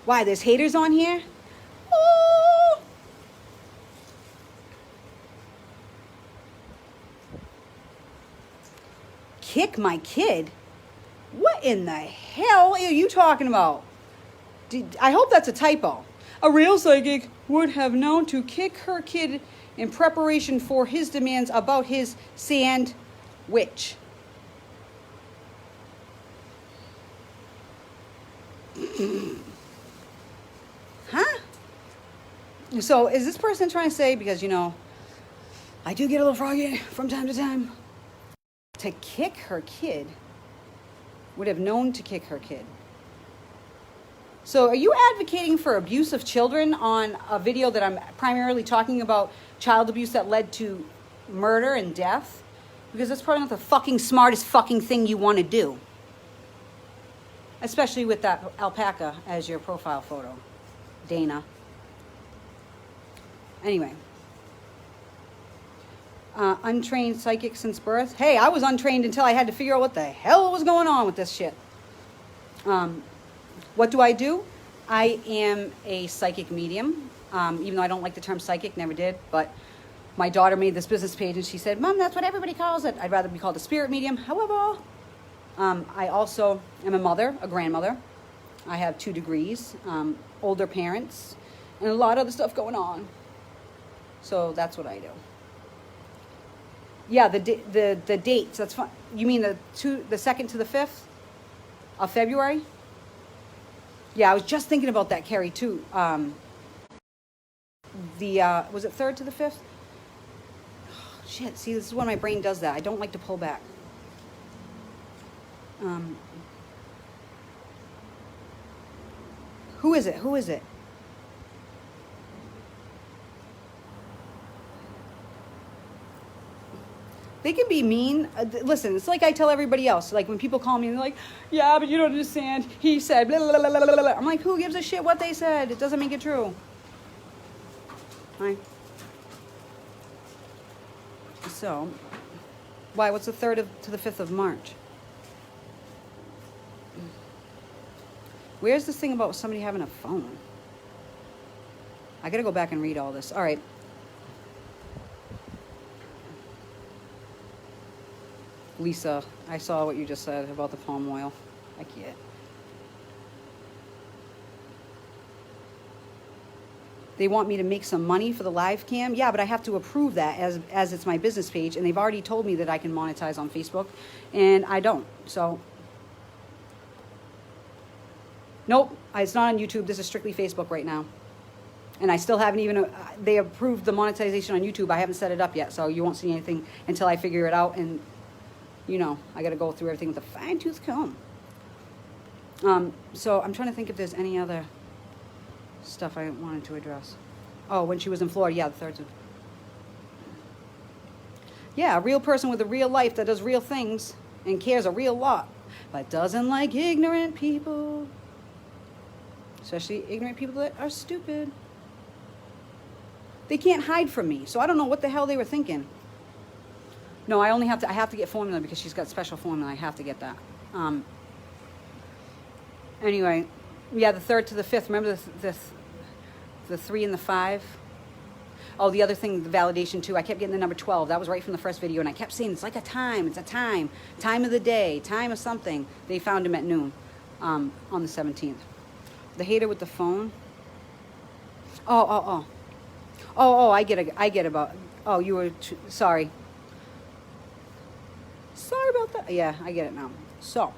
Why, there's haters on here? Oh! Kick my kid? What in the hell are you talking about? I hope that's a typo. A real psychic would have known to kick her kid in preparation for his demands about his sandwich. Huh? So is this person trying to say, because, you know, I do get a little froggy from time to time, to kick her kid, would have known to kick her kid? So are you advocating for abuse of children on a video that I'm primarily talking about child abuse that led to murder and death? Because that's probably not the fucking smartest fucking thing you want to do. Especially with that alpaca as your profile photo. Dana. Anyway. Untrained psychic since birth. Hey, I was untrained until I had to figure out what the hell was going on with this shit. What do? I am a psychic medium. Even though I don't like the term psychic, never did. But my daughter made this business page and she said, Mom, that's what everybody calls it. I'd rather be called a spirit medium. However, I also am a mother, a grandmother. I have 2 degrees, older parents, and a lot of other stuff going on. So that's what I do. Yeah, the dates. That's fun. You mean the 2nd to the 5th of February? Yeah, I was just thinking about that, Carrie, too. Was it 3rd to the 5th? Oh, shit. See, this is when my brain does that. I don't like to pull back. Who is it? Who is it? They can be mean. Listen, it's like I tell everybody else. Like when people call me and they're like, yeah, but you don't understand. He said, blah, blah, blah, blah, blah. I'm like, who gives a shit what they said? It doesn't make it true. Right. So, why? What's the 3rd to the 5th of March? Where's this thing about somebody having a phone? I gotta go back and read all this. All right. Lisa, I saw what you just said about the palm oil. I get it. They want me to make some money for the live cam. Yeah, but I have to approve that as it's my business page, and they've already told me that I can monetize on Facebook, and I don't. So, nope, it's not on YouTube. This is strictly Facebook right now. And I still haven't even, they approved the monetization on YouTube. I haven't set it up yet, so you won't see anything until I figure it out. And, you know, I got to go through everything with a fine-tooth comb. So I'm trying to think if there's any other stuff I wanted to address. Oh, when she was in Florida, yeah, the third. Yeah, a real person with a real life that does real things and cares a real lot, but doesn't like ignorant people. Especially ignorant people that are stupid. They can't hide from me, so I don't know what the hell they were thinking. No, I have to get formula because she's got special formula. I have to get that. Anyway, yeah, the 3rd to the 5th. Remember the 3 and the 5? Oh, the other thing, the validation too. I kept getting the number 12. That was right from the first video, and I kept saying it's like a time. It's a time of the day, time of something. They found him at noon on the 17th. The hater with the phone. Oh, I get about, oh, you were, sorry. Sorry about that. Yeah, I get it now. So,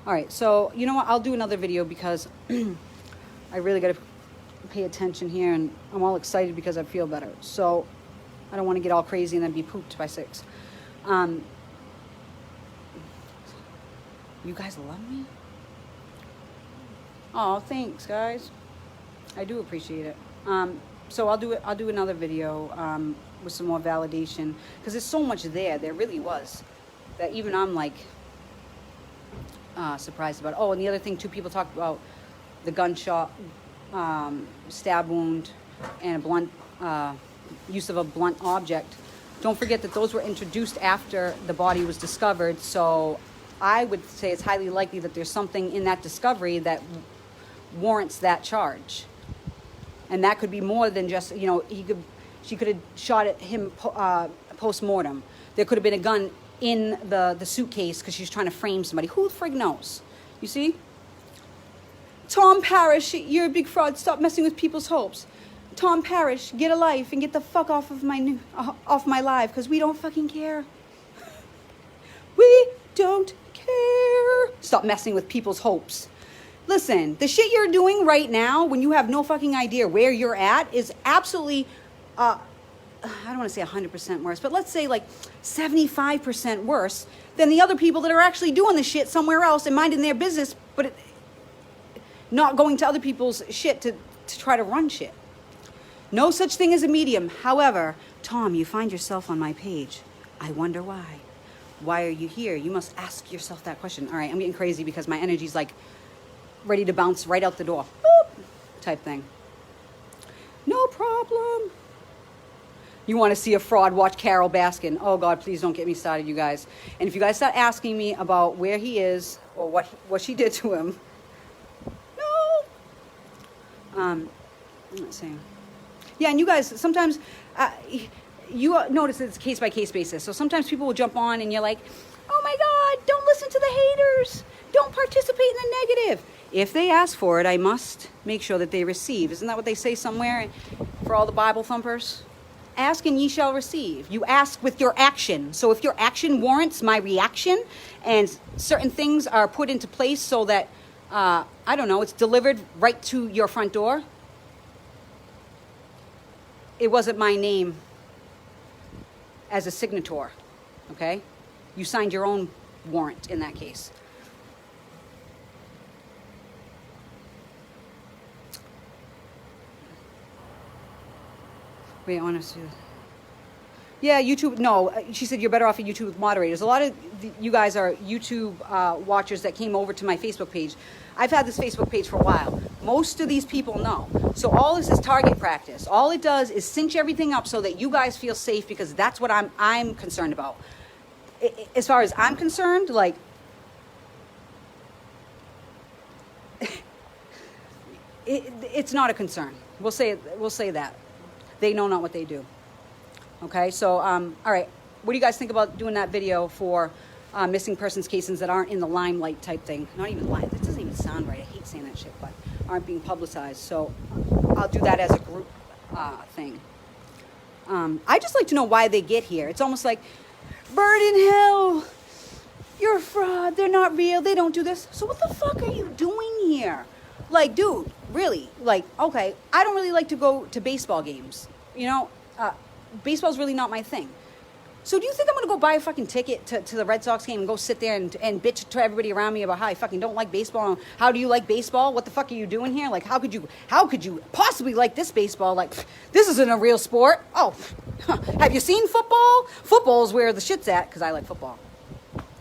all right, so, you know what? I'll do another video because I really got to pay attention here, and I'm all excited because I feel better. So, I don't want to get all crazy and then be pooped by 6. You guys love me? Oh, thanks, guys. I do appreciate it. So I'll do another video with some more validation because there's so much there. There really was that even I'm like surprised about. Oh, and the other thing too, people talked about the gunshot, stab wound, and a blunt use of a blunt object. Don't forget that those were introduced after the body was discovered. So I would say it's highly likely that there's something in that discovery that warrants that charge. And that could be more than just, you know, she could have shot at him post-mortem. There could have been a gun in the suitcase because she's trying to frame somebody. Who the frig knows? You see? Tom Parrish, you're a big fraud. Stop messing with people's hopes. Tom Parrish, get a life and get the fuck off of my live because we don't fucking care. We don't care. Stop messing with people's hopes. Listen, the shit you're doing right now when you have no fucking idea where you're at is absolutely, I don't want to say 100% worse, but let's say like 75% worse than the other people that are actually doing the shit somewhere else and minding their business, but not going to other people's shit to try to run shit. No such thing as a medium. However, Tom, you find yourself on my page. I wonder why. Why are you here? You must ask yourself that question. All right, I'm getting crazy because my energy's like ready to bounce right out the door. Boop, type thing. No problem. You want to see a fraud, watch Carol Baskin. Oh, God, please don't get me started, you guys. And if you guys start asking me about where he is or what she did to him, no. Let's see. Yeah, and you guys, sometimes you notice it's case-by-case basis. So sometimes people will jump on and you're like, oh, my God, don't listen to the haters. Don't participate in the negative. If they ask for it, I must make sure that they receive. Isn't that what they say somewhere for all the Bible thumpers? Ask and ye shall receive. You ask with your action. So if your action warrants my reaction and certain things are put into place so that, I don't know, it's delivered right to your front door. It wasn't my name as a signator, okay? You signed your own warrant in that case. Wait, I want to see. Yeah, YouTube. No, she said you're better off at YouTube with moderators. A lot of you guys are YouTube watchers that came over to my Facebook page. I've had this Facebook page for a while. Most of these people know. So all this is target practice. All it does is cinch everything up so that you guys feel safe because that's what I'm concerned about. As far as I'm concerned, like it's not a concern. We'll say that. They know not what they do. Okay, so, all right. What do you guys think about doing that video for missing persons cases that aren't in the limelight type thing? Not even limelight. That doesn't even sound right. I hate saying that shit, but aren't being publicized. So I'll do that as a group thing. I just like to know why they get here. It's almost like, Bird in Hill, you're a fraud. They're not real. They don't do this. So what the fuck are you doing here? Like, dude, really? Like, okay, I don't really like to go to baseball games. You know, baseball's really not my thing. So do you think I'm going to go buy a fucking ticket to the Red Sox game and go sit there and bitch to everybody around me about how I fucking don't like baseball? How do you like baseball? What the fuck are you doing here? Like, how could you possibly like this baseball? Like, this isn't a real sport. Oh, have you seen football? Football's where the shit's at, because I like football.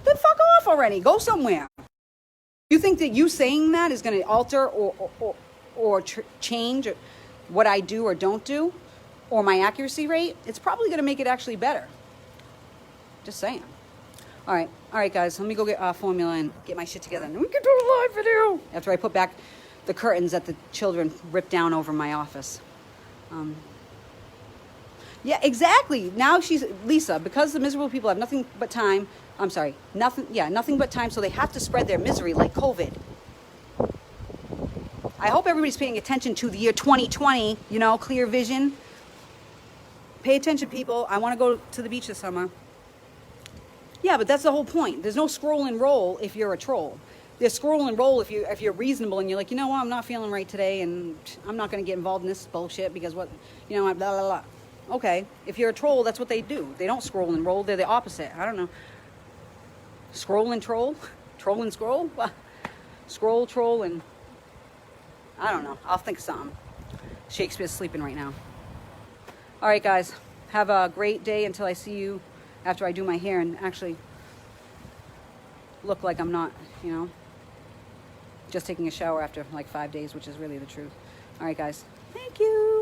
Then fuck off already. Go somewhere. You think that you saying that is going to alter or change what I do or don't do, or my accuracy rate? It's probably going to make it actually better. Just saying. All right, guys. Let me go get formula and get my shit together, and then we can do a live video after I put back the curtains that the children ripped down over my office. Yeah, exactly. Now she's Lisa, because the miserable people have nothing but time. I'm sorry, nothing but time. So they have to spread their misery like COVID. I hope everybody's paying attention to the year 2020. You know, clear vision. Pay attention, people. I want to go to the beach this summer. Yeah, but that's the whole point. There's no scroll and roll if you're a troll. There's scroll and roll if you're reasonable and you're like, you know what, I'm not feeling right today and I'm not going to get involved in this bullshit because what, you know, blah, blah, blah. Okay, if you're a troll, that's what they do. They don't scroll and roll. They're the opposite. I don't know. Scroll and troll? Troll and scroll? Scroll, troll, and I don't know. I'll think of something. Shakespeare's sleeping right now. All right, guys. Have a great day until I see you after I do my hair and actually look like I'm not, you know, just taking a shower after like 5 days, which is really the truth. All right, guys. Thank you.